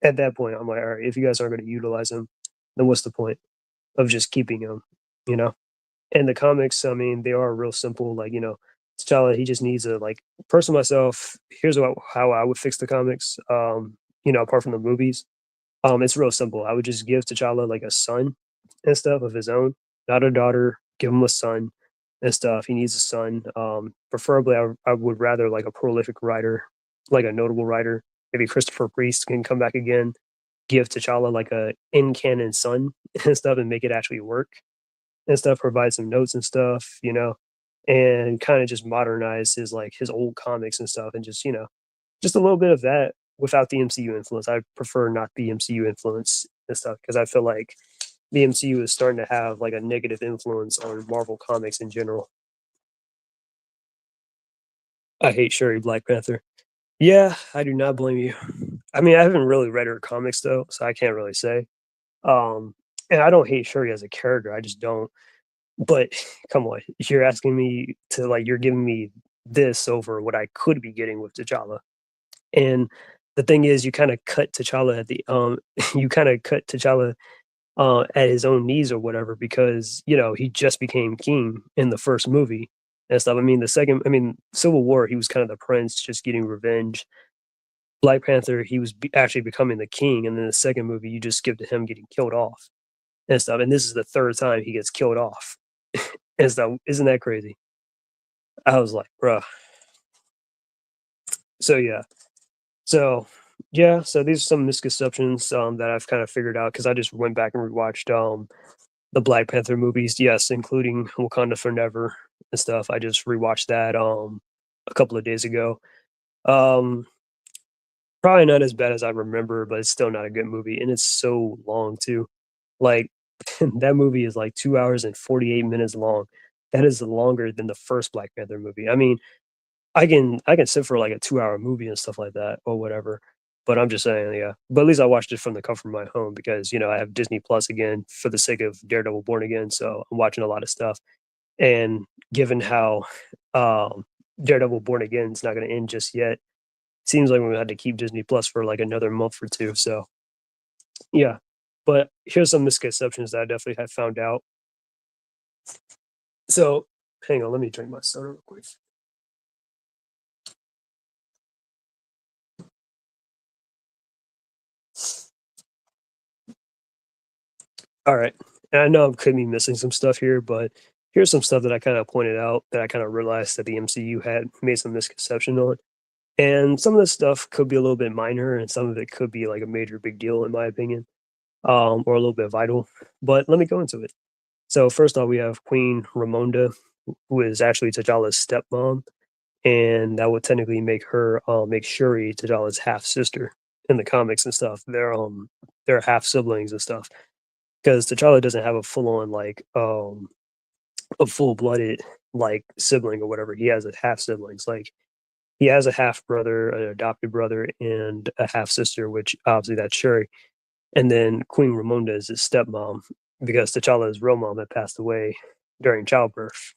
At that point, I'm like, all right, if you guys aren't going to utilize him, then what's the point of just keeping him? You know? And the comics, I mean, they are real simple. Like, T'Challa, he just needs a like person myself. Here's how I would fix the comics. Apart from the movies, it's real simple. I would just give T'Challa like a son and stuff of his own, not a daughter. Give him a son and stuff. He needs a son. Preferably, I would rather like a prolific writer, like a notable writer. Maybe Christopher Priest can come back again. Give T'Challa like a in canon son and stuff, and make it actually work and stuff, provide some notes and stuff, and kind of just modernize his old comics and stuff, and just a little bit of that without the MCU influence. I prefer not the MCU influence and stuff because I feel like the MCU is starting to have like a negative influence on Marvel comics in general. I hate Shuri Black Panther. Yeah, I do not blame you. I mean, I haven't really read her comics though, so I can't really say. Um, and I don't hate Shuri as a character. I just don't. But come on, you're asking me to like you're giving me this over what I could be getting with T'Challa. And the thing is you kinda cut T'Challa at the you kinda cut T'Challa at his own knees or whatever because, he just became king in the first movie and stuff. Civil War, he was kind of the prince just getting revenge. Black Panther, he was actually becoming the king, and then the second movie, you just skip to him getting killed off and stuff. And this is the third time he gets killed off and stuff. Isn't that crazy? I was like, bruh. So yeah. So yeah, so these are some misconceptions that I've kind of figured out because I just went back and rewatched the Black Panther movies, yes, including Wakanda Forever and stuff. I just rewatched that a couple of days ago. Um Probably not as bad as I remember, but it's still not a good movie. And it's so long too. Like that movie is like 2 hours and 48 minutes long. That is longer than the first Black Panther movie. I mean, I can sit for like a 2-hour movie and stuff like that or whatever. But I'm just saying, yeah. But at least I watched it from the comfort of my home because, I have Disney Plus again for the sake of Daredevil Born Again. So I'm watching a lot of stuff. And given how um Daredevil Born Again is not gonna end just yet, seems like we had to keep Disney Plus for like another month or two. So yeah. But here's some misconceptions that I definitely have found out. So hang on, let me drink my soda real quick. All right. And I know I could be missing some stuff here, but here's some stuff that I kind of pointed out that I kind of realized that the MCU had made some misconception on. And some of this stuff could be a little bit minor, and some of it could be like a major big deal, in my opinion, or a little bit vital. But let me go into it. So first off, we have Queen Ramonda, who is actually T'Challa's stepmom, and that would technically make Shuri T'Challa's half sister in the comics and stuff. They're half siblings and stuff because T'Challa doesn't have a full on like a full blooded like sibling or whatever. He has a half siblings. Like he has a half brother, an adopted brother, and a half sister, which obviously that's Shuri. and then Queen Ramonda is his stepmom because T'Challa's real mom had passed away during childbirth.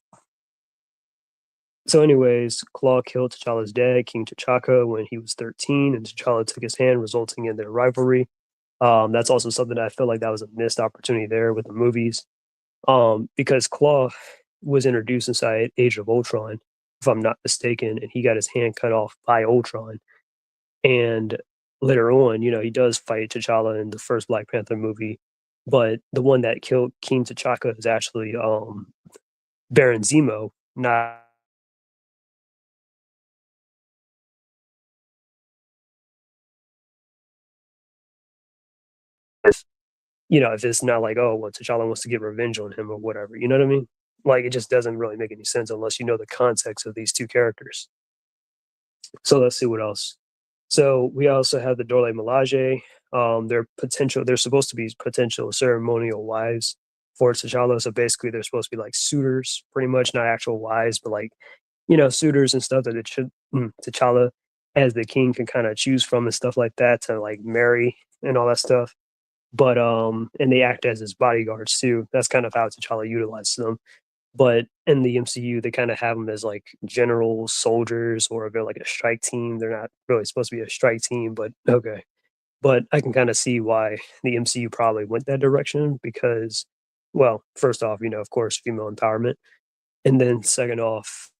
So, anyways, Claw killed T'Challa's dad, King T'Chaka, when he was 13, and T'Challa took his hand, resulting in their rivalry. That's also something that I feel like that was a missed opportunity there with the movies, because Claw was introduced inside Age of Ultron, if I'm not mistaken, and he got his hand cut off by Ultron. And later on, he does fight T'Challa in the first Black Panther movie, but the one that killed King T'Chaka is actually Baron Zemo, not if it's not like, oh, well, T'Challa wants to get revenge on him or whatever. You know what I mean? Like, it just doesn't really make any sense unless you know the context of these two characters. So let's see what else. So we also have the Dole Milaje. They're supposed to be potential ceremonial wives for T'Challa. So basically, they're supposed to be like suitors, pretty much, not actual wives, but like, suitors and stuff that T'Challa as the king can kind of choose from and stuff like that to like marry and all that stuff. But and they act as his bodyguards too. That's kind of how T'Challa utilizes them. But in the MCU, they kind of have them as like generals, soldiers, or if they're like a strike team. They're not really supposed to be a strike team, but okay. But I can kind of see why the MCU probably went that direction because, well, first off, of course, female empowerment, and then second off,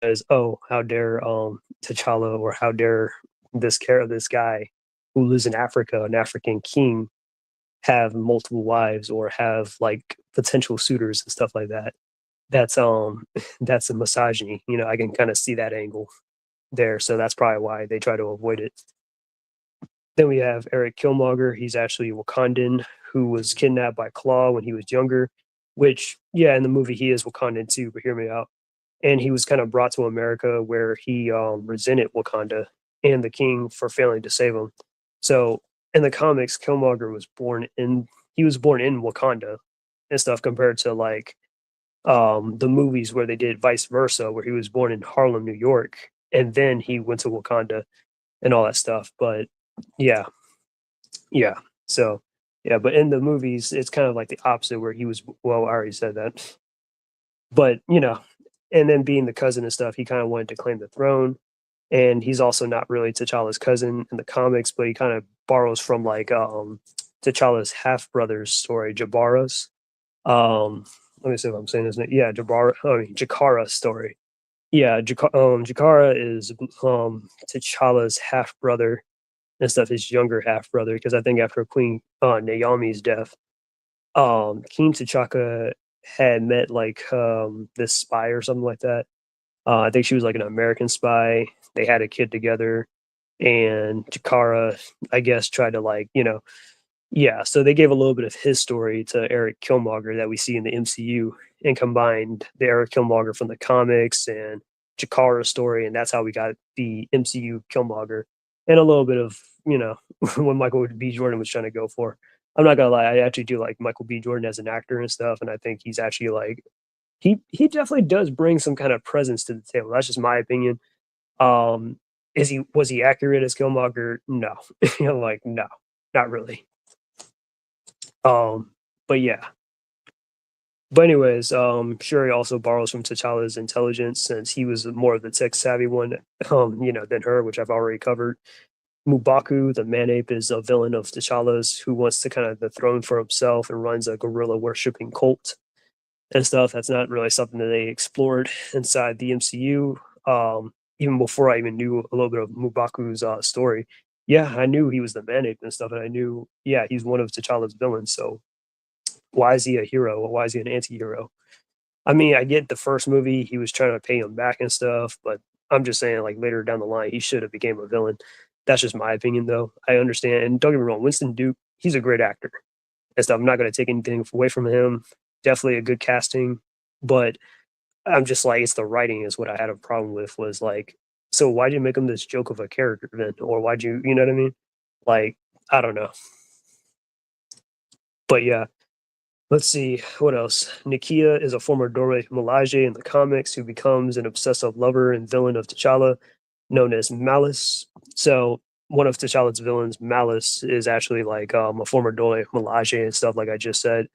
as oh, how dare T'Challa or how dare this guy who lives in Africa, an African king, have multiple wives or have like potential suitors and stuff like that. That's that's a misogyny. I can kind of see that angle there. So that's probably why they try to avoid it. Then we have Eric Killmonger. He's actually a Wakandan who was kidnapped by Claw when he was younger, which, yeah, in the movie he is Wakandan too, but hear me out. And he was kind of brought to America where he resented Wakanda and the king for failing to save him. So in the comics, Killmonger was born in Wakanda and stuff compared to like the movies where they did vice versa, where he was born in Harlem, New York, and then he went to Wakanda and all that stuff. But yeah, yeah. So yeah, but in the movies, it's kind of like the opposite, where he was. Well, I already said that, but and then being the cousin and stuff, he kind of wanted to claim the throne. And he's also not really T'Challa's cousin in the comics, but he kind of borrows from like T'Challa's half brother's story, Jabara's. Let me see if I'm saying his name. Yeah, Jakara's story. Yeah, Jakara is T'Challa's half brother and stuff, his younger half brother, because I think after Queen Naomi's death, King T'Chaka had met like this spy or something like that. I think she was like an American spy. They had a kid together, and Jakara, I guess, tried to like yeah. So they gave a little bit of his story to Eric Killmonger that we see in the MCU, and combined the Eric Killmonger from the comics and Jakara's story, and that's how we got the MCU Killmonger, and a little bit of what Michael B. Jordan was trying to go for. I'm not gonna lie, I actually do like Michael B. Jordan as an actor and stuff, and I think he's actually like he definitely does bring some kind of presence to the table. That's just my opinion. Um, was he accurate as Killmonger? No, like no, not really. Um, but yeah. But anyways, Shuri also borrows from T'Challa's intelligence since he was more of the tech savvy one, than her, which I've already covered. Mubaku, the man ape, is a villain of T'Challa's who wants to kind of the throne for himself and runs a gorilla worshipping cult and stuff. That's not really something that they explored inside the MCU. Even before I even knew a little bit of Mubaku's story, yeah, I knew he was the man ape and stuff, and I knew, yeah, he's one of T'Challa's villains. So why is he a hero? Why is he an anti-hero? I mean, I get the first movie he was trying to pay him back and stuff, but I'm just saying, like later down the line, he should have became a villain. That's just my opinion, though. I understand, and don't get me wrong, Winston Duke, he's a great actor and stuff. I'm not going to take anything away from him. Definitely a good casting, but I'm just like, it's the writing is what I had a problem with. Was like, so why'd you make him this joke of a character then, or why'd you know what I mean? Like, I don't know, but yeah. Let's see, what else? Nakia is a former Dora Milaje in the comics who becomes an obsessive lover and villain of T'Challa, known as Malice. So one of T'Challa's villains, Malice, is actually like a former Dora Milaje and stuff, like I just said.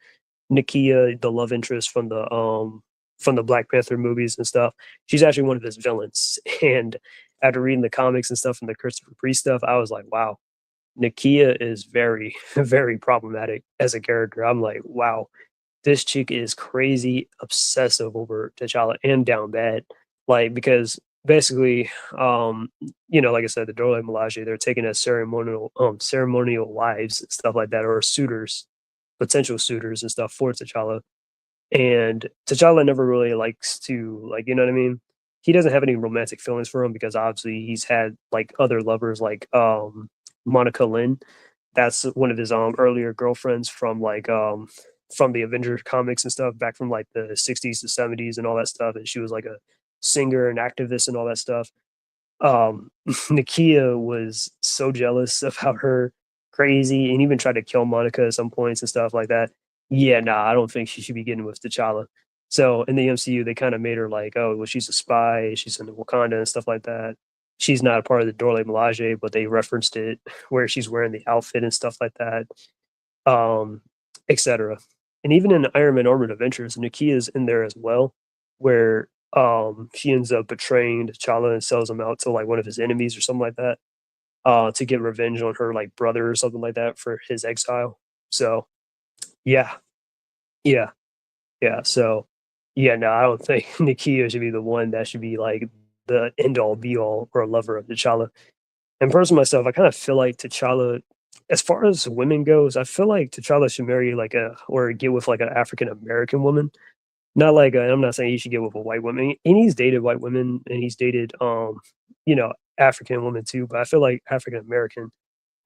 Nakia, the love interest from the Black Panther movies and stuff, she's actually one of his villains. And after reading the comics and stuff and the Christopher Priest stuff, I was like, wow, Nakia is very, very problematic as a character. I'm like, wow, this chick is crazy obsessive over T'Challa and down bad. Like, because basically, like I said, the Dole Milaje, they're taken as ceremonial wives and stuff like that, or suitors, potential suitors and stuff for T'Challa. And T'Challa never really likes to, like, you know what I mean? He doesn't have any romantic feelings for him because obviously he's had like other lovers like Monica Lynn. That's one of his earlier girlfriends from the Avengers comics and stuff back from like the 60s to 70s and all that stuff. And she was like a singer and activist and all that stuff. Nakia was so jealous about her, crazy, and even tried to kill Monica at some points and stuff like that. Yeah, nah, I don't think she should be getting with T'Challa. So in the MCU, they kind of made her like, oh, well, she's a spy, she's in Wakanda and stuff like that. She's not a part of the Dorle Milaje, but they referenced it where she's wearing the outfit and stuff like that, um, etc. And even in Iron Man Armored Adventures, Nakia's in there as well, where she ends up betraying T'Challa and sells him out to like one of his enemies or something like that, to get revenge on her like brother or something like that for his exile. So yeah, yeah, yeah. So yeah, no, I don't think Nakia should be the one that should be like the end all be all or lover of T'Challa. And personally myself, I kind of feel like T'Challa, as far as women goes, I feel like T'Challa should marry like a or get with like an African American woman. Not like I'm not saying he should get with a white woman. And he's dated white women and he's dated African women too. But I feel like African American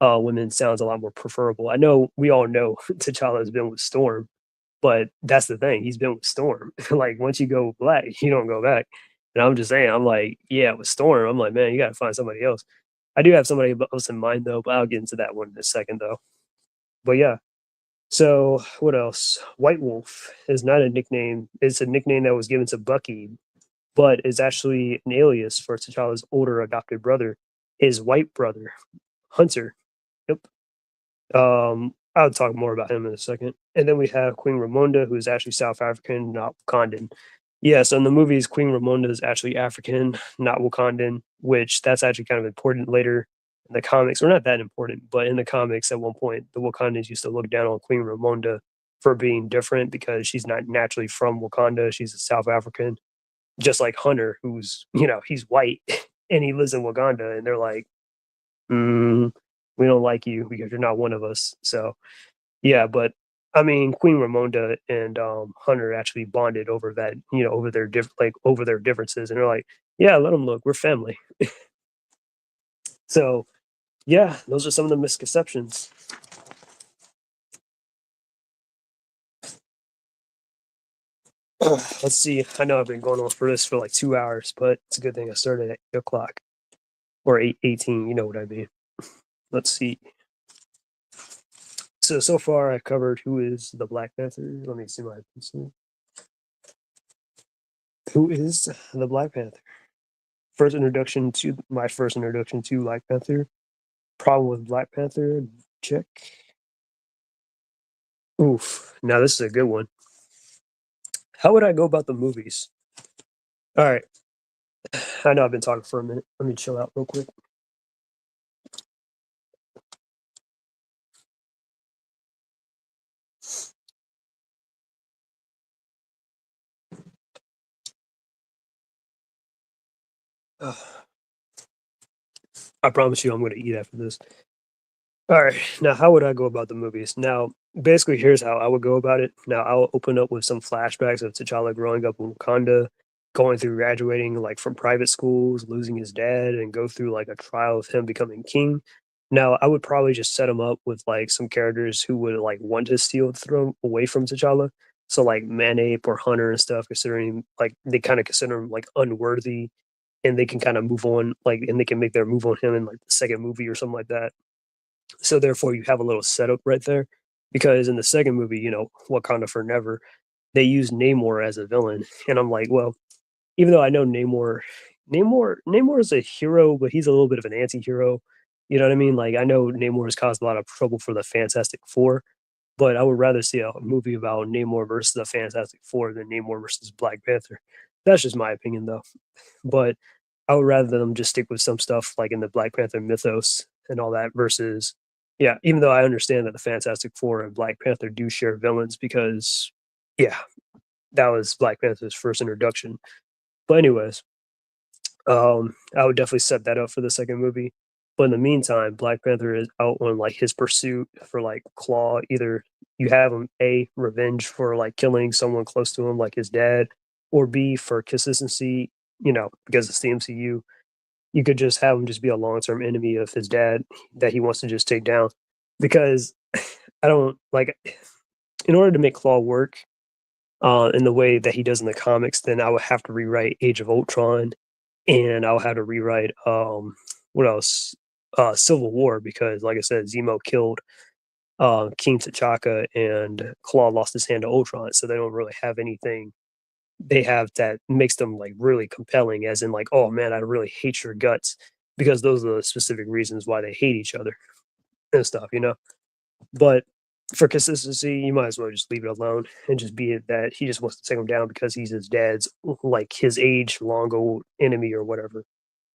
women sounds a lot more preferable. I know we all know T'Challa has been with Storm, but that's the thing. He's been with Storm. Like once you go black, you don't go back. And I'm just saying, I'm like, yeah, with Storm, I'm like, man, you gotta find somebody else. I do have somebody else in mind though, but I'll get into that one in a second though. But yeah. So what else? White Wolf is not a nickname. It's a nickname that was given to Bucky, but is actually an alias for T'Challa's older adopted brother, his white brother, Hunter. Yep. I'll talk more about him in a second. And then we have Queen Ramonda, who is actually South African, not Wakandan. Yeah, so in the movies, Queen Ramonda is actually African, not Wakandan, which that's actually kind of important later in the comics. Or not that important, but in the comics at one point, the Wakandans used to look down on Queen Ramonda for being different because she's not naturally from Wakanda. She's a South African, just like Hunter, who's, he's white and he lives in Wakanda. And they're like, mm, we don't like you because you're not one of us. So yeah, but I mean, Queen Ramonda and Hunter actually bonded over that, over their over their differences, and they're like, yeah, let them look, we're family. So yeah, those are some of the misconceptions. Let's see. I know I've been going on for this for like 2 hours, but it's a good thing I started at 8 o'clock or 8:18. You know what I mean? Let's see. So far I covered who is the Black Panther. Let me see my pencil. Who is the Black Panther? First introduction to Black Panther. Problem with Black Panther, check. Oof. Now this is a good one. How would I go about the movies? All right. I know I've been talking for a minute. Let me chill out real quick. Ugh. I promise you I'm going to eat after this. All right. Now, how would I go about the movies? Now, basically, here's how I would go about it. Now, I'll open up with some flashbacks of T'Challa growing up in Wakanda, going through graduating like from private schools, losing his dad, and go through like a trial of him becoming king. Now, I would probably just set him up with like some characters who would like want to steal the throne away from T'Challa. So like Manape or Hunter and stuff, considering like they kind of consider him like unworthy, and they can kind of move on, like, and they can make their move on him in like the second movie or something like that. So therefore, you have a little setup right there. because in the second movie, Wakanda Forever, they use Namor as a villain, and I'm like, well, even though I know Namor is a hero, but he's a little bit of an anti-hero. You know what I mean? Like I know Namor has caused a lot of trouble for the Fantastic Four, but I would rather see a movie about Namor versus the Fantastic Four than Namor versus Black Panther. That's just my opinion, though. But I would rather them just stick with some stuff like in the Black Panther mythos and all that versus, yeah. Even though I understand that the Fantastic Four and Black Panther do share villains because, yeah, that was Black Panther's first introduction. But anyways, I would definitely set that up for the second movie. But in the meantime, Black Panther is out on like his pursuit for like Claw. Either you have him A, revenge for like killing someone close to him, like his dad, or B, for consistency, because it's the MCU. You could just have him just be a long term enemy of his dad that he wants to just take down. Because I don't like, in order to make Claw work in the way that he does in the comics, then I would have to rewrite Age of Ultron, and I'll have to rewrite what else? Civil War, because like I said, Zemo killed King T'Chaka and Claw lost his hand to Ultron, so they don't really have anything they have that makes them like really compelling, as in like, oh man, I really hate your guts, because those are the specific reasons why they hate each other and stuff. But for consistency, you might as well just leave it alone and just be it that he just wants to take him down because he's his dad's like his age long old enemy or whatever.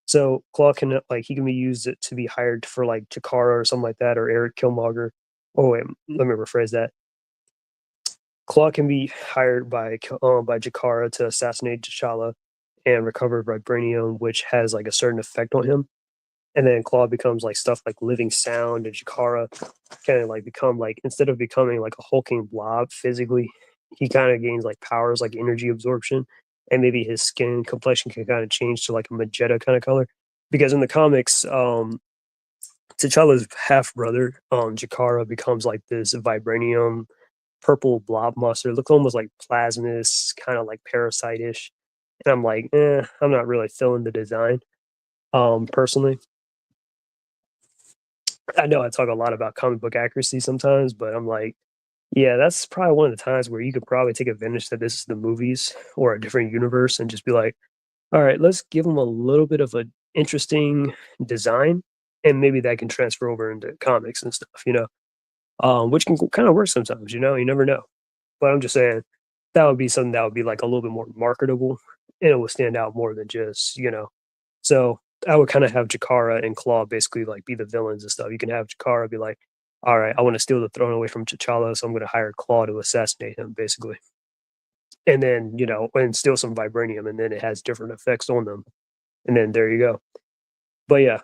So Claw can like he can be used to be hired for like Jakara or something like that, or Eric Killmonger. Oh wait, let me rephrase that. Claw can be hired by Jakara to assassinate T'Challa and recover vibranium, which has like a certain effect on him. And then Claw becomes like stuff like Living Sound, and Jakara kind of like become like, instead of becoming like a hulking blob physically, he kind of gains like powers like energy absorption, and maybe his skin complexion can kind of change to like a magenta kind of color. Because in the comics, T'Challa's half brother, Jakara, becomes like this vibranium purple blob monster. It looks almost like plasmus, kind of like parasite-ish. And I'm like, I'm not really feeling the design. Personally, I know I talk a lot about comic book accuracy sometimes, but I'm like, yeah, that's probably one of the times where you could probably take advantage that this is the movies or a different universe and just be like, all right, let's give them a little bit of an interesting design, and maybe that can transfer over into comics and stuff, which can kind of work sometimes, you never know. But I'm just saying that would be something that would be like a little bit more marketable, and it would stand out more than just. So I would kind of have Jakara and Claw basically like be the villains and stuff. You can have Jakara be like, all right, I want to steal the throne away from T'Challa, so I'm going to hire Claw to assassinate him, basically. And then, and steal some vibranium, and then it has different effects on them. And then there you go. But yeah,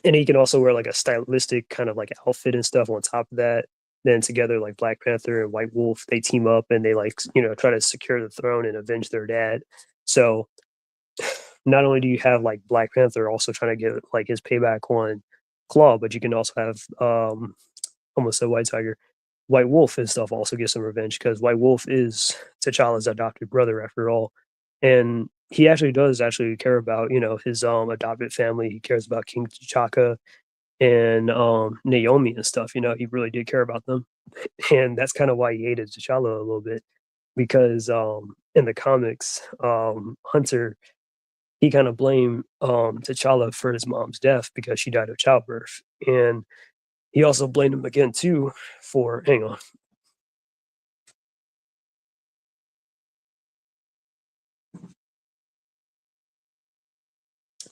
and he can also wear like a stylistic kind of like outfit and stuff on top of that. Then together, like Black Panther and White Wolf, they team up and they like try to secure the throne and avenge their dad. So not only do you have like Black Panther also trying to get like his payback on Claw, but you can also have almost a White Tiger, White Wolf and stuff also get some revenge, because White Wolf is T'Challa's adopted brother after all, and he actually does actually care about his adopted family. He cares about King T'Chaka and Naomi and stuff. He really did care about them, and that's kind of why he hated T'Challa a little bit, because in the comics, Hunter, he kind of blamed T'Challa for his mom's death because she died of childbirth, and he also blamed him again too for, hang on,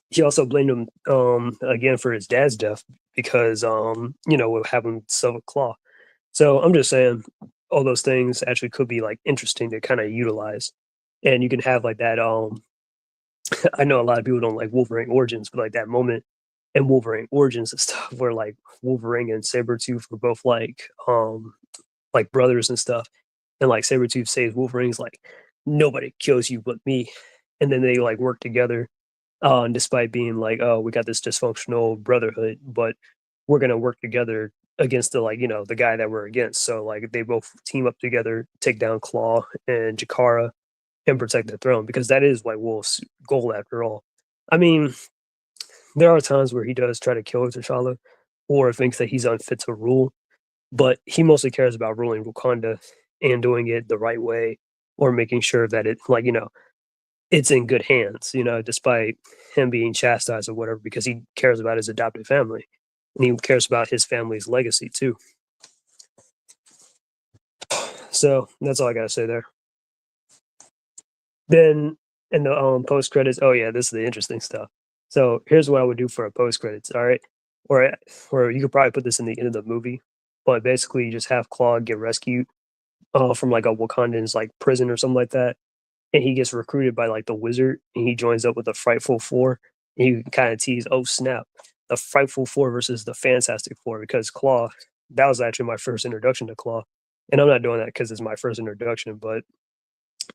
he also blamed him again for his dad's death because what happened with Silver Claw. So I'm just saying all those things actually could be like interesting to kind of utilize. And you can have like that I know a lot of people don't like Wolverine Origins, but like that moment in Wolverine Origins and stuff where like Wolverine and Sabretooth were both like brothers and stuff. And like Sabretooth says Wolverine's like, nobody kills you but me. And then they like work together, despite being like, oh, we got this dysfunctional brotherhood, but we're gonna work together against the the guy that we're against. So like they both team up together, take down Claw and Jakara, and protect the throne, because that is White Wolf's goal after all. I mean, there are times where he does try to kill T'Challa or thinks that he's unfit to rule, but he mostly cares about ruling Wakanda and doing it the right way, or making sure that it, like, it's in good hands, despite him being chastised or whatever, because he cares about his adopted family and he cares about his family's legacy too. So that's all I gotta say there. Then in the post credits, oh yeah, this is the interesting stuff. So here's what I would do for a post credits, all right? Or or you could probably put this in the end of the movie, but basically you just have Claude get rescued from like a Wakandan's like prison or something like that, and he gets recruited by like the wizard, and he joins up with the Frightful Four. And you can kind of tease, oh snap, the Frightful Four versus the Fantastic Four, because Claw, that was actually my first introduction to Claw, and I'm not doing that because it's my first introduction, but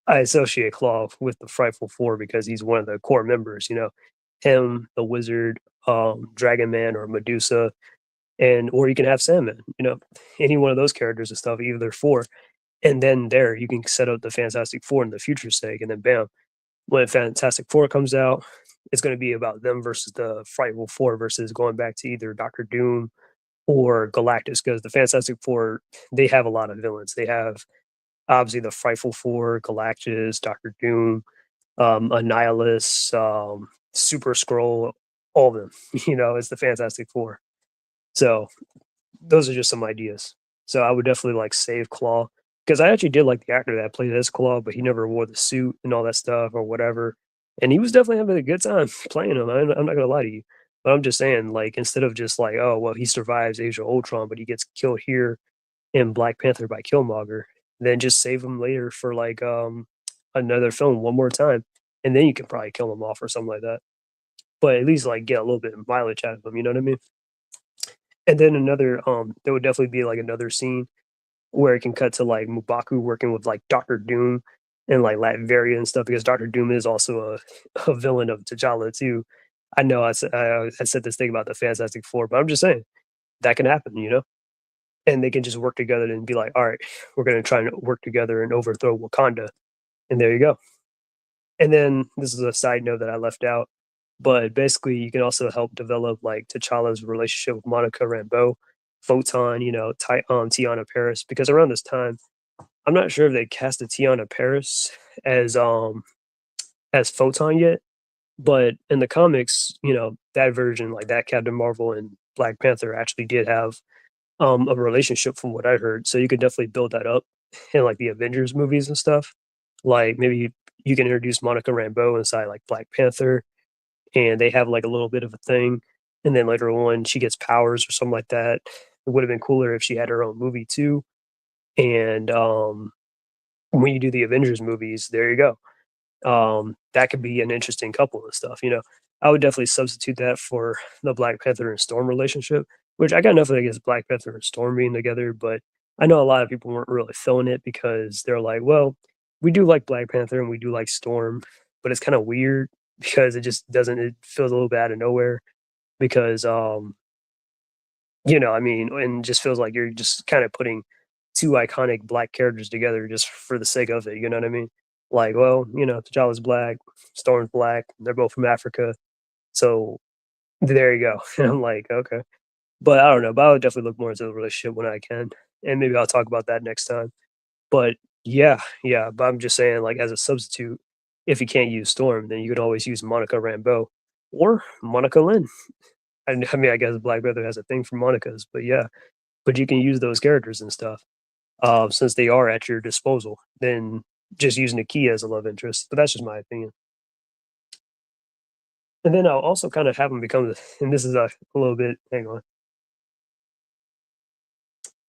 I associate Claw with the Frightful Four because he's one of the core members. Him, the Wizard, Dragon Man, or Medusa, and or you can have Sandman. Any one of those characters and stuff. Either four, and then there you can set up the Fantastic Four in the future sake, and then bam, when Fantastic Four comes out, it's going to be about them versus the Frightful Four versus going back to either Doctor Doom or Galactus, because the Fantastic Four, they have a lot of villains. They have obviously the Frightful Four, Galactus, Doctor Doom, Annihilus, Super Scroll, all of them. It's the Fantastic Four. So those are just some ideas. So I would definitely like save Claw, because I actually did like the actor that played as Claw, but he never wore the suit and all that stuff or whatever. And he was definitely having a good time playing him. I'm not gonna lie to you, but I'm just saying, like, instead of just like, oh well, he survives Age of Ultron, but he gets killed here in Black Panther by Killmonger, then just save him later for like another film one more time, and then you can probably kill him off or something like that. But at least like get a little bit of mileage out of him. You know what I mean? And then there would definitely be like another scene where it can cut to like M'Baku working with like Doctor Doom and like Latveria and stuff, because Doctor Doom is also a villain of T'Challa too. I know I said this thing about the Fantastic Four, but I'm just saying that can happen. And they can just work together and be like, all right, we're gonna try and work together and overthrow Wakanda, and there you go. And then this is a side note that I left out, but basically you can also help develop like T'Challa's relationship with Monica Rambeau, Photon, Tiana Paris, because around this time I'm not sure if they casted Tiana Paris as as Photon yet, but in the comics, that version, like that Captain Marvel and Black Panther actually did have a relationship from what I heard. So you could definitely build that up in like the Avengers movies and stuff. Like maybe you can introduce Monica Rambeau inside like Black Panther, and they have like a little bit of a thing. And then later on she gets powers or something like that. It would have been cooler if she had her own movie too. And when you do the Avengers movies, there you go. That could be an interesting couple and stuff. I would definitely substitute that for the Black Panther and Storm relationship, which I got nothing against Black Panther and Storm being together, but I know a lot of people weren't really feeling it because they're like, well, we do like Black Panther and we do like Storm, but it's kind of weird because it just doesn't, it feels a little bit out of nowhere because I mean, and just feels like you're just kind of putting two iconic black characters together just for the sake of it. You know what I mean? Like, well, T'Challa's black, Storm's black, they're both from Africa, so there you go. And I'm like, okay, but I don't know. But I would definitely look more into the relationship when I can, and maybe I'll talk about that next time. But yeah, yeah. But I'm just saying, like, as a substitute, if you can't use Storm, then you could always use Monica Rambeau or Monica Lynn. I mean, I guess Black Panther has a thing for Monicas, but yeah, but you can use those characters and stuff, since they are at your disposal, than just using a key as a love interest. But that's just my opinion. And then I'll also kind of have them become, and this is a little bit, hang on.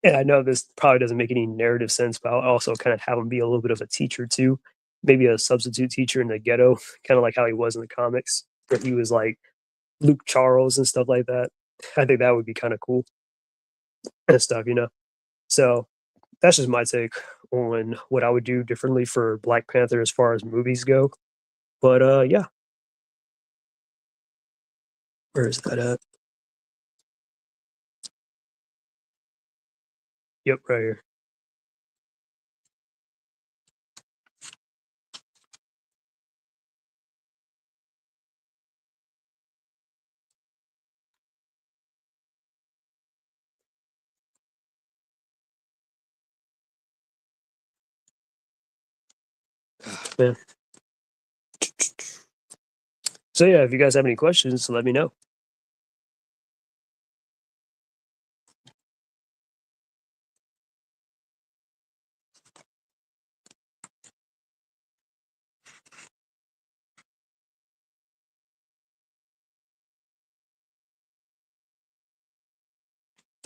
And I know this probably doesn't make any narrative sense, but I'll also kind of have him be a little bit of a teacher too, maybe a substitute teacher in the ghetto, kind of like how he was in the comics, where he was like Luke Charles and stuff like that. I think that would be kind of cool and stuff. So that's just my take on what I would do differently for Black Panther as far as movies go. But yeah, where is that at? Yep, right here. man. So yeah, if you guys have any questions, let me know.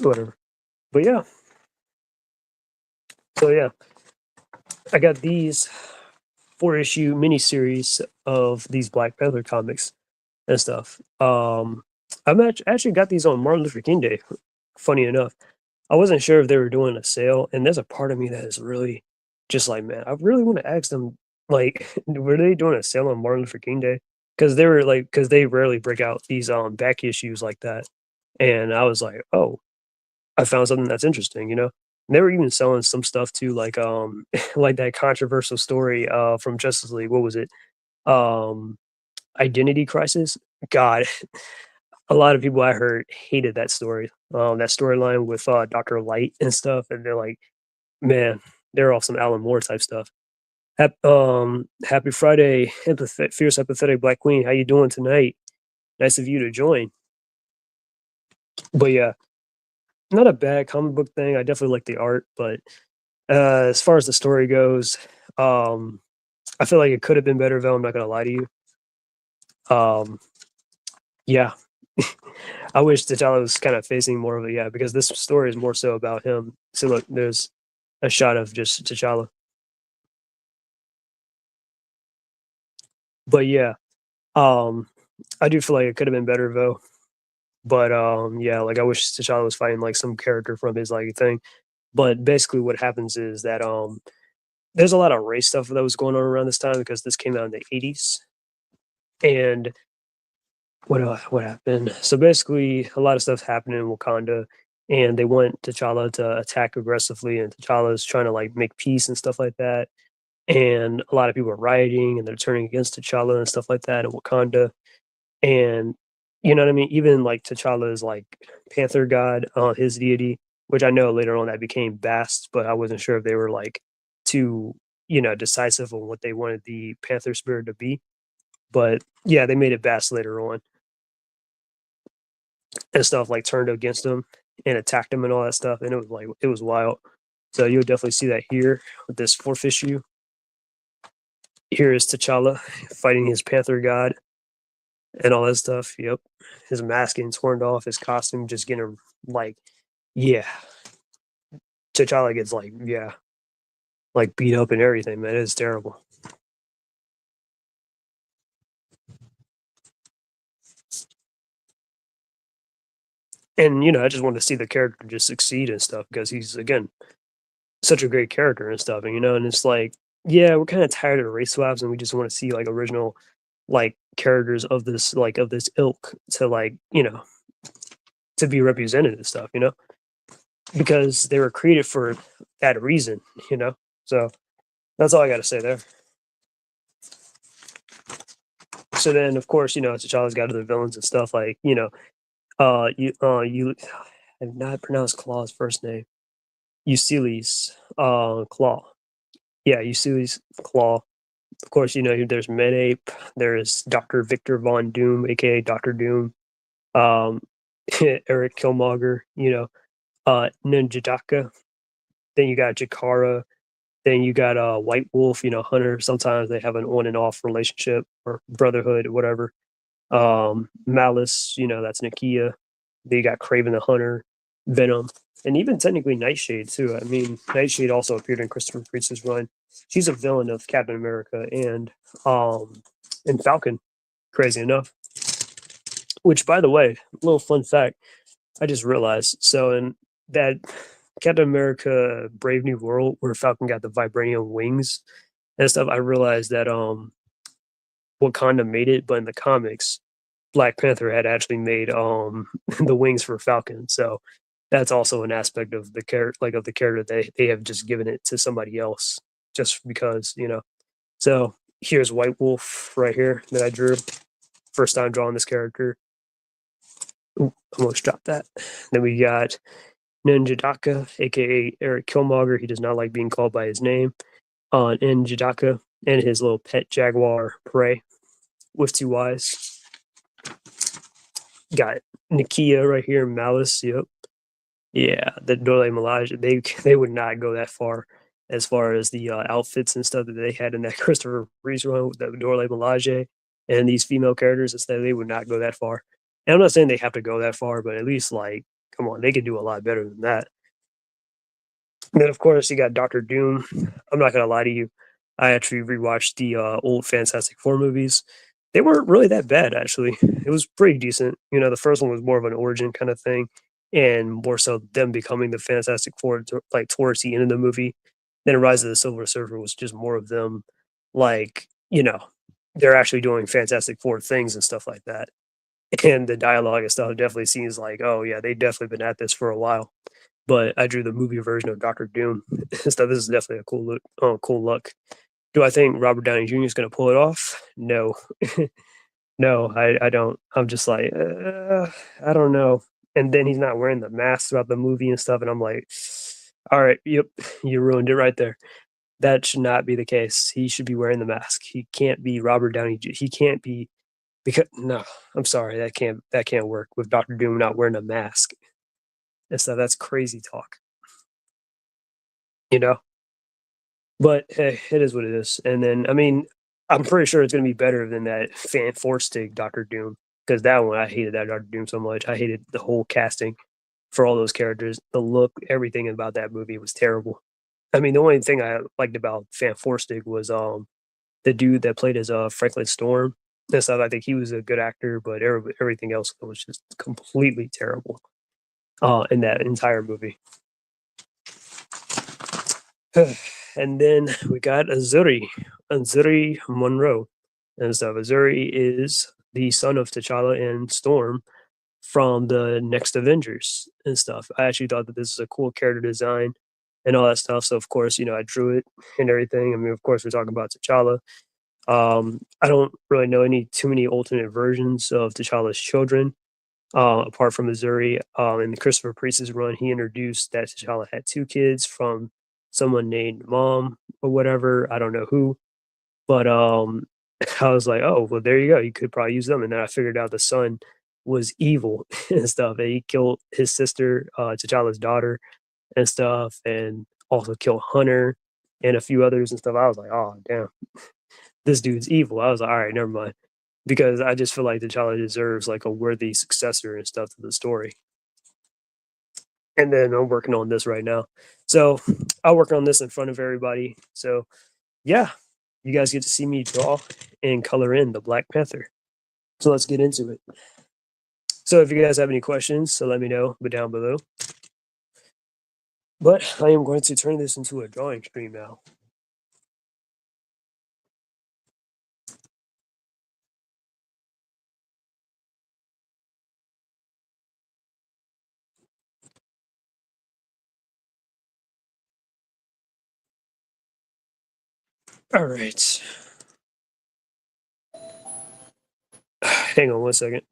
Whatever. But yeah, so yeah, I got these 4-issue miniseries of these Black Panther comics and stuff. Actually got these on Martin Luther King Day. Funny enough, I wasn't sure if they were doing a sale, and there's a part of me that is really just like, man, I really want to ask them, like, were they doing a sale on Martin Luther King Day? Because they were like, because they rarely break out these back issues like that, and I was like, oh, I found something that's interesting, you know. And they were even selling some stuff too, like like that controversial story from Justice League. What was it? Um, Identity Crisis. God, a lot of people I heard hated that story. That storyline with Doctor Light and stuff, and they're like, man, they're off some Alan Moore type stuff. Happy Friday, fierce empathetic Black Queen. How you doing tonight? Nice of you to join. But yeah, not a bad comic book thing. I definitely like the art, but as far as the story goes, um, I feel like it could have been better. Though I'm not gonna lie to you. Um, yeah, I wish T'Challa was kind of facing more of it. Yeah, because this story is more so about him. So look, there's a shot of just T'Challa. But yeah, um, I do feel like it could have been better though. But yeah, like I wish T'Challa was fighting like some character from his like thing. But basically, what happens is that there's a lot of race stuff that was going on around this time because this came out in the '80s. And what happened? So basically, a lot of stuff happened in Wakanda, and they want T'Challa to attack aggressively, and T'Challa is trying to like make peace and stuff like that. And a lot of people are rioting and they're turning against T'Challa and stuff like that in Wakanda. And you know what I mean? Even like T'Challa is like Panther God, his deity, which I know later on that became Bast, but I wasn't sure if they were like too, decisive on what they wanted the Panther spirit to be. But yeah, they made it Bast later on and stuff like turned against him and attacked him and all that stuff. And it was like it was wild. So you'll definitely see that here with this fourth issue. Here is T'Challa fighting his Panther God and all that stuff. Yep. His mask getting torn off, his costume just getting like, yeah. T'Challa gets like, yeah, like beat up and everything, man. It's terrible. And I just want to see the character just succeed and stuff because he's again such a great character and stuff. And it's like, yeah, we're kind of tired of race swaps and we just want to see like original like characters of this ilk to like, to be represented and stuff. Because they were created for that reason, you know. So that's all I got to say there. So then, of course, T'Challa's got other villains and stuff like you I've not pronounced Claw's first name. Eucili's Claw. Yeah, Eucili's Claw. Of course, there's Menape. There's Doctor Victor Von Doom, aka Doctor Doom. Um, Eric Killmonger. Ninjadaka. Then you got Jakara. Then you got White Wolf, Hunter. Sometimes they have an on and off relationship or brotherhood or whatever. Malice, that's Nakia. Then you got Craven the Hunter, Venom, and even technically Nightshade too. I mean, Nightshade also appeared in Christopher Priest's run. She's a villain of Captain America um and Falcon. Crazy enough. Which, by the way, little fun fact, I just realized. So in that Captain America Brave New World, where Falcon got the vibranium wings and stuff, I realized that Wakanda made it, but in the comics, Black Panther had actually made the wings for Falcon. So that's also an aspect of the character, like of the character they have just given it to somebody else just because. So here's White Wolf right here that I drew. First time drawing this character. Ooh, almost dropped that. Then we got Ninjadaka, aka Eric Killmonger. He does not like being called by his name. On Ninjadaka. and his little pet jaguar prey with two eyes. Got Nakia right here, Malice. Yep. Yeah, the Dole Melage, they would not go that far as the outfits and stuff that they had in that Christopher Reeves run with the Dole Melage and these female characters and stuff. They would not go that far. And I'm not saying they have to go that far, but at least like, come on, they could do a lot better than that. And then of course you got Doctor Doom. I'm not gonna lie to you. I actually rewatched the old Fantastic Four movies. They weren't really that bad actually. It was pretty decent. You know, the first one was more of an origin kind of thing, and more so them becoming the Fantastic Four like towards the end of the movie. Then Rise of the Silver Surfer was just more of them, like they're actually doing Fantastic Four things and stuff like that. And the dialogue and stuff definitely seems like, oh yeah, they definitely been at this for a while. But I drew the movie version of Doctor Doom and stuff. This is definitely a cool look. Oh, cool look. Do I think Robert Downey Jr. is going to pull it off? No, no, I don't. I'm just like, I don't know. And then he's not wearing the mask throughout the movie and stuff, and I'm like, all right, yep, you ruined it right there. That should not be the case. He should be wearing the mask. He can't be Robert Downey. He can't be because no, I'm sorry, that can't work with Doctor Doom not wearing a mask and stuff. That's crazy talk, you know. But hey, it is what it is. And then, I mean, I'm pretty sure it's gonna be better than that Fan Stick Doctor Doom because that one I hated that Doctor Doom so much. I hated the whole casting for all those characters. The look, everything about that movie was terrible. I mean, the only thing I liked about Fan Stick was the dude that played as Franklin Storm and stuff. I think he was a good actor, but everything else was just completely terrible in that entire movie. And then we got Azuri Monroe, and stuff. Azuri is the son of T'Challa and Storm from the next Avengers and stuff. I actually thought that this is a cool character design and all that stuff. So of course, I drew it and everything. I mean, of course, we're talking about T'Challa. I don't really know any too many alternate versions of T'Challa's children, apart from Missouri. In the Christopher Priest's run, he introduced that T'Challa had two kids from someone named Mom or whatever. I don't know who, but I was like, oh, well, there you go. You could probably use them. And then I figured out the son was evil and stuff. And he killed his sister, T'Challa's daughter, and stuff, and also killed Hunter and a few others and stuff. I was like, oh, damn, this dude's evil. I was like, all right, never mind. Because I just feel like T'Challa deserves like a worthy successor and stuff to the story. And then I'm working on this right now. So I'll work on this in front of everybody. So yeah, you guys get to see me draw and color in the Black Panther. So let's get into it. So if you guys have any questions, so let me know down below. But I am going to turn this into a drawing stream now. All right. Hang on one second.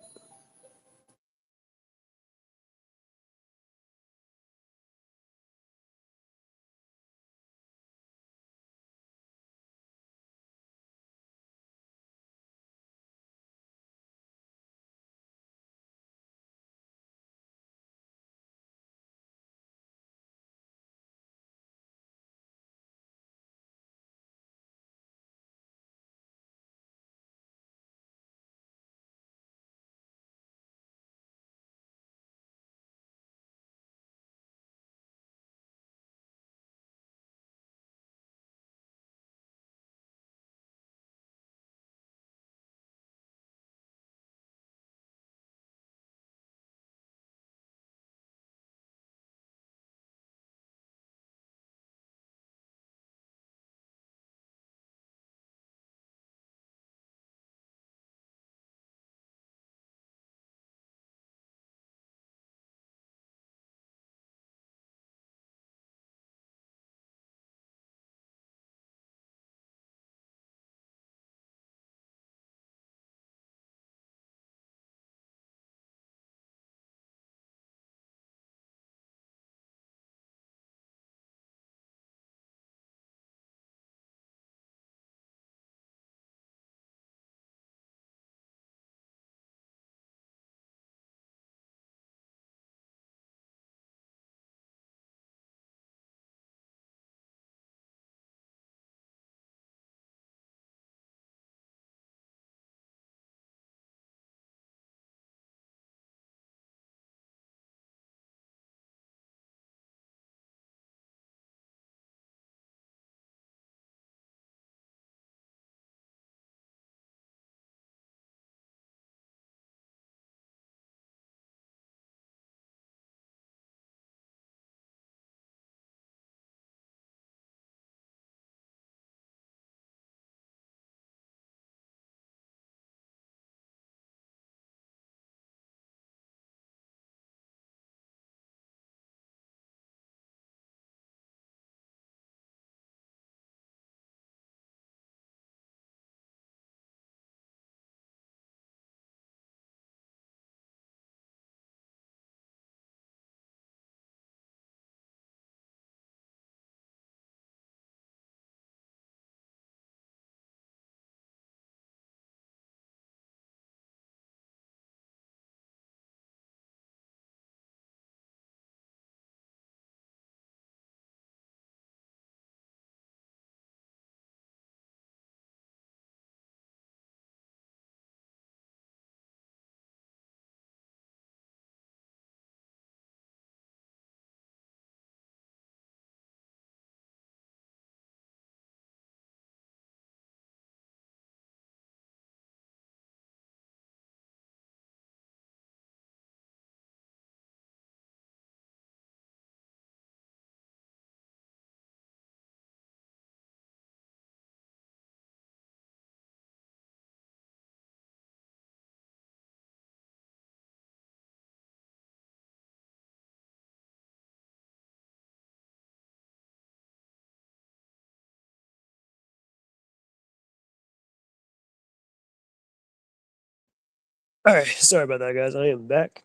All right, sorry about that, guys. I am back.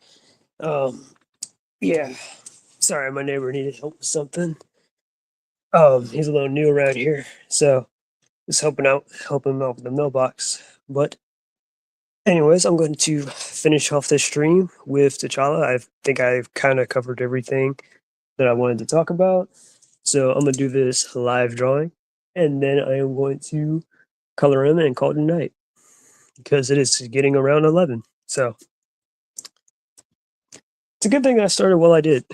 Um, yeah, sorry, my neighbor needed help with something. He's a little new around here, so just helping him out with the mailbox. But anyways, I'm going to finish off this stream with T'Challa. I think I've kind of covered everything that I wanted to talk about. So I'm gonna do this live drawing, and then I am going to color him and call it a night because it is getting around 11. So it's a good thing I started while I did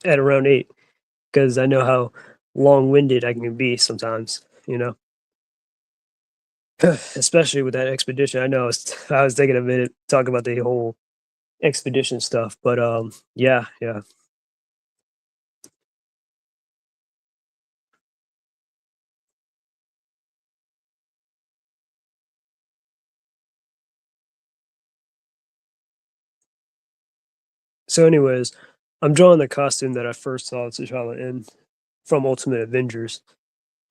at around 8 because I know how long-winded I can be sometimes, you know, especially with that expedition. I know I was taking a minute talking about the whole expedition stuff, but yeah, yeah. So, anyways, I'm drawing the costume that I first saw T'Challa in from Ultimate Avengers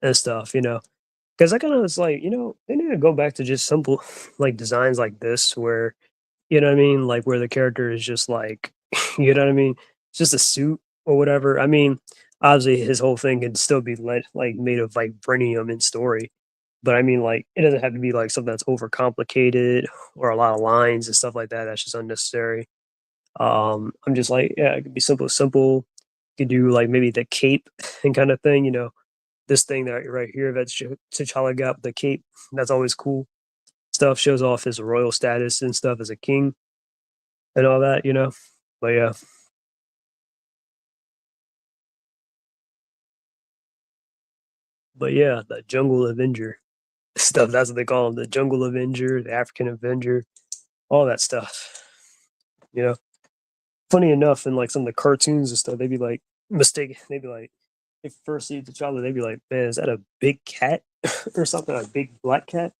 and stuff, because I kind of was like, they need to go back to just simple like designs like this, where what I mean, like where the character is just like, you know what I mean, it's just a suit or whatever. I mean, obviously his whole thing can still be like made of vibranium in story, but I mean, like it doesn't have to be like something that's overcomplicated or a lot of lines and stuff like that. That's just unnecessary. I'm just like, yeah, it could be simple, simple. You could do like maybe the cape and kind of thing, this thing that right here that's T'Challa got the cape. That's always cool. Stuff shows off his royal status and stuff as a king and all that. But yeah, the Jungle Avenger stuff. That's what they call him, the Jungle Avenger, the African Avenger, all that stuff. You know, funny enough, in like some of the cartoons and stuff, they'd be like mistaken. They'd be like, if first see T'Challa, they'd be like, man, is that a big cat or something? A big black cat?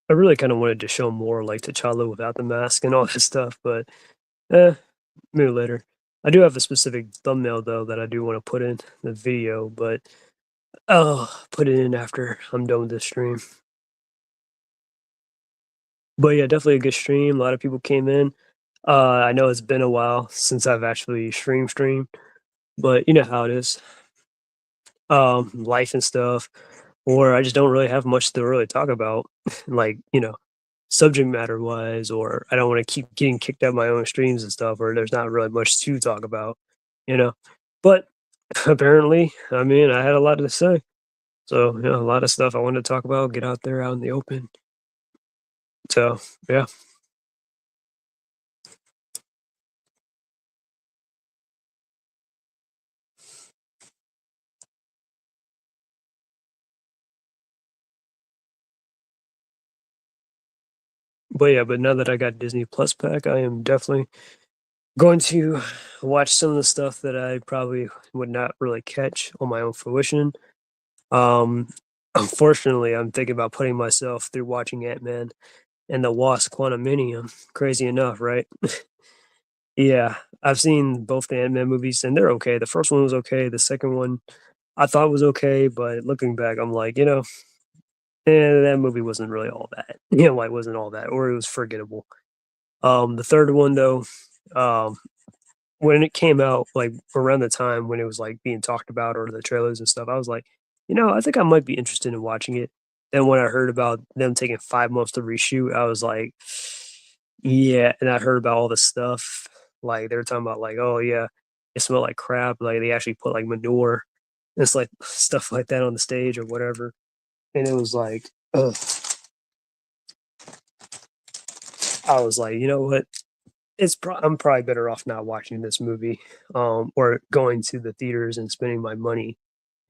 I really kind of wanted to show more like T'Challa without the mask and all that stuff, but eh, maybe later. I do have a specific thumbnail though that I do want to put in the video, but I'll put it in after I'm done with this stream. But yeah, definitely a good stream. A lot of people came in. I know it's been a while since I've actually streamed, but you know how it is. Life and stuff, or I just don't really have much to really talk about, like subject matter wise, or I don't want to keep getting kicked out of my own streams and stuff, or there's not really much to talk about, you know. But apparently, I mean, I had a lot to say, so a lot of stuff I wanted to talk about, get out there, out in the open. So yeah, but now that I got Disney Plus pack, I am definitely going to watch some of the stuff that I probably would not really catch on my own fruition. Um, Unfortunately, I'm thinking about putting myself through watching Ant-Man and the Wasp: Quantumanium. Crazy enough, right? Yeah, I've seen both the Ant-Man movies, and they're okay. The first one was okay. The second one I thought was okay, but looking back, I'm like, that movie wasn't really all that. Like wasn't all that, or it was forgettable. The third one though, um, when it came out, like around the time when it was like being talked about or the trailers and stuff, I was like, I think I might be interested in watching it. Then when I heard about them taking 5 months to reshoot, I was like, yeah. And I heard about all this stuff. Like they were talking about like, oh yeah, it smelled like crap. Like they actually put like manure and it's like stuff like that on the stage or whatever. And it was like, ugh. I was like, you know what? I'm probably better off not watching this movie, or going to the theaters and spending my money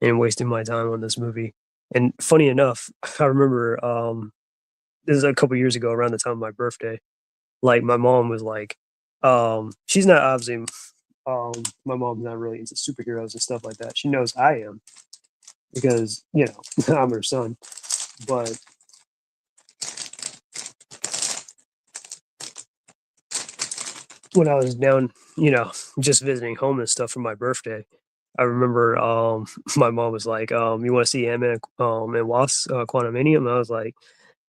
and wasting my time on this movie. And funny enough, I remember this is a couple years ago around the time of my birthday. Like my mom was like, she's not obviously my mom's not really into superheroes and stuff like that. She knows I am because, I'm her son. But when I was down, just visiting home and stuff for my birthday, I remember my mom was like, "You want to see Ant-Man and Wasp, Quantumanium?" I was like,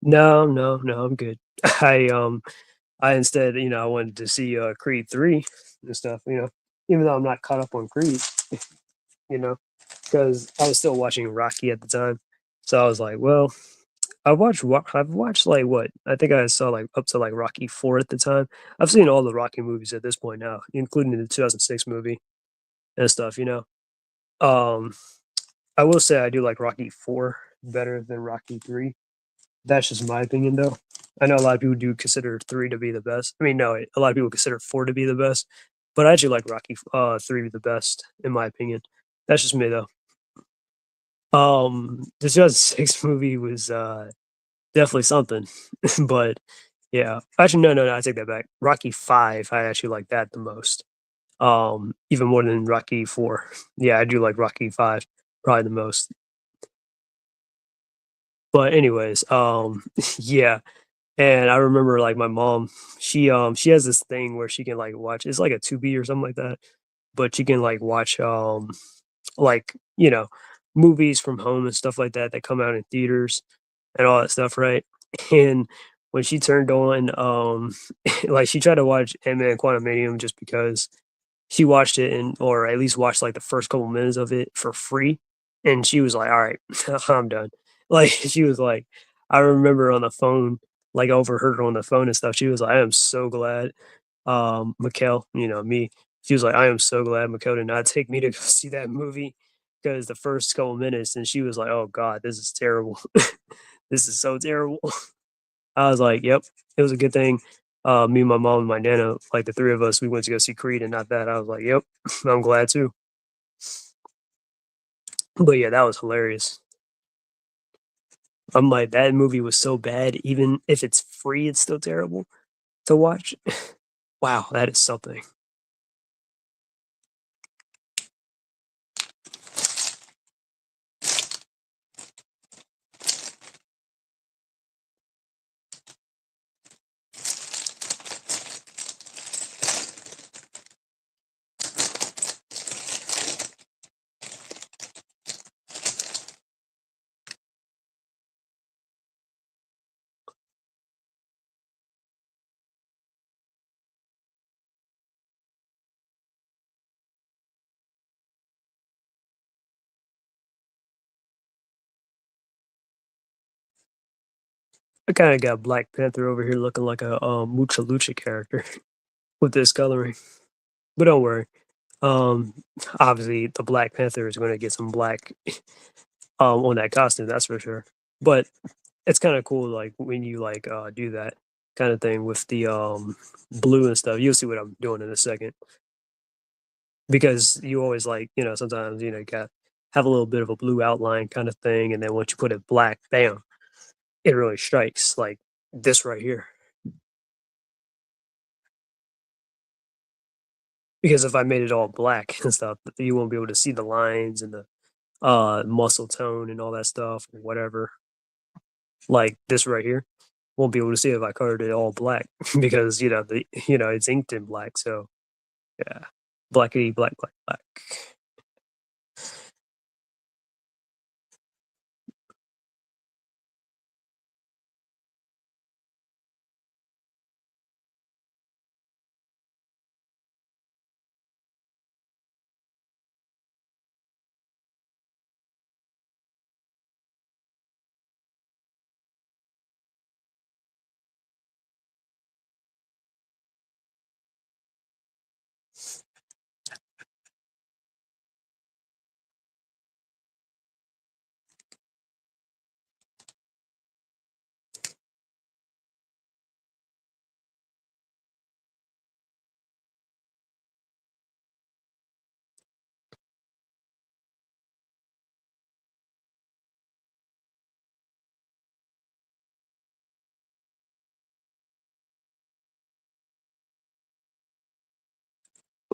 "No, no, no, I'm good." I instead, I wanted to see Creed 3 and stuff, even though I'm not caught up on Creed, you know, because I was still watching Rocky at the time. So I was like, well, I've watched like what I think I saw like up to like Rocky 4 at the time. I've seen all the Rocky movies at this point now, including the 2006 movie and stuff. Um, I will say I do like Rocky 4 better than Rocky 3. That's just my opinion, though. I know a lot of people do consider 3 to be the best. I mean, no, a lot of people consider 4 to be the best, but I actually like Rocky 3 the best, in my opinion. That's just me, though. The 2006 movie was definitely something, but yeah. Actually, no, no, no. I take that back. Rocky 5, I actually like that the most. Even more than Rocky 4. Yeah, I do like Rocky 5 probably the most. But anyways, yeah. And I remember, like, my mom, she has this thing where she can, like, watch it's like a Tubi or something like that, but she can, like, watch, like, movies from home and stuff like that that come out in theaters and all that stuff, right? And when she turned on, like, she tried to watch Ant-Man Quantumanium just because she watched it or at least watched, like, the first couple minutes of it for free, and she was like, "Alright, I'm done." Like, she was like I remember on the phone, like, overheard her on the phone and stuff, she was like, "I am so glad, Mikkel," me, she was like, "I am so glad Mikkel did not take me to go see that movie because the first couple minutes," and she was like, "Oh god, this is terrible. This is so terrible." I was like, "Yep, it was a good thing." Me, my mom, and my nana, like the three of us, we went to go see Creed and not that. I was like, "Yep, I'm glad too." But yeah, that was hilarious. I'm like, that movie was so bad, even if it's free, it's still terrible to watch. Wow, that is something. I kind of got Black Panther over here looking like a Mucha Lucha character with this coloring. But don't worry. Um, Obviously, the Black Panther is going to get some black on that costume, that's for sure. But it's kinda cool, like, when you, like, do that kinda thing with the, blue and stuff. You'll see what I'm doing in a second. Because you always, like, sometimes, you got have a little bit of a blue outline kinda thing, and then once you put it black, bam, it really strikes, like this right here. Because if I made it all black and stuff, you won't be able to see the lines and the, muscle tone and all that stuff or whatever. Like this right here, won't be able to see if I colored it all black because, it's inked in black, so yeah. Blackity black, black, black.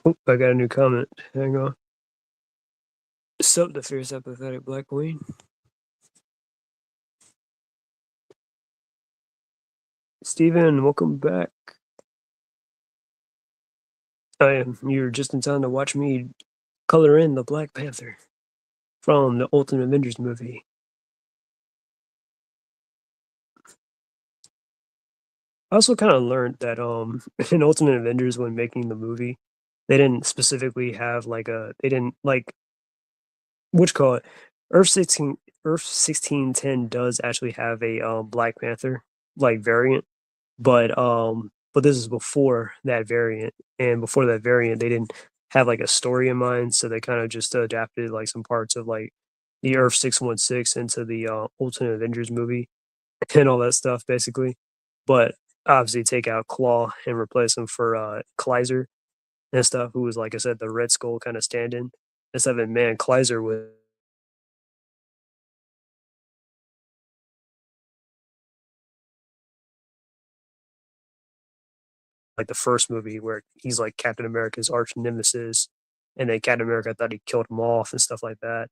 Oh, I got a new comment. Hang on. Sup, the fierce apathetic Black Queen. Steven, welcome back. I am. You're just in time to watch me color in the Black Panther from the Ultimate Avengers movie. I also kind of learned that in Ultimate Avengers when making the movie, they didn't specifically have like a they didn't like what you call it. Earth 1610 does actually have a Black Panther like variant, but this is before that variant, and before that variant they didn't have like a story in mind, so they kind of just adapted like some parts of like the Earth 616 into the Ultimate Avengers movie and all that stuff basically. But obviously take out Claw and replace him for Kleiser and stuff, who was like I said, the Red Skull kind of stand-in. And stuff, and man, Kleiser was like the first movie where he's like Captain America's arch nemesis, and then Captain America thought he killed him off and stuff like that.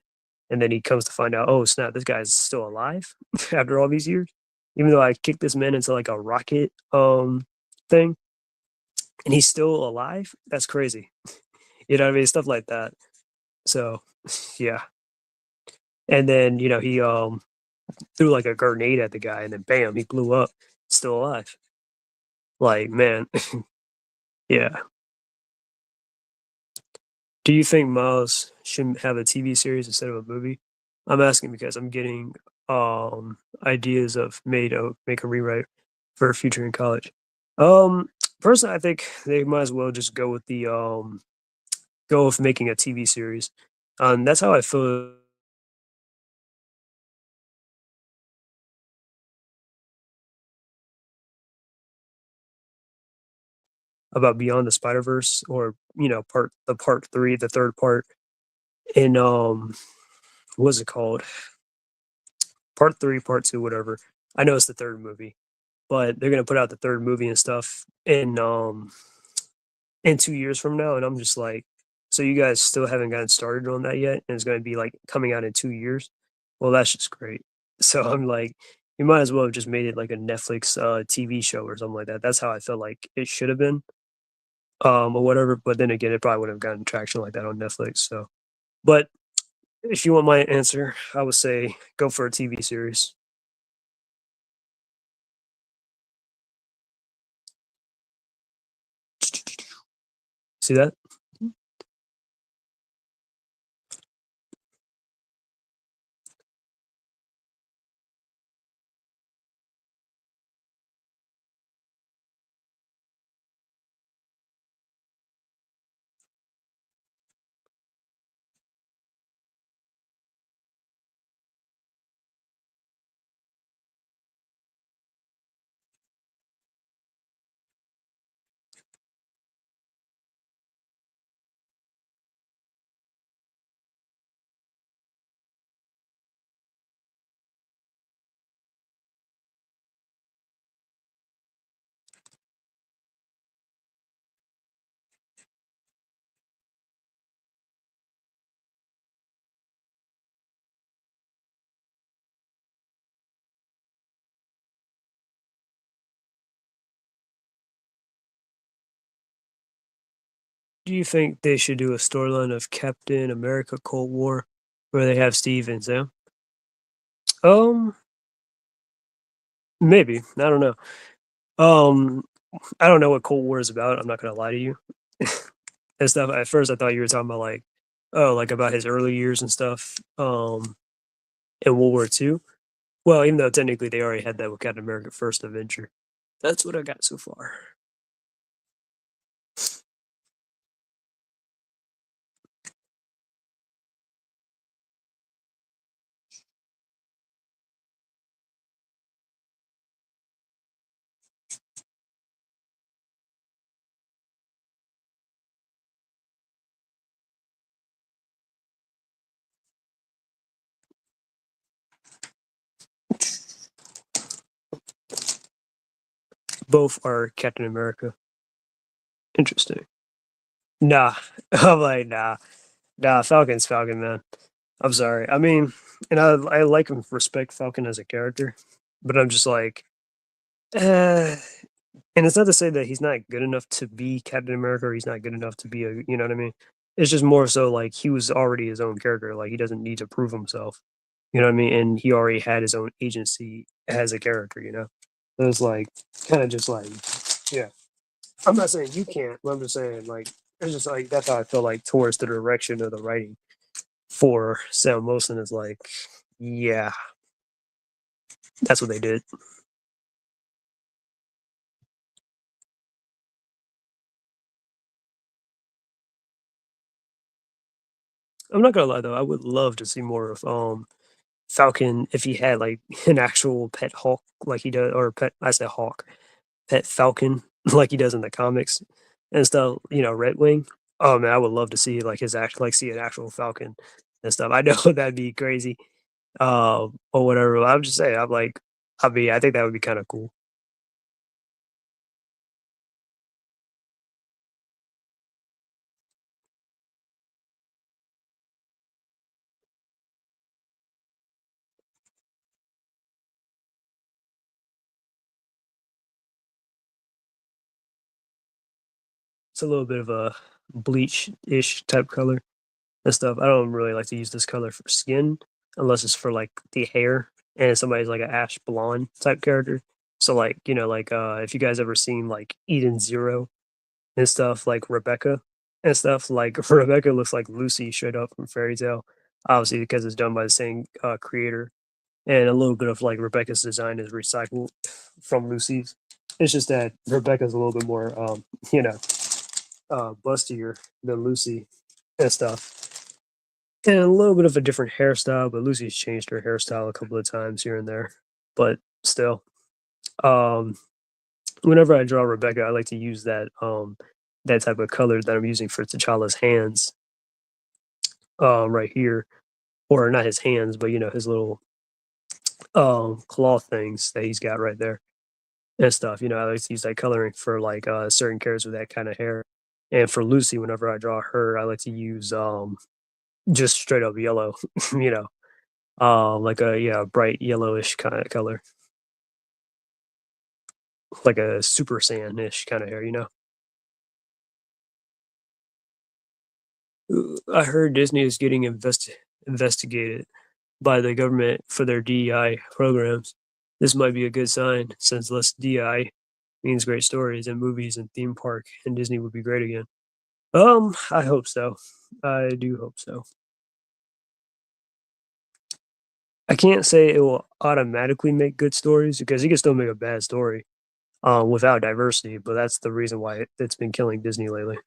And then he comes to find out, oh snap, this guy's still alive after all these years. Even though I kicked this man into like a rocket thing, and he's still alive. That's crazy. You know what I mean? Stuff like that. So yeah. And then, he threw like a grenade at the guy and then bam, he blew up, still alive. Like, man, yeah. Do you think Miles should have a TV series instead of a movie? I'm asking because I'm getting ideas of make a rewrite for a future in college. Um Personally I think they might as well just go with making a TV series. That's how I feel about Beyond the Spider Verse, or part three, the third part in what's it called? Part three, part two, whatever. I know it's the third movie, but they're gonna put out the third movie and stuff in 2 years from now, and I'm just like, so you guys still haven't gotten started on that yet, and it's gonna be like coming out in 2 years. Well, that's just great. So I'm like, you might as well have just made it like a Netflix TV show or something like that. That's how I felt like it should have been, or whatever. But then again, it probably would have gotten traction like that on Netflix. So, but if you want my answer, I would say go for a TV series. See that? Do you think they should do a storyline of Captain America Cold War where they have Steve and Sam? Um, Maybe. I don't know. Um, I don't know what Cold War is about. I'm not gonna lie to you. And stuff. At first, I thought you were talking about like, oh, like about his early years and stuff. In World War II. Well, even though technically they already had that with Captain America: First Avenger. That's what I got so far. Both are Captain America. Interesting. Nah. I'm like, nah, nah. Falcon's Falcon, man. I'm sorry. I mean, and I like and respect Falcon as a character, but I'm just like, uh, and it's not to say that he's not good enough to be Captain America or he's not good enough to be a, you know what I mean? It's just more so like he was already his own character. Like he doesn't need to prove himself. You know what I mean? And he already had his own agency as a character, you know? So it's like kind of just like, yeah. I'm not saying you can't, but I'm just saying like it's just like that's how I feel like towards the direction of the writing for Sam Wilson is like, yeah, that's what they did. I'm not gonna lie though, I would love to see more of Falcon if he had like an actual pet hawk like he does, or pet I said hawk, pet falcon like he does in the comics and stuff, you know, Red Wing. Oh man, I would love to see like his act like see an actual falcon and stuff. I know that'd be crazy. Or whatever. I'm just saying, I'm like, I think that would be kind of cool. It's a little bit of a bleach-ish type color and stuff. I don't really like to use this color for skin unless it's for like the hair and somebody's like an ash blonde type character. So like, you know, like if you guys ever seen like Eden Zero and stuff like Rebecca and stuff, like Rebecca looks like Lucy straight up from Fairy Tale, obviously because it's done by the same creator. And a little bit of like Rebecca's design is recycled from Lucy's. It's just that Rebecca's a little bit more, you know, bustier than Lucy and stuff. And a little bit of a different hairstyle, but Lucy's changed her hairstyle a couple of times here and there. But still, um, whenever I draw Rebecca, I like to use that type of color that I'm using for T'Challa's hands, right here, or not his hands, but you know his little claw things that he's got right there and stuff. You know, I like to use that coloring for like certain characters with that kind of hair. And for Lucy, whenever I draw her, I like to use just straight up yellow, you know, like a yeah, bright yellowish kind of color, like a super saiyan-ish kind of hair, you know. I heard Disney is getting investigated by the government for their DEI programs. This might be a good sign since less DEI means great stories and movies and theme park and Disney would be great again. I hope so. I do hope so. I can't say it will automatically make good stories because you can still make a bad story without diversity, but that's the reason why it's been killing Disney lately.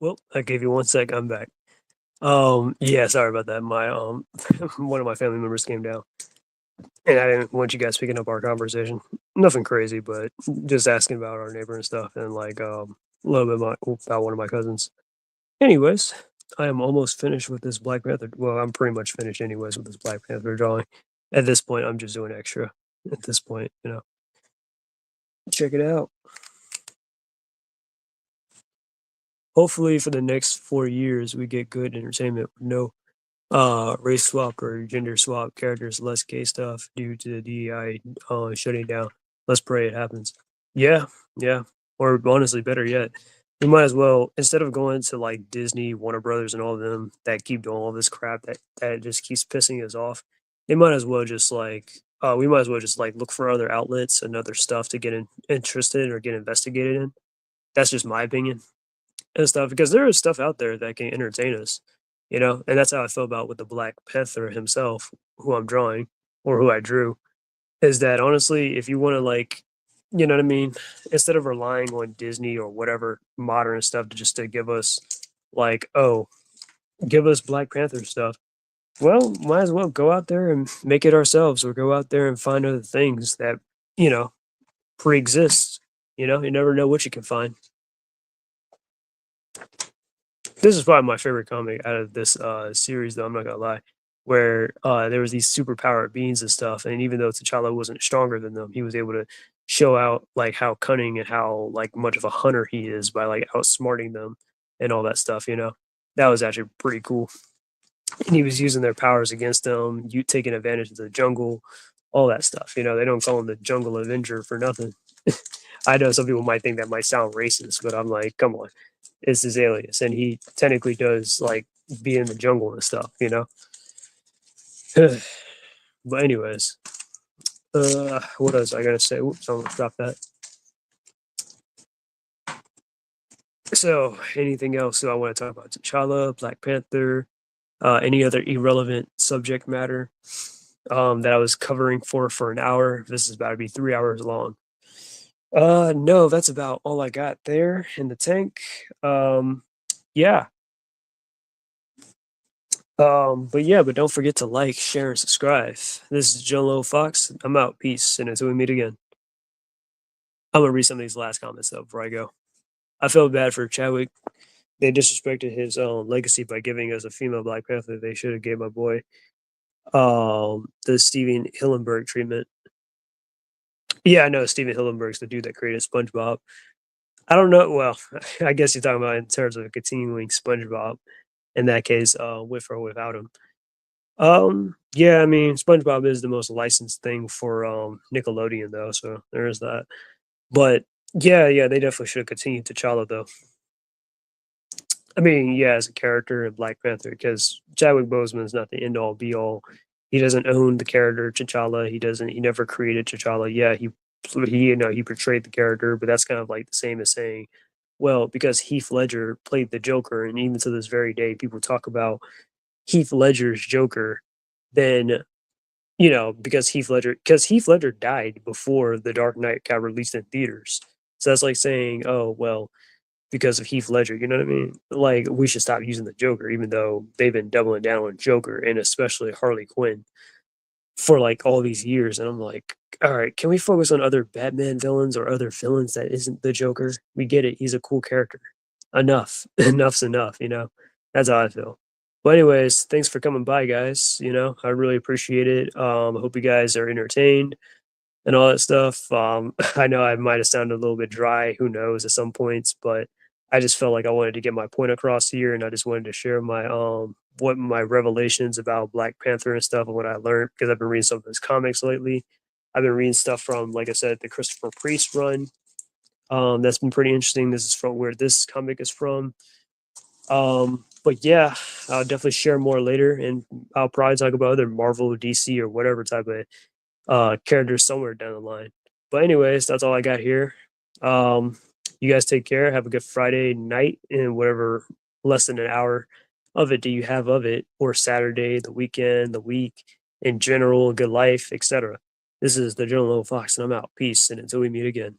Well, I gave you 1 sec. I'm back. Yeah, sorry about that. My one of my family members came down, and I didn't want you guys picking up our conversation. Nothing crazy, but just asking about our neighbor and stuff, and like a little bit about one of my cousins. Anyways, I am almost finished with this Black Panther. Well, I'm pretty much finished anyways with this Black Panther drawing. At this point, I'm just doing extra. At this point, check it out. Hopefully, for the next 4 years, we get good entertainment with no race swap or gender swap characters, less gay stuff due to the DEI shutting down. Let's pray it happens. Yeah, yeah. Or honestly, better yet, we might as well, instead of going to like Disney, Warner Brothers, and all of them that keep doing all this crap that just keeps pissing us off, they might as well just like we might as well just like look for other outlets and other stuff to get interested or get investigated in. That's just my opinion and stuff because there is stuff out there that can entertain us, and that's how I feel about with the Black Panther himself, who I'm drawing or who I drew. Is that honestly, if you want to like, you know what I mean, instead of relying on Disney or whatever modern stuff to just to give us like, oh, give us Black Panther stuff. Well, might as well go out there and make it ourselves, or go out there and find other things that you know pre-exist. You never know what you can find. This is probably my favorite comic out of this series, though. I'm not gonna lie, where there was these superpowered beings and stuff, and even though T'Challa wasn't stronger than them, he was able to show out like how cunning and how like much of a hunter he is by like outsmarting them and all that stuff. That was actually pretty cool. And he was using their powers against them, you taking advantage of the jungle, all that stuff. They don't call him the Jungle Avenger for nothing. I know some people might think that might sound racist, but I'm like, come on, it's his alias, and he technically does like be in the jungle and stuff. But anyways, what else I gotta say? Oops, I almost dropped that. So, anything else I want to talk about? T'Challa, Black Panther, any other irrelevant subject matter that I was covering for an hour? This is about to be 3 hours long. No, that's about all I got there in the tank. Yeah. But yeah, but don't forget to like, share, and subscribe. This is John Low Fox. I'm out. Peace. And until we meet again. I'm gonna read some of these last comments though before I go. I feel bad for Chadwick. They disrespected his legacy by giving us a female Black Panther. They should have gave my boy the Steven Hillenberg treatment. Yeah, I know Steven Hillenberg's the dude that created SpongeBob. I don't know. Well, I guess you're talking about in terms of continuing SpongeBob. In that case, with or without him. Yeah, I mean, SpongeBob is the most licensed thing for Nickelodeon though, so there is that. But yeah, yeah, they definitely should continue T'Challa though. I mean, yeah, as a character in Black Panther, because Chadwick Boseman is not the end all be all. He doesn't own the character T'Challa. He doesn't. He never created T'Challa. Yeah, he portrayed the character, but that's kind of like the same as saying, well, because Heath Ledger played the Joker, and even to this very day, people talk about Heath Ledger's Joker, then because Heath Ledger died before The Dark Knight got released in theaters. So that's like saying, oh well, because of Heath Ledger, you know what I mean? Like we should stop using the Joker, even though they've been doubling down on Joker and especially Harley Quinn for like all these years. And I'm like, all right, can we focus on other Batman villains or other villains that isn't the Joker? We get it. He's a cool character. Enough. Enough's enough. That's how I feel. But anyways, thanks for coming by, guys. I really appreciate it. I hope you guys are entertained and all that stuff. I know I might have sounded a little bit dry, who knows, at some points, but I just felt like I wanted to get my point across here, and I just wanted to share my what my revelations about Black Panther and stuff and what I learned because I've been reading some of his comics lately. I've been reading stuff from, like I said, the Christopher Priest run. That's been pretty interesting. This is from where this comic is from. But yeah, I'll definitely share more later, and I'll probably talk about other Marvel, DC, or whatever type of characters somewhere down the line. But anyways, that's all I got here. Um, you guys take care. Have a good Friday night and whatever less than an hour of it do you have of it, or Saturday, the weekend, the week in general, good life, etc. This is the Journal of Fox, and I'm out. Peace, and until we meet again.